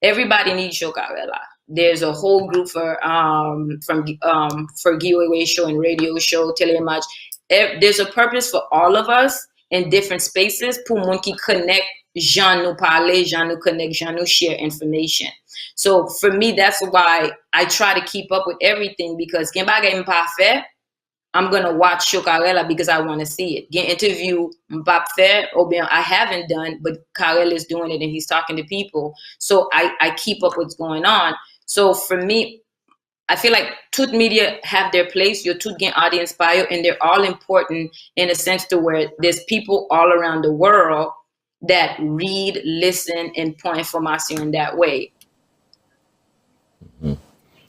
Everybody needs Shokarela. There's a whole group for giveaway show and radio show, TELE. There's a purpose for all of us in different spaces. Pour moun ki connect, Jean nous parler, Jean nous connect, Jean nous share information. So for me, that's why I try to keep up with everything, because I'm going to watch Shokarela because I want to see it. Get interview I haven't done, but Karel is doing it and he's talking to people. So I keep up what's going on. So for me, I feel like tout media have their place. Your tout gain audience bio, and they're all important in a sense to where there's people all around the world that read, listen, and point information in that way.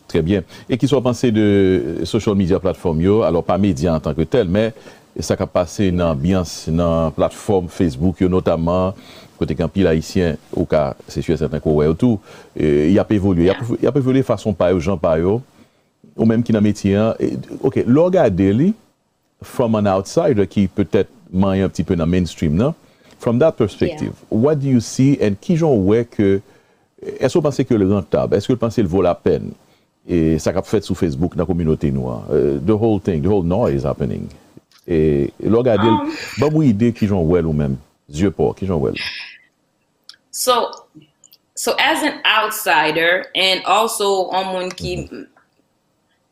Très bien. Et qui sont pensés de social media platform, alors pas médias en tant que tel, mais et ça a passé dans l'ambiance, dans la plateforme Facebook, notamment, côté quand pile haïtien, au cas, c'est sûr, certain qu'on voit tout, il a évolué. Il a évolué de façon par eux, gens par eux, ou même qui dans le métier. OK, le regarder, from an outsider qui peut-être maille un petit peu dans le mainstream, non? From that perspective, what do you see, and qui j'en ouais que, est-ce que vous pensez que le rentable, est-ce que vous pensez que le vaut la peine? Et ça a fait sur Facebook dans la communauté noire. The whole thing, the whole noise happening. Et regardez, bon, moi, idée qui j'en vois ou même, yeux pas, qui j'en vois. So as an outsider, and also on one qui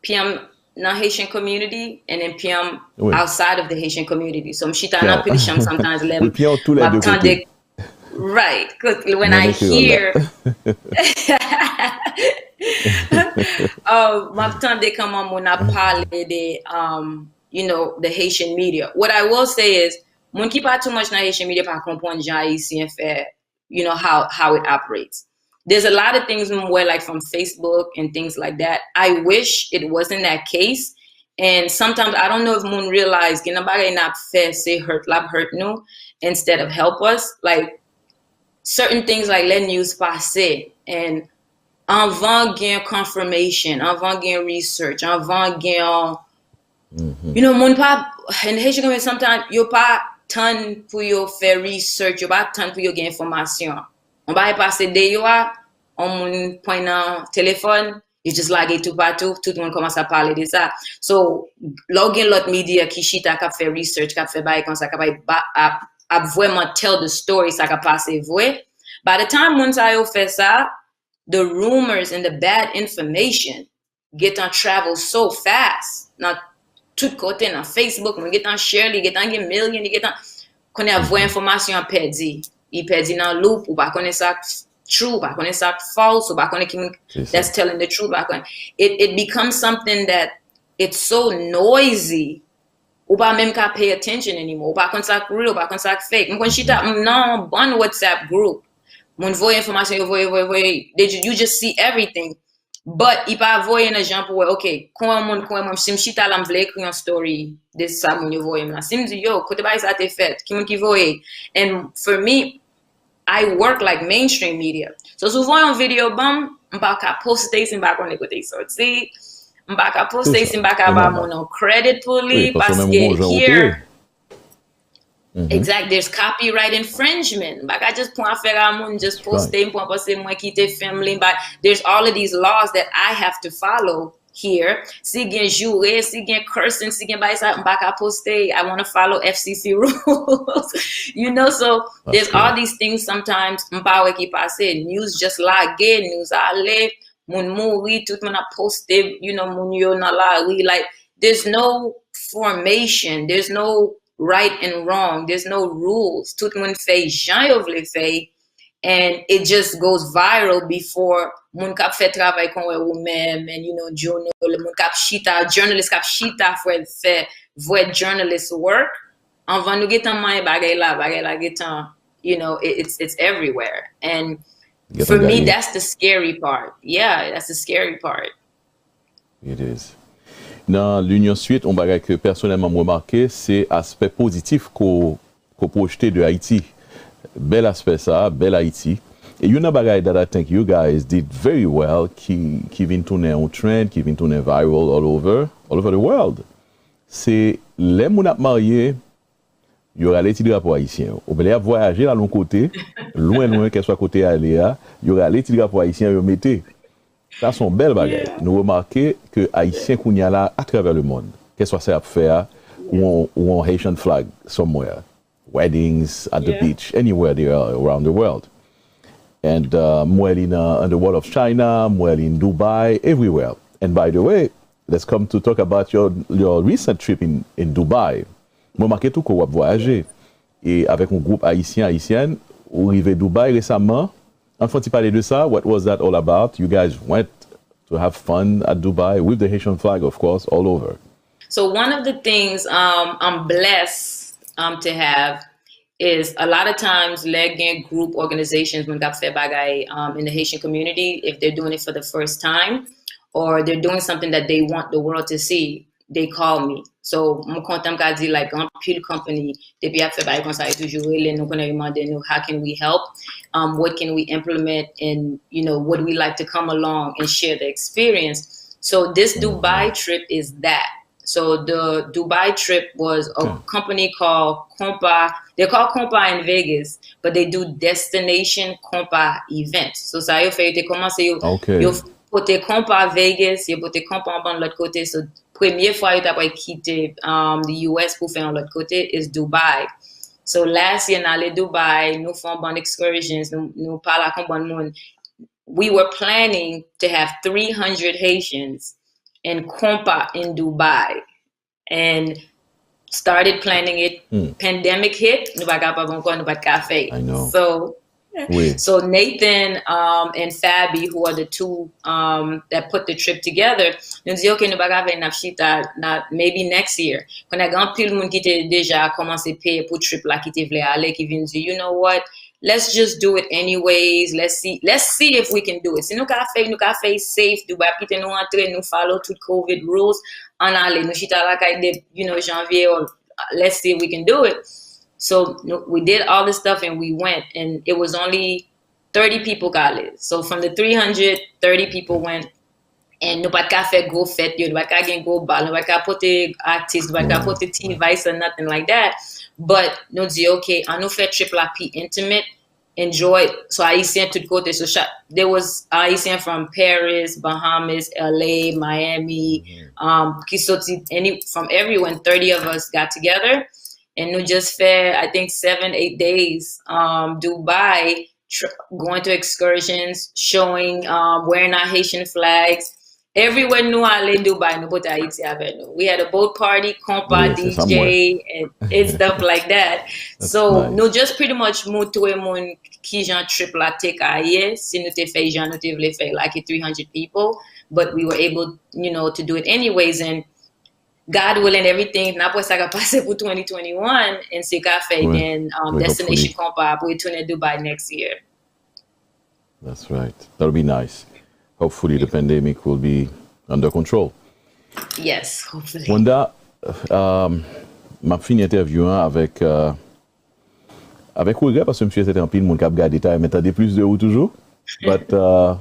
PM na Haitian community, and then PM outside of the Haitian community. So m'chita na pilisham sometimes lem. Right, because when I hear, m'attend de comment on a parlé de, you know, the Haitian media. What I will say is, mon qui pas too much na Haitian media pa comprendre Jean Haitien fait, you know, how it operates. There's a lot of things where, like from Facebook and things like that. I wish it wasn't that case. And sometimes I don't know if Moon realized, you know, bagay not fair, say hurt no, instead of help us. Like certain things like let news passer and avant gain confirmation, avant gain research, avant gain, you know, Moon pa, and Haitian sometimes you pa ton pour your faire research, you pa ton pour your gain information. On va y passer des jours, on point dans téléphone, il just like tout partout, tout le monde commence à parler de ça. So, login l'autre media qui chita, qui fait research, qui fait bail comme ça, qui a vraiment tell the story, ça qui passe vrai. By the time once I fait ça, the rumors and the bad information get on travel so fast. Now, tout côté dans Facebook, on get on share, get on get million, get on, qu'on a vraie information perdu. Il perdit dans loop, ou pas connaître ça true, pas connaître ça false, ou pas connaître qui that's telling the truth. It becomes something that it's so noisy, ou pas même qu'à pay attention anymore, ou pas connaître ça real, ou pas connaître ça fake. Moi, quand je suis dans un WhatsApp group, mon voix information, you just see everything. But if I voyais un gens pour OK, quand si je suis là, je veux écrire une story de ça, mon voyais là. Si me dit yo, côté bail ça t'est fait, qui voyait. And for me, I work like mainstream media. So souvent en vidéo bam, on pas qu'à poster sin pas connait côté sorti. On pas qu'à poster sin pas qu'à ba mon credit pour lui parce que here exact, there's copyright infringement. But I just point faire à mon just poster point passer moi quitter family, but there's all of these laws that I have to follow here. Si gen jouer, si gen cursing, si gen by ça back I poster, I want to follow FCC rules. You know, so there's all these things sometimes m'pa qui passer news just like news aller moun mouri tout moun a poster, you know, moun yo na la we like there's no formation, there's no right and wrong, there's no rules. Tout le monde fait Jean yo vle fait, and it just goes viral before moun kap fait travail kon ou même, and you know journal moun kap chita journalist kap chita fait vrai journalist work. On va nous get en main bagay la get en, you know, it's everywhere. And for me that's the scary part. Yeah, that's the scary part. It is. Dans l'Union Suite, on va que personnellement remarqué, c'est aspect positif qu'on projeté de Haïti. Bel aspect ça, bel Haïti. Et une bagaille that I think you guys did very well, qui vient tourner en trend, qui vient tourner viral all over the world. C'est les moun ap marié, il y aura les petits drapeaux haïtiens. On va les voyager à l'autre côté, loin qu'elle soit côté aléa, il y aura les petits drapeaux haïtiens, ils mettez. Ça sont belles bagailles. Nous remarquons que Haïtiens qu'on y a là à travers le monde, qu'est-ce que ça fait ou on Haitian flag somewhere, weddings at the beach, anywhere they are around the world. And more in the world of China, more in Dubai, everywhere. And by the way, let's come to talk about your recent trip in Dubai. Moi, marqué tout qu'on va voyager et avec un groupe haïtienne, on arrivé à Dubaï récemment. Enfin, tu parlais de ça. What was that all about? You guys went to have fun at Dubai with the Haitian flag, of course, all over. So one of the things I'm blessed to have is a lot of times leg group organizations when got fed bagay in the Haitian community, if they're doing it for the first time or they're doing something that they want the world to see. they call me. So I'm content ka di like an pile company depuis a fait by comme ça toujours et nous connait demander nous how can we help, what can we implement, and you know would we like to come along and share the experience. So this Dubai trip is that. So the Dubai trip was a company called Compa. They're called Compa in Vegas, but they do destination Compa events. So ça yo fait te commencer yo pote Compa Vegas, yo pote Compa en ban l'autre côté. So première fois yo t'a pas quitté the US pour faire l'autre côté is Dubai. So last year dans les Dubai, nous font bon excursions, nous parlons comme bon monde. We were planning to have 300 Haitians in Compa in Dubai, and started planning it. Pandemic hit. I know. So Nathan and Fabi, who are the two that put the trip together, nous dit OK, nous pas faire maybe next year. Quand a grand pile monde qui était déjà commencé payer pour trip là qui était voulait aller, qui vient dire, you know what? Let's just do it anyways. Let's see if we can do it. Si nous ka fait safe, Dubai pite nous entrer, nous follow tout COVID rules, en aller, nous chita la kay de, you know, janvier, or let's see if we can do it. So we did all this stuff and we went, and it was only 30 people got it. So from the 300, 30 people went, and nous pas fait go fête, nous pas gen go ball, nous pas pote artist, nous pas pote T-Vice or nothing like that. But nous dit OK, on nous fait trip la pi intimate, enjoy. So Haitian tout côté. So there was Haitian from Paris, Bahamas, LA, Miami, qui sorti from everywhere. 30 of us got together, and nous just fait, I think 7-8 days, Dubai, going to excursions, showing, wearing our Haitian flags. Everywhere nous allons Dubai, nous pote Haiti avec nous. We had a boat party, compa, DJ, and stuff like that. So nous just pretty much move to a mon qui j'en trip la take aye. Si nous te fait j'en nous te vle fait like 300 people, but we were able, you know, to do it anyways. And God willing, everything n'a pas ça va passer pour 2021, and c'est qu'a fait then destination compa pour retourner Dubai next year. That's right. That'll be nice. Hopefully the pandemic will be under control. Yes, hopefully. Wanda, m'a fini interview avec regret parce que monsieur c'était un pile mon cap garder détail mais t'as plus de vous toujours. But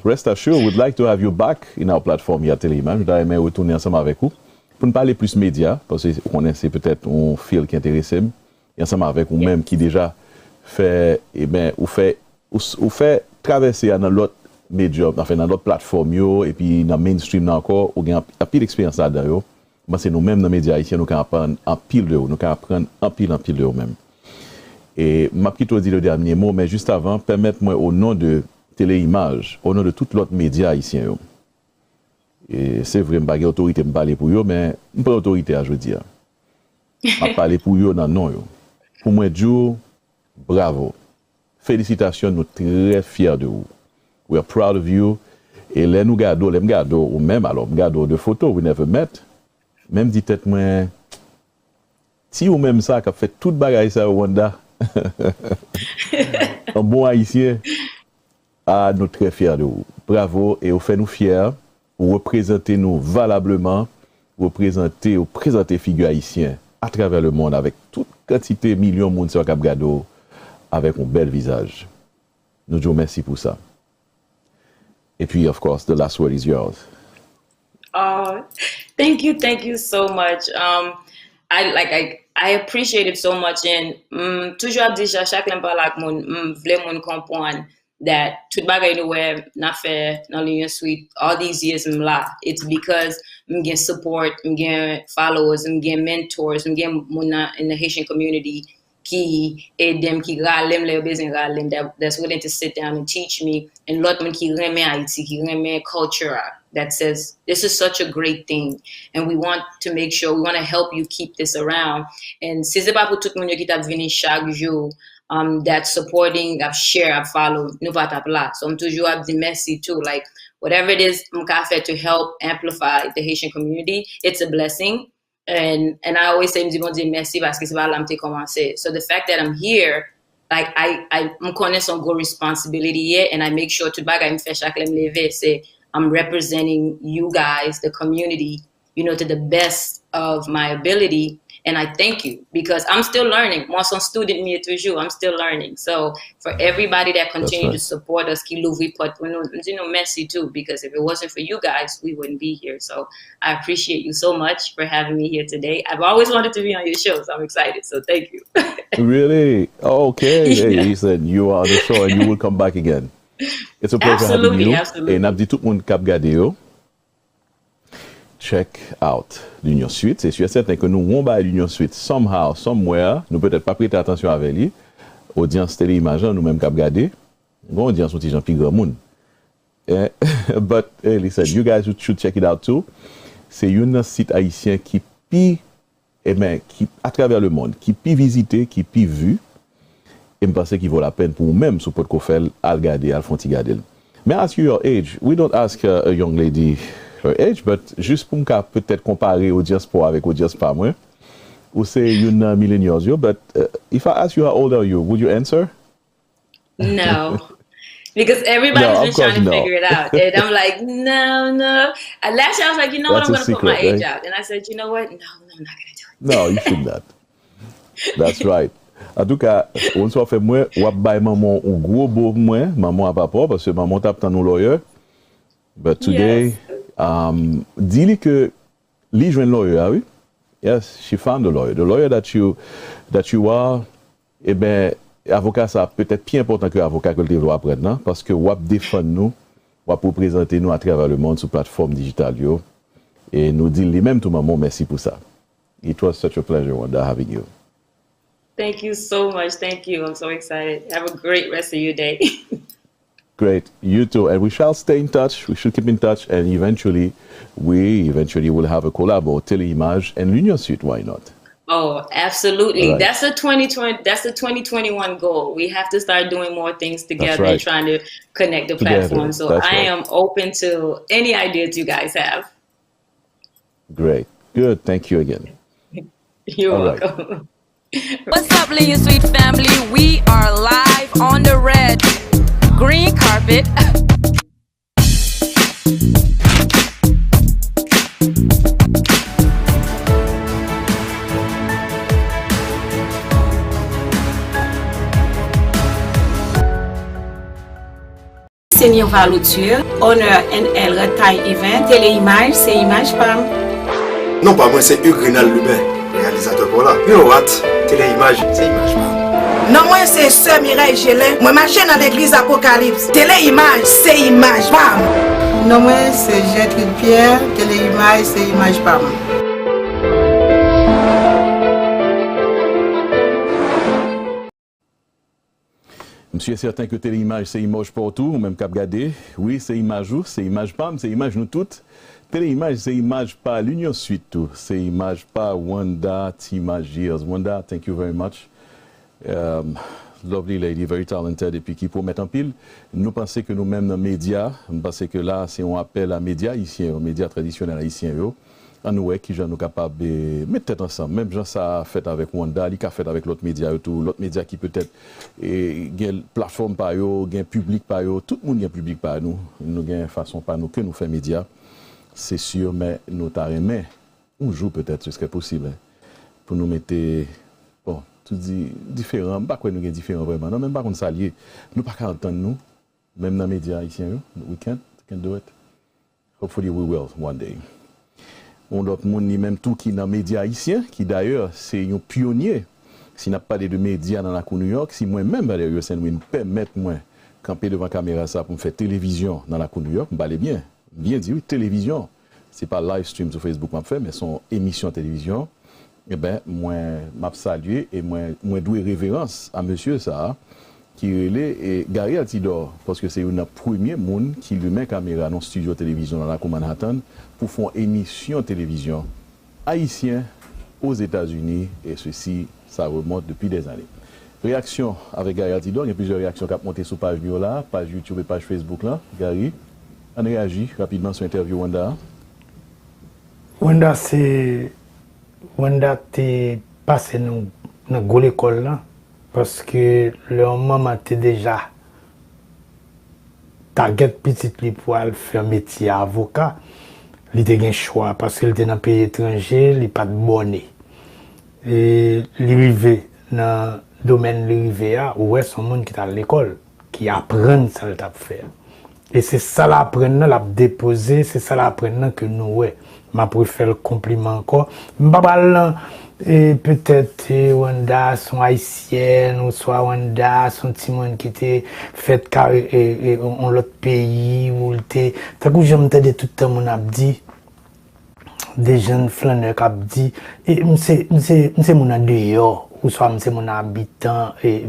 rest assured, we'd like to have you back in our platform here à TELE. Je voudrais aimer retourner ensemble avec vous pour nous parler plus médias parce que on c'est peut-être un fil qui intéresse et ensemble avec vous même qui déjà fait ou fait traverser dans l'autre média, enfin dans l'autre plateforme yo et puis dans mainstream encore ou gain un pile expérience là dedans. Moi c'est nous même dans médias ici nous can apprendre en pile de nous can apprendre en pile de même. Et m'a plutôt dit le dernier mot mais juste avant permettez-moi au nom de TELE Image, au nom de tout l'autre média haïtien yo. Et c'est vrai m'pa gen autorité me parler pour yo mais m'pa autorité à je dire. M'a parler pour yo dans non yo. Pour moi Joe, bravo. Félicitations, nous très fiers de vous. We are proud of you. Et là, nous gardons, ou même, alors, nous gardons de photos, we never met. Même dit tête moi, si ou même ça, qui a fait toute bagaille ça au Wanda, un bon haïtien, nous très fiers de vous. Bravo, et vous faites nous fiers, vous représentez nous valablement, vous présentez figure haïtien à travers le monde avec toute quantité, millions de monde sur Cap Gado, avec un bel visage. Nous disons merci pour ça. Et puis, of course, the last word is yours. Thank you so much. I appreciate it so much, and toujours déjà chaque fois que mon vle mon comprendre that tout bagay nou n'a fait dans l'Union Suite all these years là. It's because I'm getting support, I'm getting followers, I'm getting mentors, I'm getting mona in the Haitian community qui aide them, qui ralem les besoin ralem that's willing to sit down and teach me, and lot man qui remet Haiti, qui remet culture that says this is such a great thing and we want to make sure, we want to help you keep this around. And si c'est pas pour tout le monde qui t'a venu chaque jour that's supporting, I've share, I've follow, nous va tap là. So I'm toujours à dire merci too, like whatever it is m'ka fait to help amplify the Haitian community, it's a blessing. And I always say m'di bon Dieu merci parce que c'est pas là m'te commencé. So the fact that I'm here, like I m'connais son go responsibility here, and I make sure tout bagay m'fait chaque lem lever, c'est I'm representing you guys, the community, to the best of my ability. And I thank you because I'm still learning. Moi, son student mieux toujours. I'm still learning. So for everybody that continue to support us, qui l'ouvre porte pour nous, merci too, because if it wasn't for you guys, we wouldn't be here. So I appreciate you so much for having me here today. I've always wanted to be on your show, so I'm excited. So thank you. Really? Okay. Yeah. Hey, he said you are on the show and you will come back again. It's a pleasure having you. Absolutely. Et n'a dit tout le monde cap gade yo. Check out l'Union Suite. C'est sûr et certain que nous, on va à l'Union Suite somehow, somewhere, nous peut-être pas prêter attention avec lui. Audience télé-image, nous-mêmes cap gade. Bon, audience ou ti gens plus grand monde. But, he said, you guys should check it out too. C'est un site haïtien qui à travers le monde, qui pi visité, qui pi vu. Et je pense qu'il vaut la peine pour vous-même, sur votre kofel, à regarder, à le garder. May I ask you your age? We don't ask a young lady her age, but juste pour me peut-être comparer au diaspora avec au diaspora, moi, ou c'est une millennials, but if I ask you how old are you, would you answer? No. Because everybody's been trying to figure it out. And I'm like, no. And last year I was like, you know what, I'm going to put my age out. And I said, you know what? No, I'm not going to do it. No, you should not. That's right. En tout cas, on soit fait moi, ou bay maman ou gros beau moi, maman à papa, parce que maman tape dans nos lawyers. But today, dis-lui que lui joue un lawyer, oui? Yes, she found a lawyer. The lawyer that you are, eh ben, avocat, ça peut-être plus important que avocat que le développe après, non? Parce que wap défend nous, wap pour présenter nous à travers le monde sur plateforme digitale, yo. Et nous dit lui-même tout maman, merci pour ça. It was such a pleasure, Wanda, having you. Thank you so much. Thank you. I'm so excited. Have a great rest of your day. Great. You too. And we shall stay in touch. We should keep in touch. And eventually will have a collab or TeleImage and l'Union Suite. Why not? Oh, absolutely. Right. That's a 2021 goal. We have to start doing more things together and trying to connect the platform. So I am open to any ideas you guys have. Great. Good. Thank you again. You're welcome. Right. What's up, L'Union Suite family? We are live on the red green carpet. Seigneur Valouture, honneur NL Retail Event, TeleImage, c'est Image Pam. Non, pas moi, c'est Hugues Rinal Lubin, réalisateur pour là. Puis TeleImage, c'est Image Pam. Non, moi, c'est Sœur Mireille Gélin. Moi, marche dans l'église Apocalypse. TeleImage, c'est Image Pam. Non, moi, c'est Gertrude Pierre, TeleImage, c'est Image Pam. Monsieur est certain que TeleImage, c'est image pour tout, ou même cap gardé. Oui, c'est image ou, c'est image PAM, c'est image nous toutes. TeleImage, c'est image pas l'Union Suite tout. C'est image pas Wanda Tima Years. Wanda, thank you very much. Lovely lady, very talented, et puis qui pour mettre en pile. Nous pensons que nous-mêmes, dans les médias, nous pensons que là, c'est un appel à médias haïtiens, aux médias traditionnels haïtiens, en nous, qui sont capables de mettre tête ensemble. Même gens ça a fait avec Wanda, il a fait avec l'autre média et tout, l'autre média qui peut-être gagne plateforme par eux, gagne public par eux, tout le monde gagne public par nous, nous gagne façon par nous que nous fait média, c'est sûr, mais nous t'arrêtons un jour peut-être ce serait possible pour nous mettre bon, tout dit différent, pas quoi nous gagne différent vraiment, non même pas qu'on s'allier, nous pas qu'à entendre nous, même dans les médias ici, we can do it. Hopefully we will one day. On d'autres monde ni même tout qui dans les médias haïtiens, qui d'ailleurs c'est un pionnier. Si n'a pas de médias dans la cour New York, si moi-même Valerio me permettre moi camper devant caméra ça pour me faire télévision dans la cour New York, me bien dit oui, télévision. C'est pas live stream sur Facebook m'a fait mais son émission télévision. Eh ben moi m'a salué et moi dois révérence à monsieur ça qui relait et Gary Altidor parce que c'est un premier monde qui lui met caméra dans studio télévision dans la cour Manhattan pour faire une émission télévision haïtien aux États-Unis et ceci ça remonte depuis des années. Réaction avec Gary Altidor, il y a plusieurs réactions qui ont monté sur page là, page YouTube et page Facebook là. Gary, on réagit rapidement sur l'interview Wanda. Wanda t'es passé dans l'école là parce que le maman était déjà target petit lui pour faire métier avocat. il était un choix parce qu'il était dans un pays étranger, il n'est pas de bonnet. Et l'arrivée dans le domaine de l'arrivée, ouais, c'est un monde qui est à l'école, qui apprend ça le faire. Et c'est ça l'apprenant, l'a déposé, c'est ça l'apprenant que nous, ouais. Je préfère le compliment encore. Et peut-être Wanda sont haïtiennes, ou soit Wanda sont petit monde qui était fait en l'autre pays, ou était. T'as que j'aime de tout le temps, mon abdi. Des jeunes flâneurs qui ont dit, et c'est mon dehors, ou soit c'est mon habitant, et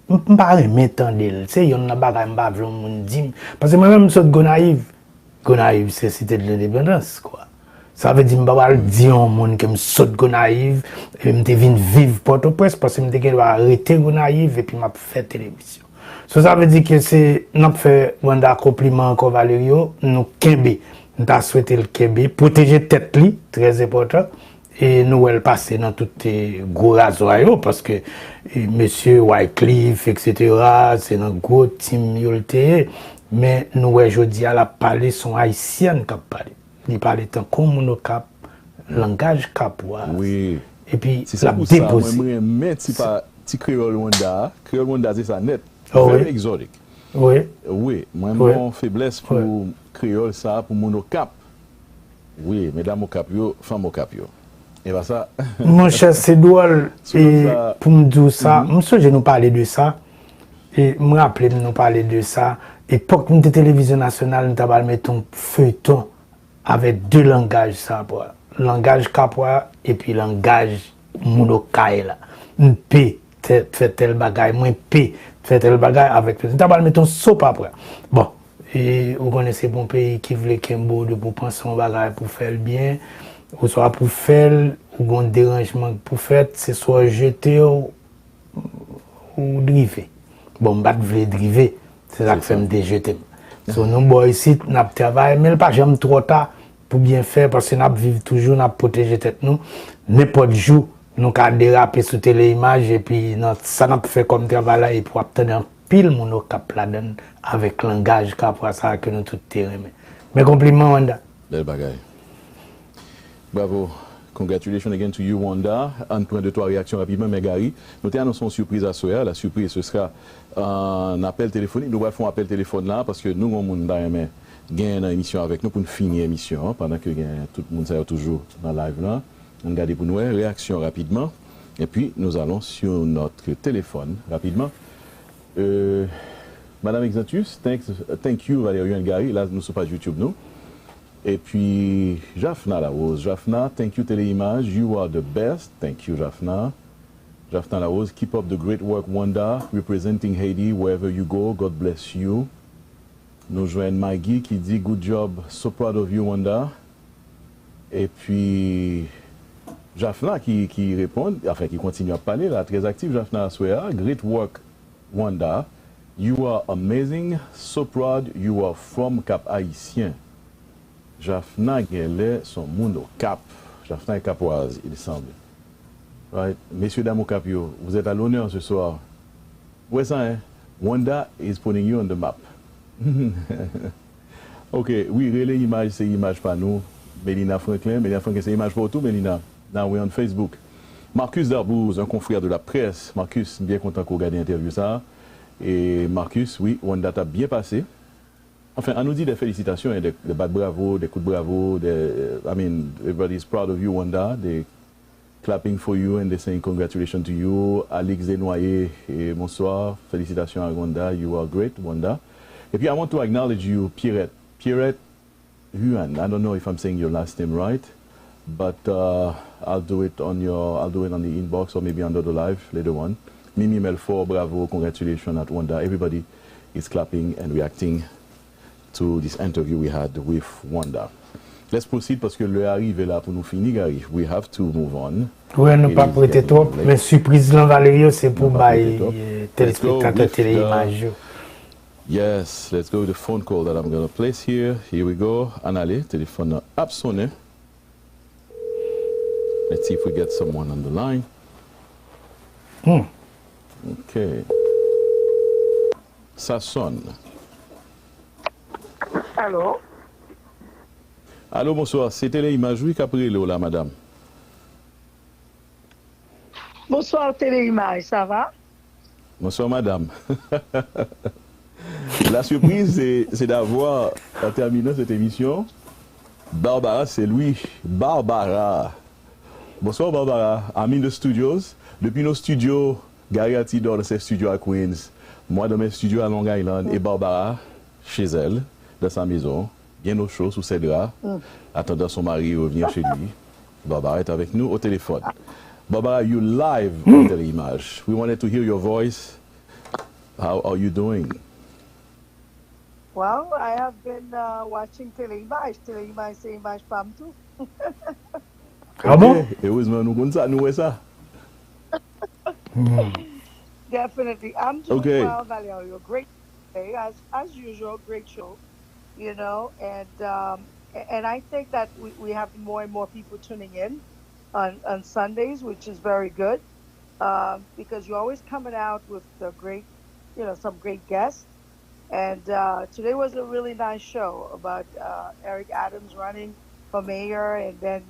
je ne pas remettre d'elle. Il y a un bagage que je ne dis pas. Parce que moi-même, je suis Gonaïve. Gonaïve, c'est la cité de l'indépendance, quoi. Ça veut dire que je ne vais pas dire au monde que je suis Gonaïve, et je viens vivre Port-au-Prince, parce que je vais arrêter Gonaïve, et puis je vais faire télévision. Ça veut dire que c'est, nous fait un compliment encore Valerio, nous kembe. Nous avons souhaité le Québec, protéger tête li, très important, et nous allons passer dans toutes les gros rasoirs, parce que monsieur Wycliffe, etc., c'est un gros team yolte, mais nous aujourd'hui à la parler sont haïtiens qui parlent. Ils parlent tant comme nous cap langage capois. Oui. Et puis c'est ça pour ça, moi je pas petit créole Wanda c'est ça net. Very exotique. Oui. Oui, moi mon faiblesse pour créole ça pour mon cap. Oui, mesdames au cap yo, femmes au cap yo. Et bah ça. Mon cher, c'est drôle et pour me dire ça, monsieur je nous parlais de ça et me rappeler de nous parler de ça. Époque de télévision nationale, nous avons mis un feuilleton avec deux langages ça langage capois et puis langage monocaille là. Un P fait tel bagaille, moins P fait tel bagaille avec nous avons mis un saut après. Bon. Et vous connaissez bon pays qui voulait Kembo de pour penser son bagage pour faire le bien, ou soit pour faire, ou un dérangement pour faire, c'est soit jeter ou driver. Bon, je ne voulais driver, c'est ça que fait me déjeter. So, nous, bon, ici, nous travaillons, mais pas jamais trop tard pour bien faire, parce que nous vivons toujours, nous protéger tête nous. N'importe jour, nous avons dérapé sur téléimage, et puis ça nous fait comme travail là, et pour obtenir pile mon cap là-dedans avec langage cap ça que nous tout terrain. Mais compliments Wanda. Belle bagaille. Bravo. Congratulations again to you Wanda. Un point de toi réaction rapidement mais Gary. Nous t'annonçons une surprise à soir. La surprise ce sera un appel téléphonique. Nous allons faire un appel téléphone là parce que nous on monde gagne une émission avec nous pour finir l'émission pendant que tout le monde est toujours dans live là. On regarde pour nous réaction rapidement et puis nous allons sur notre téléphone rapidement. Madame Exantus, thank you Valerio and Gary. Là, nous sommes pas YouTube, nous. Et puis, Jaffna La Rose. Jaffna, thank you Téléimage. You are the best. Thank you, Jaffna. Jaffna La Rose, keep up the great work, Wanda. Representing Haiti wherever you go. God bless you. Nous joignons Maggie qui dit good job. So proud of you, Wanda. Et puis, Jaffna qui répond, enfin, qui continue à parler, là, très actif, Jaffna Aswea. Great work. Wanda, you are amazing, so proud, you are from Cap Haïtien. Jaffna Gele, son monde au Cap. Jaffna est capoise, il semble. Right? Messieurs, dames au Cap, vous êtes à l'honneur ce soir. Ouais, ça, hein? Wanda is putting you on the map. Ok, oui, relais image, c'est image par nous. Mélina Franklin, c'est image pour tout, Mélina. Now we're on Facebook. Marcus Darbouz, un confrère de la presse. Marcus, bien content qu'on regarde l'interview ça. Et Marcus, oui, Wanda t'a bien passé. Enfin, on nous dit des félicitations, des bas de bravo, des coups de bravo. I mean, everybody's proud of you, Wanda. They clapping for you and they saying congratulations to you. Alix Desnoyers, et bonsoir. Félicitations à Wanda. You are great, Wanda. Et puis, I want to acknowledge you, Pierrette. Pierrette Huan. I don't know if I'm saying your last name right. But I'll do it on the inbox or maybe under the live later on. Mimi Melfort, bravo, congratulations at Wanda. Everybody is clapping and reacting to this interview we had with Wanda. Let's proceed parce que le arrive là pour nous finir, Gary. We have to move on. Oui, ne pas prêter trop, mais surprise là, Valerio, c'est pour bailler téléspectateurs téléimage. Yes, let's go with the phone call that I'm going to place here. Here we go. Anale, téléphone a sonné. Let's see if we get someone on the line. Okay. Ça sonne. Allô? Allô, bonsoir. C'est Téléimage, oui, qu'après là, madame. Bonsoir Téléimage, ça va? Bonsoir, madame. La surprise, c'est d'avoir, en terminant cette émission, Barbara, c'est lui. Barbara. Bonsoir, Barbara. I'm in the studios. Depuis nos studios, Gary Attidor dans ses studios à Queens, moi dans mes studios à Long Island, et Barbara chez elle, dans sa maison, bien au chaud, sous ses draps, attendant son mari revenir chez lui. Barbara est avec nous au téléphone. Barbara, you live on Téléimage. We wanted to hear your voice. How are you doing? Well, I have been watching Téléimage. Téléimage, c'est Image Pam tout. Ah bon? Heureusement, nous connaissons ça. Definitely. I'm doing well, Valerio. Great day, as usual, great show, you know, and I think that we have more and more people tuning in on Sundays, which is very good, because you're always coming out with the great, you know, some great guests. And today was a really nice show about Eric Adams running for mayor, and then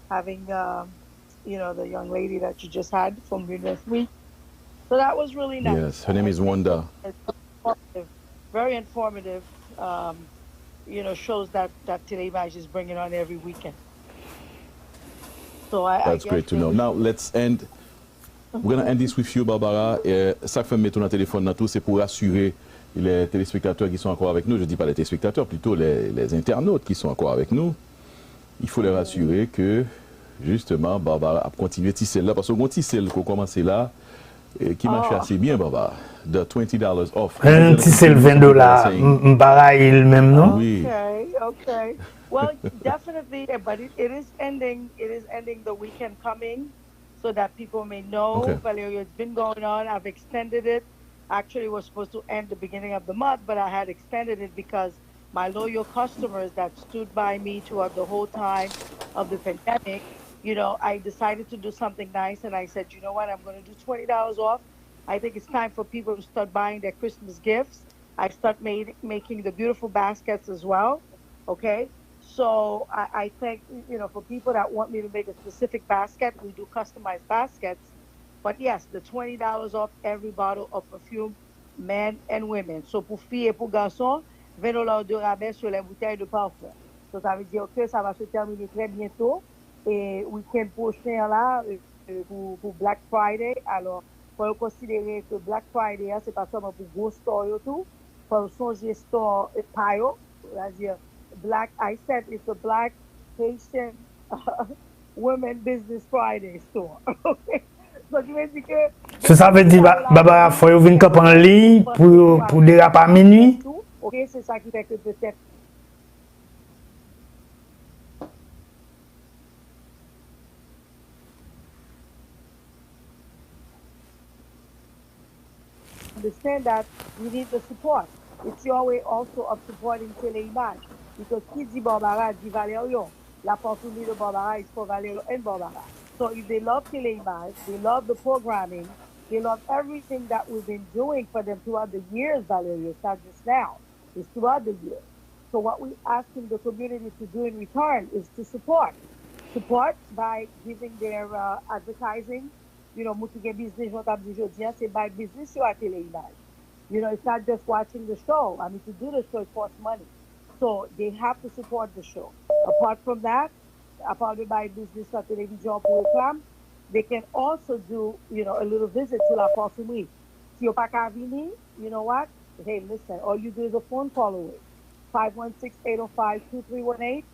having, you know, the young lady that you just had from University. So that was really nice. Yes, her name is Wanda. Very informative, you know, shows that Téléimage is bringing on every weekend. So That's great to know. Now, let's end. We're going to end this with you, Barbara. Ça fait mettre ton téléphone dans tout, c'est pour rassurer les téléspectateurs qui sont encore avec nous. Je ne dis pas les téléspectateurs, plutôt les internautes qui sont encore avec nous. Il faut les rassurer que, justement, Barbara a continué tisser là, parce que quand tissel qu'on commence là, qui marche assez bien, Barbara. The $20 off. Un tissel $20, Mbara il même, non? Oui. Okay. Well, definitely, but it is ending. It is ending the weekend coming, so that people may know. Okay. Valerio, it's been going on. I've extended it. Actually, it was supposed to end the beginning of the month, but I had extended it because my loyal customers that stood by me throughout the whole time of the pandemic, you know, I decided to do something nice, and I said, you know what, I'm going to do $20 off. I think it's time for people to start buying their Christmas gifts. I start making the beautiful baskets as well, okay? So I think, you know, for people that want me to make a specific basket, we do customized baskets. But yes, the $20 off every bottle of perfume, men and women. So pour filles et pour garçons, $20 de rabais sur les bouteilles de parfum. So ça veut dire que ça va se terminer très bientôt. Et week-end prochain là, pour Black Friday. Alors, faut considérer que Black Friday, c'est pas seulement pour gros store et tout. Faut songer store et payo. C'est-à-dire, Black, I said it's a Black Haitian Women Business Friday store. Okay? Ça veut dire, Baba, il faut venir en ligne pour déraper à minuit. Ok, c'est ça qui fait que peut-être. Understand that you need the support. It's your way also of supporting Téléimage. Because qui dit Barbara dit Valerio. La parfumerie de Barbara is for Valerio and Barbara. So if they love Téléimage, they love the programming, they love everything that we've been doing for them throughout the years, Valerio. It's not just now, it's throughout the years. So what we're asking the community to do in return is to support. Support by giving their advertising. You know, Moutige business, c'est by business you are Téléimage. You know, it's not just watching the show. I mean, to do the show, it costs money. So they have to support the show. Apart from that, apart de buy business à télévision pour réclame, they can also do, you know, a little visit to la parfumerie. Si you're pas qu'à venir, you know what? Hey, listen, all you do is a phone call away. 516-805-2318.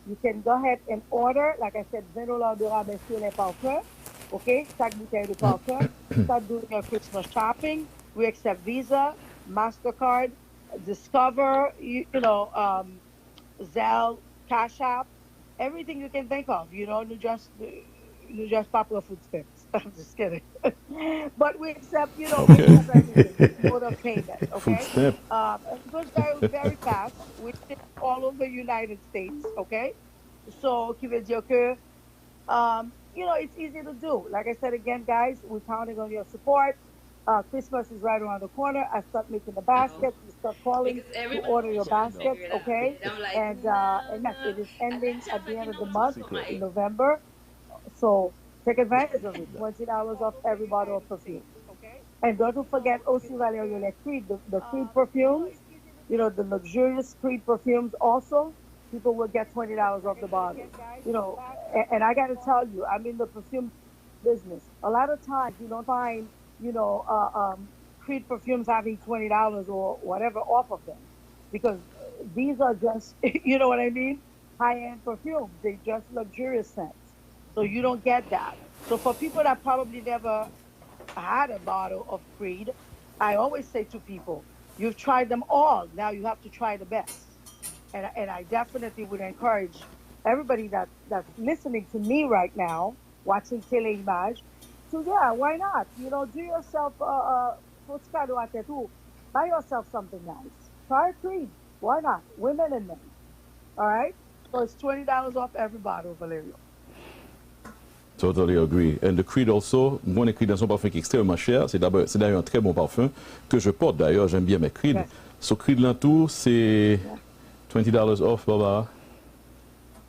You can go ahead and order, like I said, $20 de rabais sur les parfums. Okay, chaque bouteille de parfum. Start doing your Christmas shopping. We accept Visa, MasterCard, Discover, you know, Zelle, Cash App, everything you can think of. You know, you just popular food stamps. I'm just kidding. But we accept, you know, we accept everything. Mode of payment, okay? It goes very, very fast. We ship all over the United States, okay? So, qui veut dire que, you know, it's easy to do. Like I said again, guys, we're counting on your support. Christmas is right around the corner. I start making the basket. You start calling Because to everybody order be your trying to baskets, figure it out. okay? I'm like, And no, yes, it no. is And then ending she at was the like, end you of know the what, you month should do my in November. So take advantage of it. $20 off every bottle of perfume. And don't forget also Valerio Creed, the Creed perfumes, the luxurious Creed perfumes also, people will get $20 off the bottle. And I gotta tell you, I'm in the perfume business. A lot of times you don't find, you know, Creed perfumes having $20 or whatever off of them. Because these are just, you know what I mean? High-end perfumes. They just luxurious scents. So you don't get that. So for people that probably never had a bottle of Creed, I always say to people, you've tried them all. Now you have to try the best. And I definitely would encourage everybody that's listening to me right now, watching TELE Image, to, yeah, why not? Do yourself, buy yourself something nice. Try a Creed. Why not? Women and men. All right? So it's $20 off every bottle, Valerio. Totally agree. And the Creed also, mon Creed dans son parfum qui est extrêmement cher, c'est d'ailleurs un très bon parfum que je porte d'ailleurs, j'aime bien mes Creed. Yes. So Creed là tout, c'est $20 off, Baba.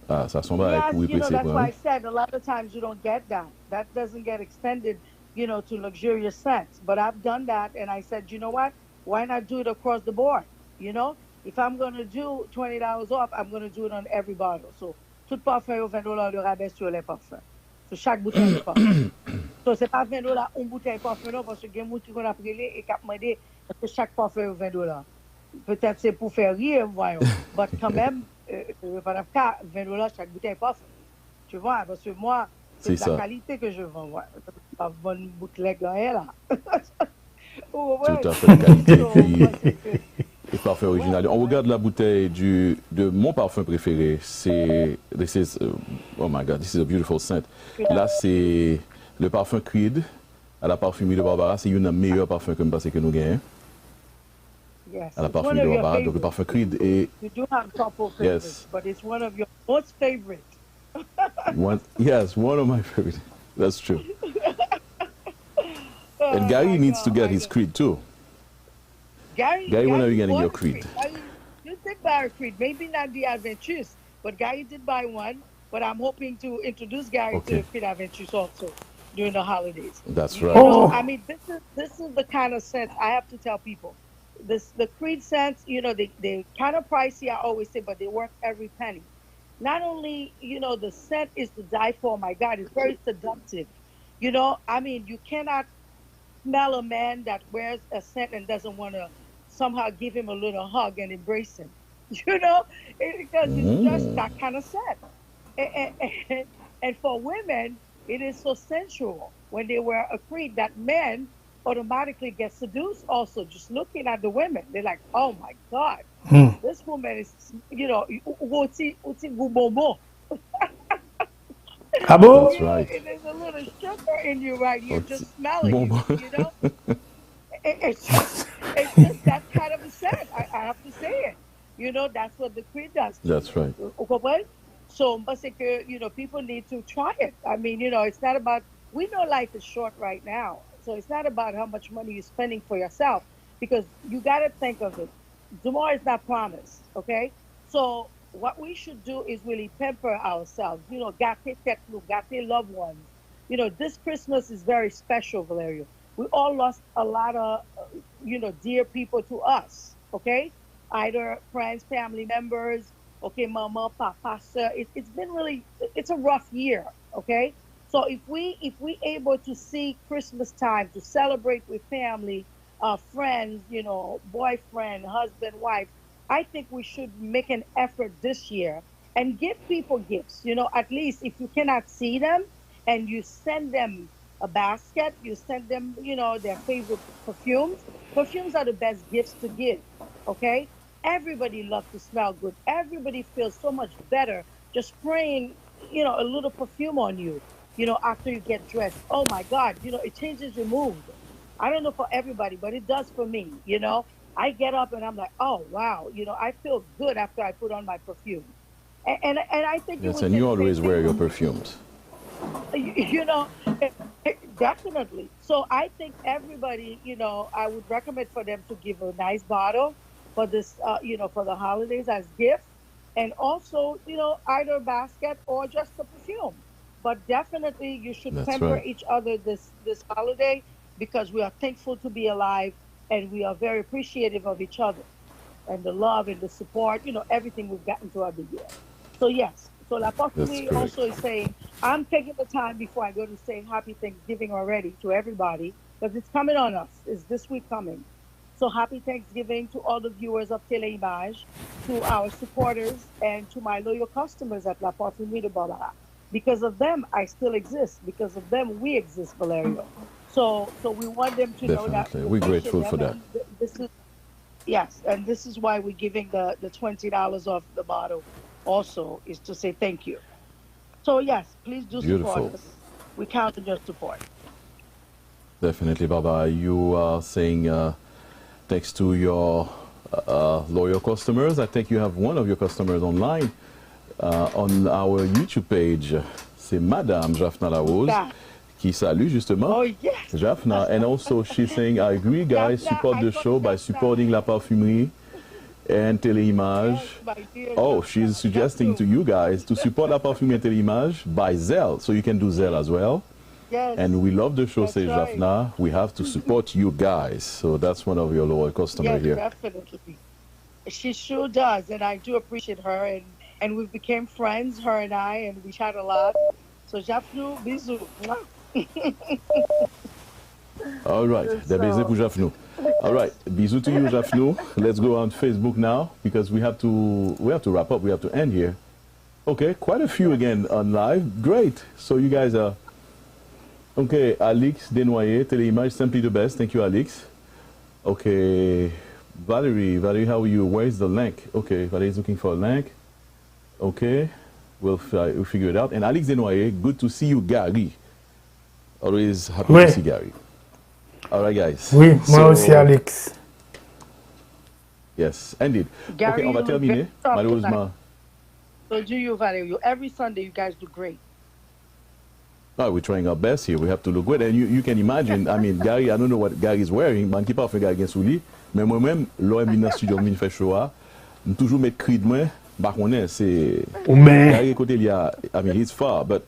Ah, ça semble Yes, oui, that's pour why hein. I said a lot of times you don't get that. That doesn't get extended, to luxurious scents. But I've done that, and I said, you know what? Why not do it across the board? If I'm going to do $20 off, I'm going to do it on every bottle. So, tout parfum au $20 de rabais sur les parfums. Sur chaque bouteille de parfum. So, c'est pas $20 une bouteille de parfum, non, parce que il y a des gens qui ont appelé et qui ont demandé est-ce que chaque parfum est $20. Peut-être c'est pour faire rire, voyons. Mais quand même, par cas, $20 chaque bouteille de parfum. Tu vois, parce que moi, c'est de la qualité que je vends. Ouais. Pas bonne bouteille là. Tout à fait de qualité. Et parfum original. On regarde la bouteille de mon parfum préféré. This is, oh my God, this is a beautiful scent. Là, c'est le parfum Creed à la parfumerie de Barbara. C'est une des meilleurs parfums que je pense que nous gagnons. Yes, à la parfumerie de Barbara. Donc le parfum Creed est... You do have a couple favorites, but it's one of your most favorite. Yes, one of my favorites. That's true. And Gary needs to get his Creed too. Gary, when are you getting your Creed? You did buy a Creed, maybe not the Adventus, but Gary did buy one. But I'm hoping to introduce Gary to the Creed Adventus also during the holidays. That's right. I mean, this is the kind of scents I have to tell people. The Creed scents, they kind of pricey, I always say, but they worth every penny. Not only, the scent is to die for. My God, it's very seductive. I mean, you cannot smell a man that wears a scent and doesn't want to somehow give him a little hug and embrace him, because it's just that kind of scent. And for women, it is so sensual when they wear a Creed that men automatically get seduced also just looking at the women. They're like, oh my God, this woman is, That's right. There's a little sugar in you right here, just smelling it, It's just that kind of a scent. I have to say it. That's what the Creed does. That's right. So, people need to try it. I mean, it's not about, we know life is short right now. So it's not about how much money you're spending for yourself, because you got to think of it. Tomorrow is not promised, okay? So what we should do is really pamper ourselves, gâter loved ones. This Christmas is very special, Valerio. We all lost a lot of, dear people to us, okay? Either friends, family members, okay, mama, papa, sir. It's been really, it's a rough year, okay? So if we able to see Christmas time to celebrate with family, friends, boyfriend, husband, wife, I think we should make an effort this year and give people gifts. At least if you cannot see them, and you send them a basket, you send them, their favorite perfumes. Perfumes are the best gifts to give. Okay, everybody loves to smell good. Everybody feels so much better just spraying, a little perfume on you. After you get dressed. Oh my God, it changes your mood. I don't know for everybody, but it does for me. I get up and I'm like, oh wow, I feel good after I put on my perfume. And I think yes, and you always wear your perfumes. You know, definitely. So I think everybody, I would recommend for them to give a nice bottle for this, for the holidays as gift, and also, either a basket or just a perfume. But definitely, you should That's pamper right. each other this holiday, because we are thankful to be alive, and we are very appreciative of each other and the love and the support, everything we've gotten throughout the year. So yes, so La That's Parfumerie correct. also is saying, I'm taking the time before I go to say happy Thanksgiving already to everybody, because it's coming on us. It's this week coming. So happy Thanksgiving to all the viewers of Teleimage, to our supporters, and to my loyal customers at La Parfumerie de Barbara. Because of them, I still exist. Because of them, we exist, Valerio. So we want them to know that Definitely. we We're appreciate grateful them, for that. and this is, yes, and this is why we're giving the $20 off the bottle. Also, is to say thank you. So yes, please do support Beautiful. us. We count on your support. Definitely, Baba. You are saying thanks to your loyal customers. I think you have one of your customers online on our YouTube page. C'est Madame Jaffna Larose That. qui salue justement Oh yes. Jaffna. And also she's saying, I agree, guys, Jaffna, support I the call show you by Jaffna. supporting La Parfumerie and Teleimage. Yes, my dear Oh, Jaffna. she's suggesting to you guys to support La Parfumerie and Teleimage by Zelle. So you can do Zelle as well. Yes. And we love the show, That's says right. Jaffna. We have to support you guys. So that's one of your loyal customers Yes, here. definitely. She sure does, and I do appreciate her, and we became friends, her and I, and we chat a lot. So Jaffna, bisous. All right. Des baisers pour Jaffnou. All right. Bisous to you, Jaffnou. Let's go on Facebook now because we have to wrap up. We have to end here. Okay, quite a few again on live. Great. So you guys are okay. Alix Desnoyers, Teleimage, simply the best. Thank you, Alix. Okay, Valerie, how are you? Where is the link? Okay, Valerie's looking for a link. Okay, we'll figure it out. And Alix Desnoyers, good to see you, Gary. Always happy to see Gary. All right, guys. Oui, moi aussi, Alex. Yes, indeed. Gary, Okay, on va terminer. Malheureusement. So do you, Valerio. Every Sunday, you guys do great. Oh, we're trying our best here. We have to look good. And you can imagine, I mean, Gary, I don't know what Gary is wearing, mais qui pas fait Gary sous lui. Mais moi-même, l'homme vient dans le studio, je fais show, je toujours mettre cri de moi. Bah, on est, c'est. Gary, côté, il y a, I mean, he's far, but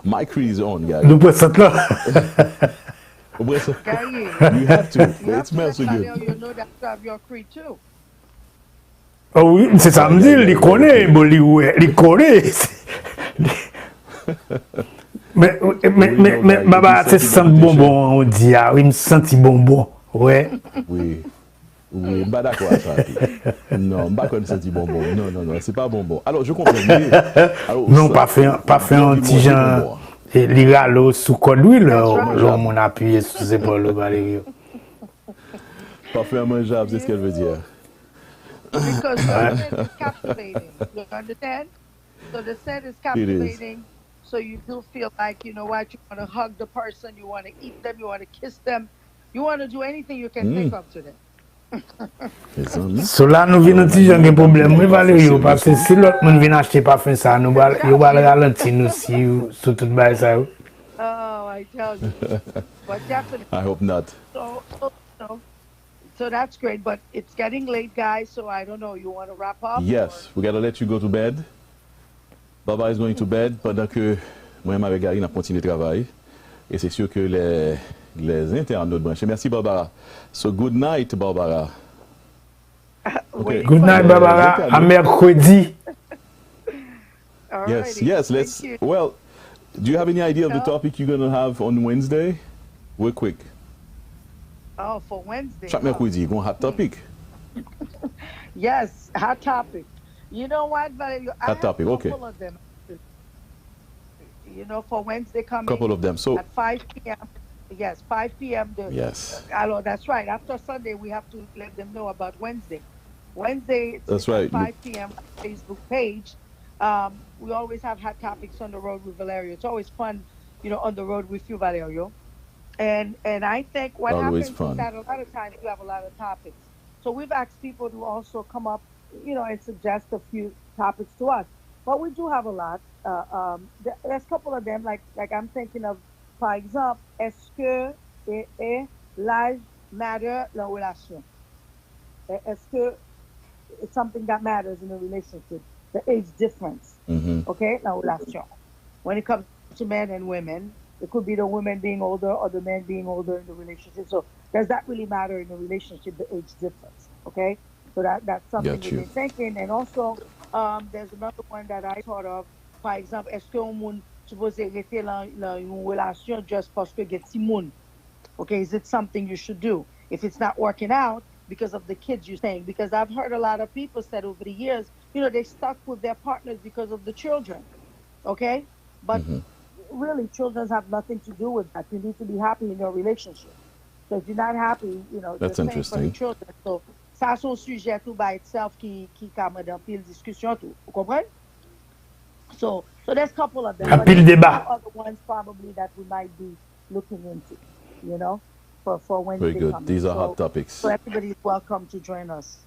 my cri is on, Gary. Nous pouvons ça là. Gary, you have to. You It smells so good. You know that you have your creed too. Oh oui, c'est ça me dit, il connaît, il connaît. Mais Baba, c'est sent bonbon, on dit, ah, oui, me senti bonbon, ouais. Oui. Oui, pas d'accord à ça. Non, pas comme senti bonbon. Non, c'est pas bonbon. Alors, je comprends. Non, pas fait un petit genre. Et l'iralo sous code l'huile, genre mon appuyé sous ses épaules, Valerio. Parfait mangeable, c'est ce qu'elle veut dire. Because the scent is captivating. You understand? So the scent is captivating. So you do feel like, you know what, you want to hug the person, you want to eat them, you want to kiss them, you want to do anything you can think of to them. So là, nous venons de dire qu'il y a un problème, Valerio, parce que si l'autre monde vient acheter parfum, ça, nous allons ralentir nous si sur tout le ça. Oh, I tell you. But definitely. I hope not. So that's great, but it's getting late, guys, so I don't know, you want to wrap up? Yes, we got to let you go to bed. Baba is going to bed pendant que moi-même avec Gary, on continue de travailler. Et c'est sûr que les internautes branchés. Merci, Barbara. So, good night, Barbara. Okay. Good night, Barbara. À mercredi. Yes, let's. Well, do you have any idea of the topic you're going to have on Wednesday? Real quick. Oh, for Wednesday. Chaque mercredi, going hot topic. Yes, hot topic. You know what, Valerio? I have a couple of them. You know, for Wednesday coming. Couple of them. So at 5 p.m. Yes, 5 p.m. Yes. That's right. After Sunday, we have to let them know about Wednesday. Wednesday, that's right. 5 p.m. Facebook page. We always have hot topics on the road with Valerio. It's always fun, you know, on the road with you, Valerio. And I think what happens is that a lot of times you have a lot of topics. So we've asked people to also come up, you know, and suggest a few topics to us. But we do have a lot. there's a couple of them, like I'm thinking of, par exemple, est-ce que l'âge matter la relation? Est-ce que it's something that matters in a relationship? The age difference, okay, la relation. When it comes to men and women, it could be the women being older or the men being older in the relationship. So does that really matter in a relationship, the age difference, okay? So that's something we've been thinking. And also, there's another one that I thought of. Par exemple, est-ce que on moun supposé rester dans une relation just parce que get si moun? Okay, is it something you should do? If it's not working out because of the kids you're saying, because I've heard a lot of people said over the years, they stuck with their partners because of the children, okay? But really, children have nothing to do with that. You need to be happy in your relationship. So if you're not happy, that's the same interesting. for the children. So ça c'est un sujet tout by itself qui comme dans pile discussion tout. Vous comprenez? So there's a couple of them. Un pile débat. Other ones probably that we might be looking into, for Wednesday. Very good. Coming. These are hot topics. So everybody is welcome to join us,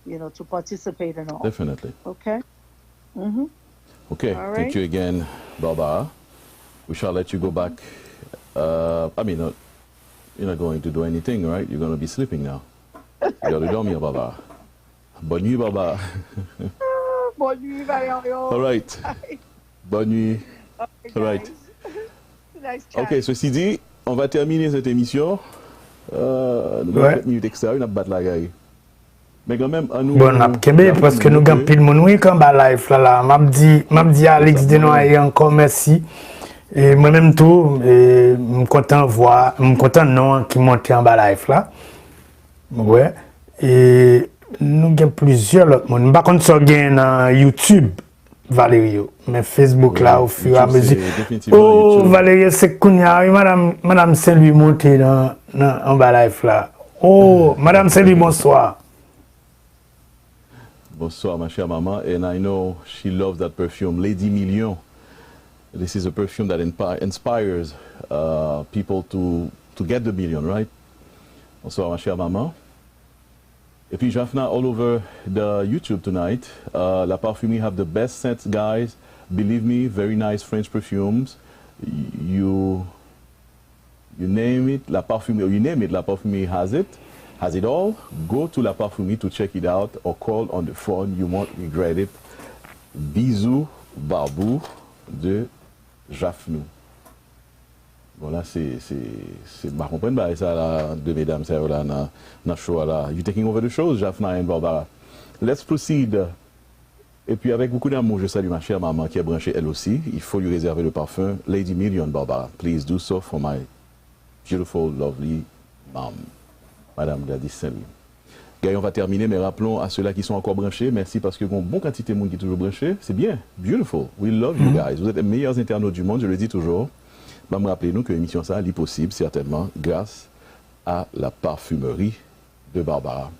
to participate and all. Definitely. Okay. Okay. All right. Thank you again, Barbara. We shall let you go back. You're not going to do anything, right? You're going to be sleeping now. You got to dormir, Barbara. Bonne nuit, Barbara. Bonne nuit, Valerio. All right. Bonne nuit. Okay, all right. Nice chat. Ok, ceci dit, on va terminer cette émission. Nous avons 4 minutes extérieures, nous allons battre la gueule. Mais quand même, à nous. Bon, on a parce que nous avons pile mon oui quand ba live là. M'a dit Alex Denoy encore merci. Et moi-même tout, je suis content non qui monte en bas live là. Ouais. Et nous avons plusieurs autres monde. Par contre, ça gagne dans YouTube, Valerio. Mais Facebook là, au fur et à mesure. Oh, Valerio, c'est Kounia. Madame Saint-Louis montée en bas live là. Oh, Madame Saint-Louis, bonsoir. Bonsoir, ma chère maman. And I know she loves that perfume, Lady Million. This is a perfume that inspires people to get the million, right? Bonsoir, ma chère maman. Et puis, Jaffna, all over the YouTube tonight, La Parfumerie have the best scents, guys. Believe me, very nice French perfumes. You name it, La Parfumerie has it all. Go to La Parfumerie to check it out or call on the phone. You won't regret it. Bisous, Barbou de Jaffnou. Bon là c'est ma comprendre bah ça là de mesdames ça là dans show là. You taking over the shows, Jaffna and Barbara. Let's proceed. Et puis avec beaucoup d'amour, je salue ma chère maman qui est branchée elle aussi. Il faut lui réserver le parfum Lady Million, Barbara. Please do so for my beautiful, lovely mom, Madame Gladys Saint-Louis. Gars, on va terminer, mais rappelons à ceux-là qui sont encore branchés, merci parce que bon quantité de monde qui est toujours branché, c'est bien, beautiful, we love you guys. Vous êtes les meilleurs internautes du monde, je le dis toujours. Bah, me rappelez-nous que l'émission ça est possible, certainement, grâce à la parfumerie de Barbara.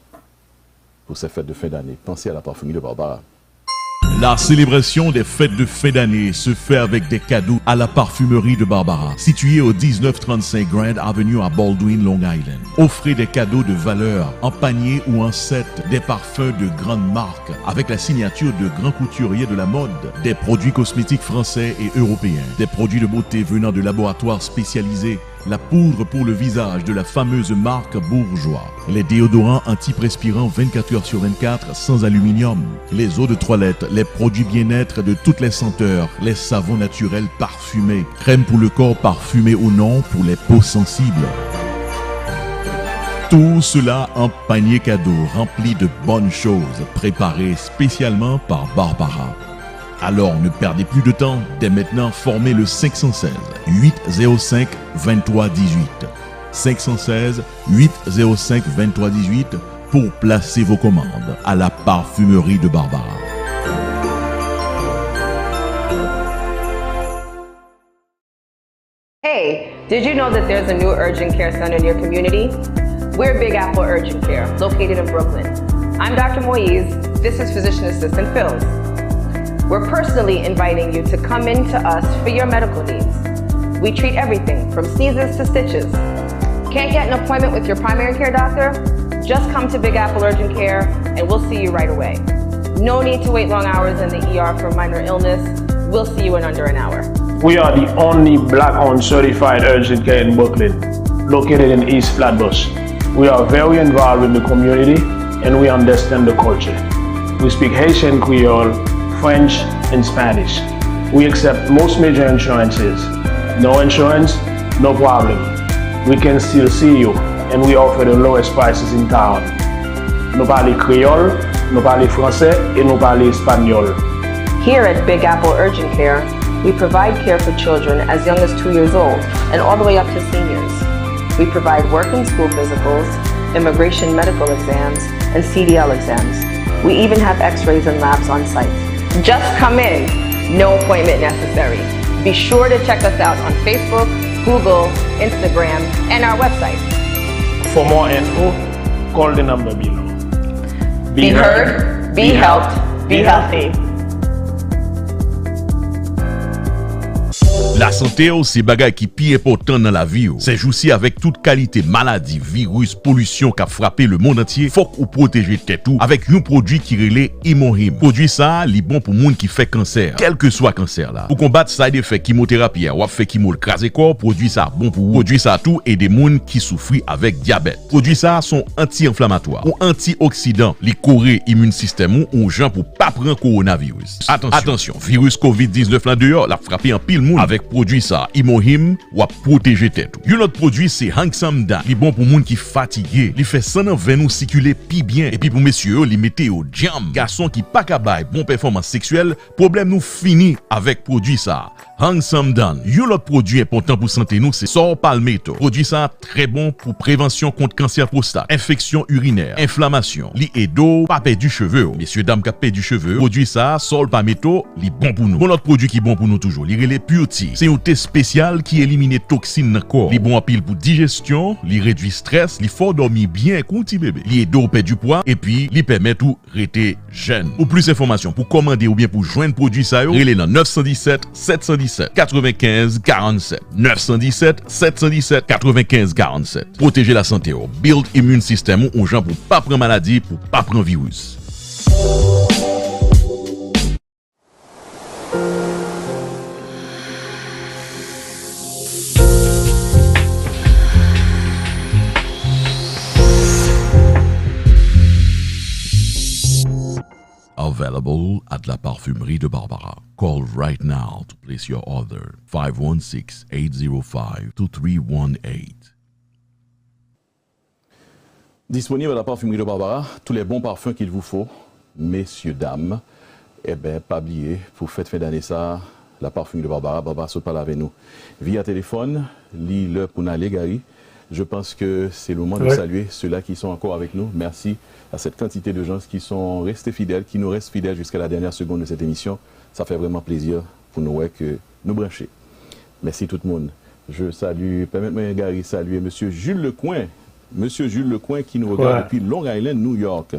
Pour ces fêtes de fin d'année, pensez à la parfumerie de Barbara. La célébration des fêtes de fin d'année se fait avec des cadeaux à la parfumerie de Barbara, située au 1935 Grand Avenue à Baldwin, Long Island. Offrez des cadeaux de valeur en panier ou en set, des parfums de grandes marques avec la signature de grands couturiers de la mode, des produits cosmétiques français et européens, des produits de beauté venant de laboratoires spécialisés, la poudre pour le visage de la fameuse marque Bourgeois, les déodorants antiperspirants 24 heures sur 24 sans aluminium, les eaux de toilette, les produits bien-être de toutes les senteurs, les savons naturels parfumés, crème pour le corps parfumé ou non pour les peaux sensibles. Tout cela en panier cadeau rempli de bonnes choses préparées spécialement par Barbara. Alors ne perdez plus de temps, dès maintenant formez le 516 805 2318. 516 805 2318 pour placer vos commandes à la parfumerie de Barbara. Hey, did you know that there's a new urgent care center in your community? We're Big Apple Urgent Care, located in Brooklyn. I'm Dr. Moise. This is Physician Assistant Phils. We're personally inviting you to come in to us for your medical needs. We treat everything from sneezes to stitches. Can't get an appointment with your primary care doctor? Just come to Big Apple Urgent Care and we'll see you right away. No need to wait long hours in the ER for minor illness. We'll see you in under an hour. We are the only black-owned certified urgent care in Brooklyn, located in East Flatbush. We are very involved in the community and we understand the culture. We speak Haitian Creole, French, and Spanish. We accept most major insurances. No insurance, no problem. We can still see you and we offer the lowest prices in town. Nous parlons Creole, nous parlons Français et nous parlons Espagnol. Here at Big Apple Urgent Care, we provide care for children as young as 2 years old and all the way up to seniors. We provide work and school physicals, immigration medical exams, and CDL exams. We even have x-rays and labs on site. Just come in, no appointment necessary. Be sure to check us out on Facebook, Google, Instagram, and our website. For more info, call the number below. Be heard, be helped, be healthy. La santé c'est bagay qui pi important dans la vie. C'est aussi avec toute qualité maladie, virus, pollution qui a frappé le monde entier. Faut ou protéger tête ou avec un produit qui relève Imorim. Produit ça, li bon pour monde qui fait cancer, quel que soit cancer là. Pour combattre side effect chimiothérapie ou fait chimo craser corps, produit ça bon pour vous. Produit ça tout et des monde qui souffrent avec diabète. Produit ça sont anti-inflammatoires ou antioxydants, li corrige immune système ou gens pour pas prendre coronavirus. Attention, virus COVID-19 là dehors, la frappé en pile monde avec produit ça, Imorim ou à protéger tête. Un autre produit c'est Hangsamdan, li bon pour moun qui fatigué, li fait sang veine nous circuler pi bien et puis pour messieurs, li mettez au jam. Garçon qui pas capable bon performance sexuelle, problème nous fini avec produit ça. Hangsamdan. Un autre produit important pour santé nous c'est Sor Palmetto. Produit ça très bon pour prévention contre cancer prostate, infection urinaire, inflammation, li edo, pas perdre du cheveu. Messieurs dames qui perdent du cheveu, produit ça Sor Palmetto, li bon pour nous. Bon autre produit qui bon pour nous toujours, li relè Purity. C'est un thé spécial qui élimine toxines dans le corps. Li bon en pile pour digestion, li réduit stress, li faut dormir bien contre bébé. Li edo perd du poids et puis li permet tout rester jeune. Pour plus d'informations, pour commander ou bien pour joindre produit ça yo, relè dans 917 717 95 47 917 717 95 47. Protéger la santé, build immune system ou gens pour pas prendre maladie, pour pas prendre virus. Available at la parfumerie de Barbara. Call right now to place your order. 516-805-2318. Disponible à la parfumerie de Barbara, tous les bons parfums qu'il vous faut, messieurs, dames. Eh bien, pas oublier, pour fête fin d'année ça, la parfumerie de Barbara, Barbara saute pas là avec nous. Via téléphone, lis-le pour n'aller, Gary. Je pense que c'est le moment de saluer ceux-là qui sont encore avec nous. Merci à cette quantité de gens qui sont restés fidèles, qui nous restent fidèles jusqu'à la dernière seconde de cette émission. Ça fait vraiment plaisir pour nous que nous brancher. Merci tout le monde. Je salue, permettez-moi Gary, saluer M. Jules Lecoin. M. Jules Lecoin qui nous regarde depuis Long Island, New York.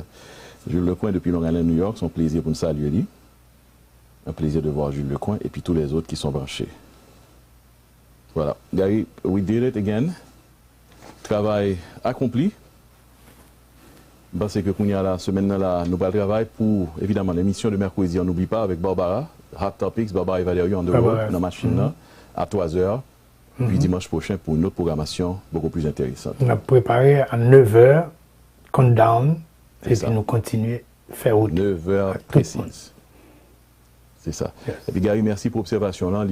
Jules Lecoin depuis Long Island, New York, c'est un plaisir pour nous saluer. Lui. Un plaisir de voir Jules Lecoin et puis tous les autres qui sont branchés. Voilà. Gary, we did it again. Travail accompli. Parce que qu'on y a la semaine là, nous allons travailler pour évidemment l'émission de mercredi. On n'oublie pas avec Barbara, Hot Topics, Barbara et Valerio on the road, dans la machine là, à 3h. Puis dimanche prochain pour une autre programmation beaucoup plus intéressante. On a préparé à 9h, countdown, et puis nous continuer à faire autre. 9h précise. C'est ça. Yes. Et puis Gary, merci pour l'observation là.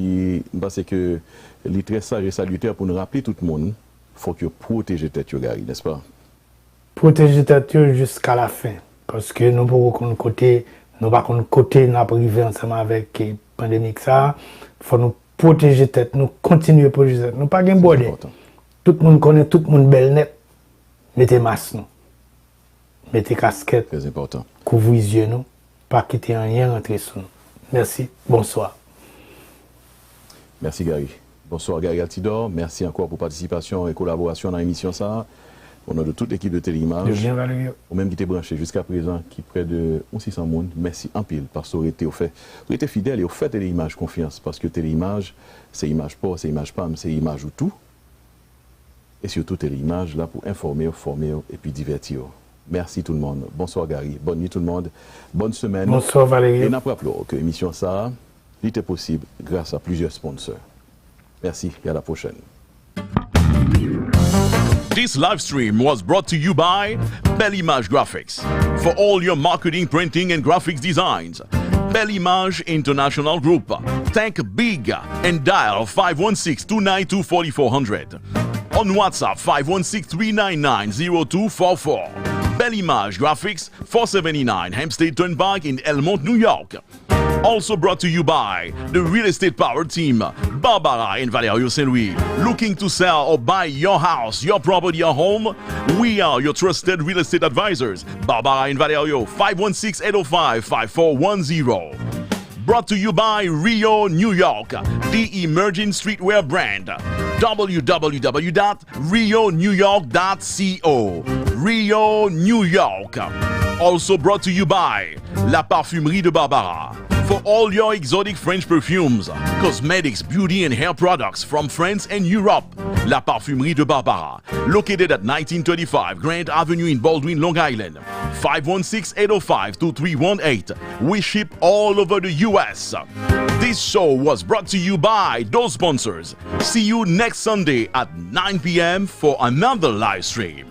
Parce que les très sage et salutaire pour nous rappeler tout le monde. Il faut que protéger tête, Gary, n'est-ce pas? Protéger tête jusqu'à la fin. Parce que nous ne pouvons pas côté, nous pas côté, nous arriver ensemble avec la pandémie. Il faut nous protéger tête, nous continuer à protéger tête. Nous pas de border. Tout le monde connaît, tout le monde belle net. Mettez masque, mettez casquette. Très important. Couvrez les yeux, nous. Pas quitter rien rentrer sur nous. Merci. Bonsoir. Merci, Gary. Bonsoir Gary Altidor, merci encore pour participation et collaboration dans l'émission ça. Au nom de toute l'équipe de Téléimage, ou même qui était branché jusqu'à présent, qui près de 600 monde, merci en pile parce que vous êtes fidèle et vous faites Téléimage confiance parce que Téléimage, c'est image pas, c'est image pas, c'est image ou tout. Et surtout Téléimage là pour informer, former et puis divertir. Merci tout le monde. Bonsoir Gary, bonne nuit tout le monde, bonne semaine. Bonsoir Valérie. Et n'après que l'émission ça, il était possible grâce à plusieurs sponsors. Merci et à la prochaine. This live stream was brought to you by Belle Image Graphics. For all your marketing, printing, and graphics designs, Belle Image International Group. Think big and dial 516-292-4400. On WhatsApp 516-399-0244. Belle Image Graphics, 479 Hempstead Turnpike in Elmont, New York. Also brought to you by the Real Estate Power Team, Barbara and Valerio St. Louis. Looking to sell or buy your house, your property, or home? We are your trusted real estate advisors. Barbara and Valerio, 516-805-5410. Brought to you by Rio, New York, the emerging streetwear brand. www.rionewyork.co. Rio, New York. Also brought to you by La Parfumerie de Barbara. For all your exotic French perfumes, cosmetics, beauty, and hair products from France and Europe, La Parfumerie de Barbara, located at 1935 Grant Avenue in Baldwin, Long Island, 516-805-2318. We ship all over the U.S. This show was brought to you by those sponsors. See you next Sunday at 9 p.m. for another live stream.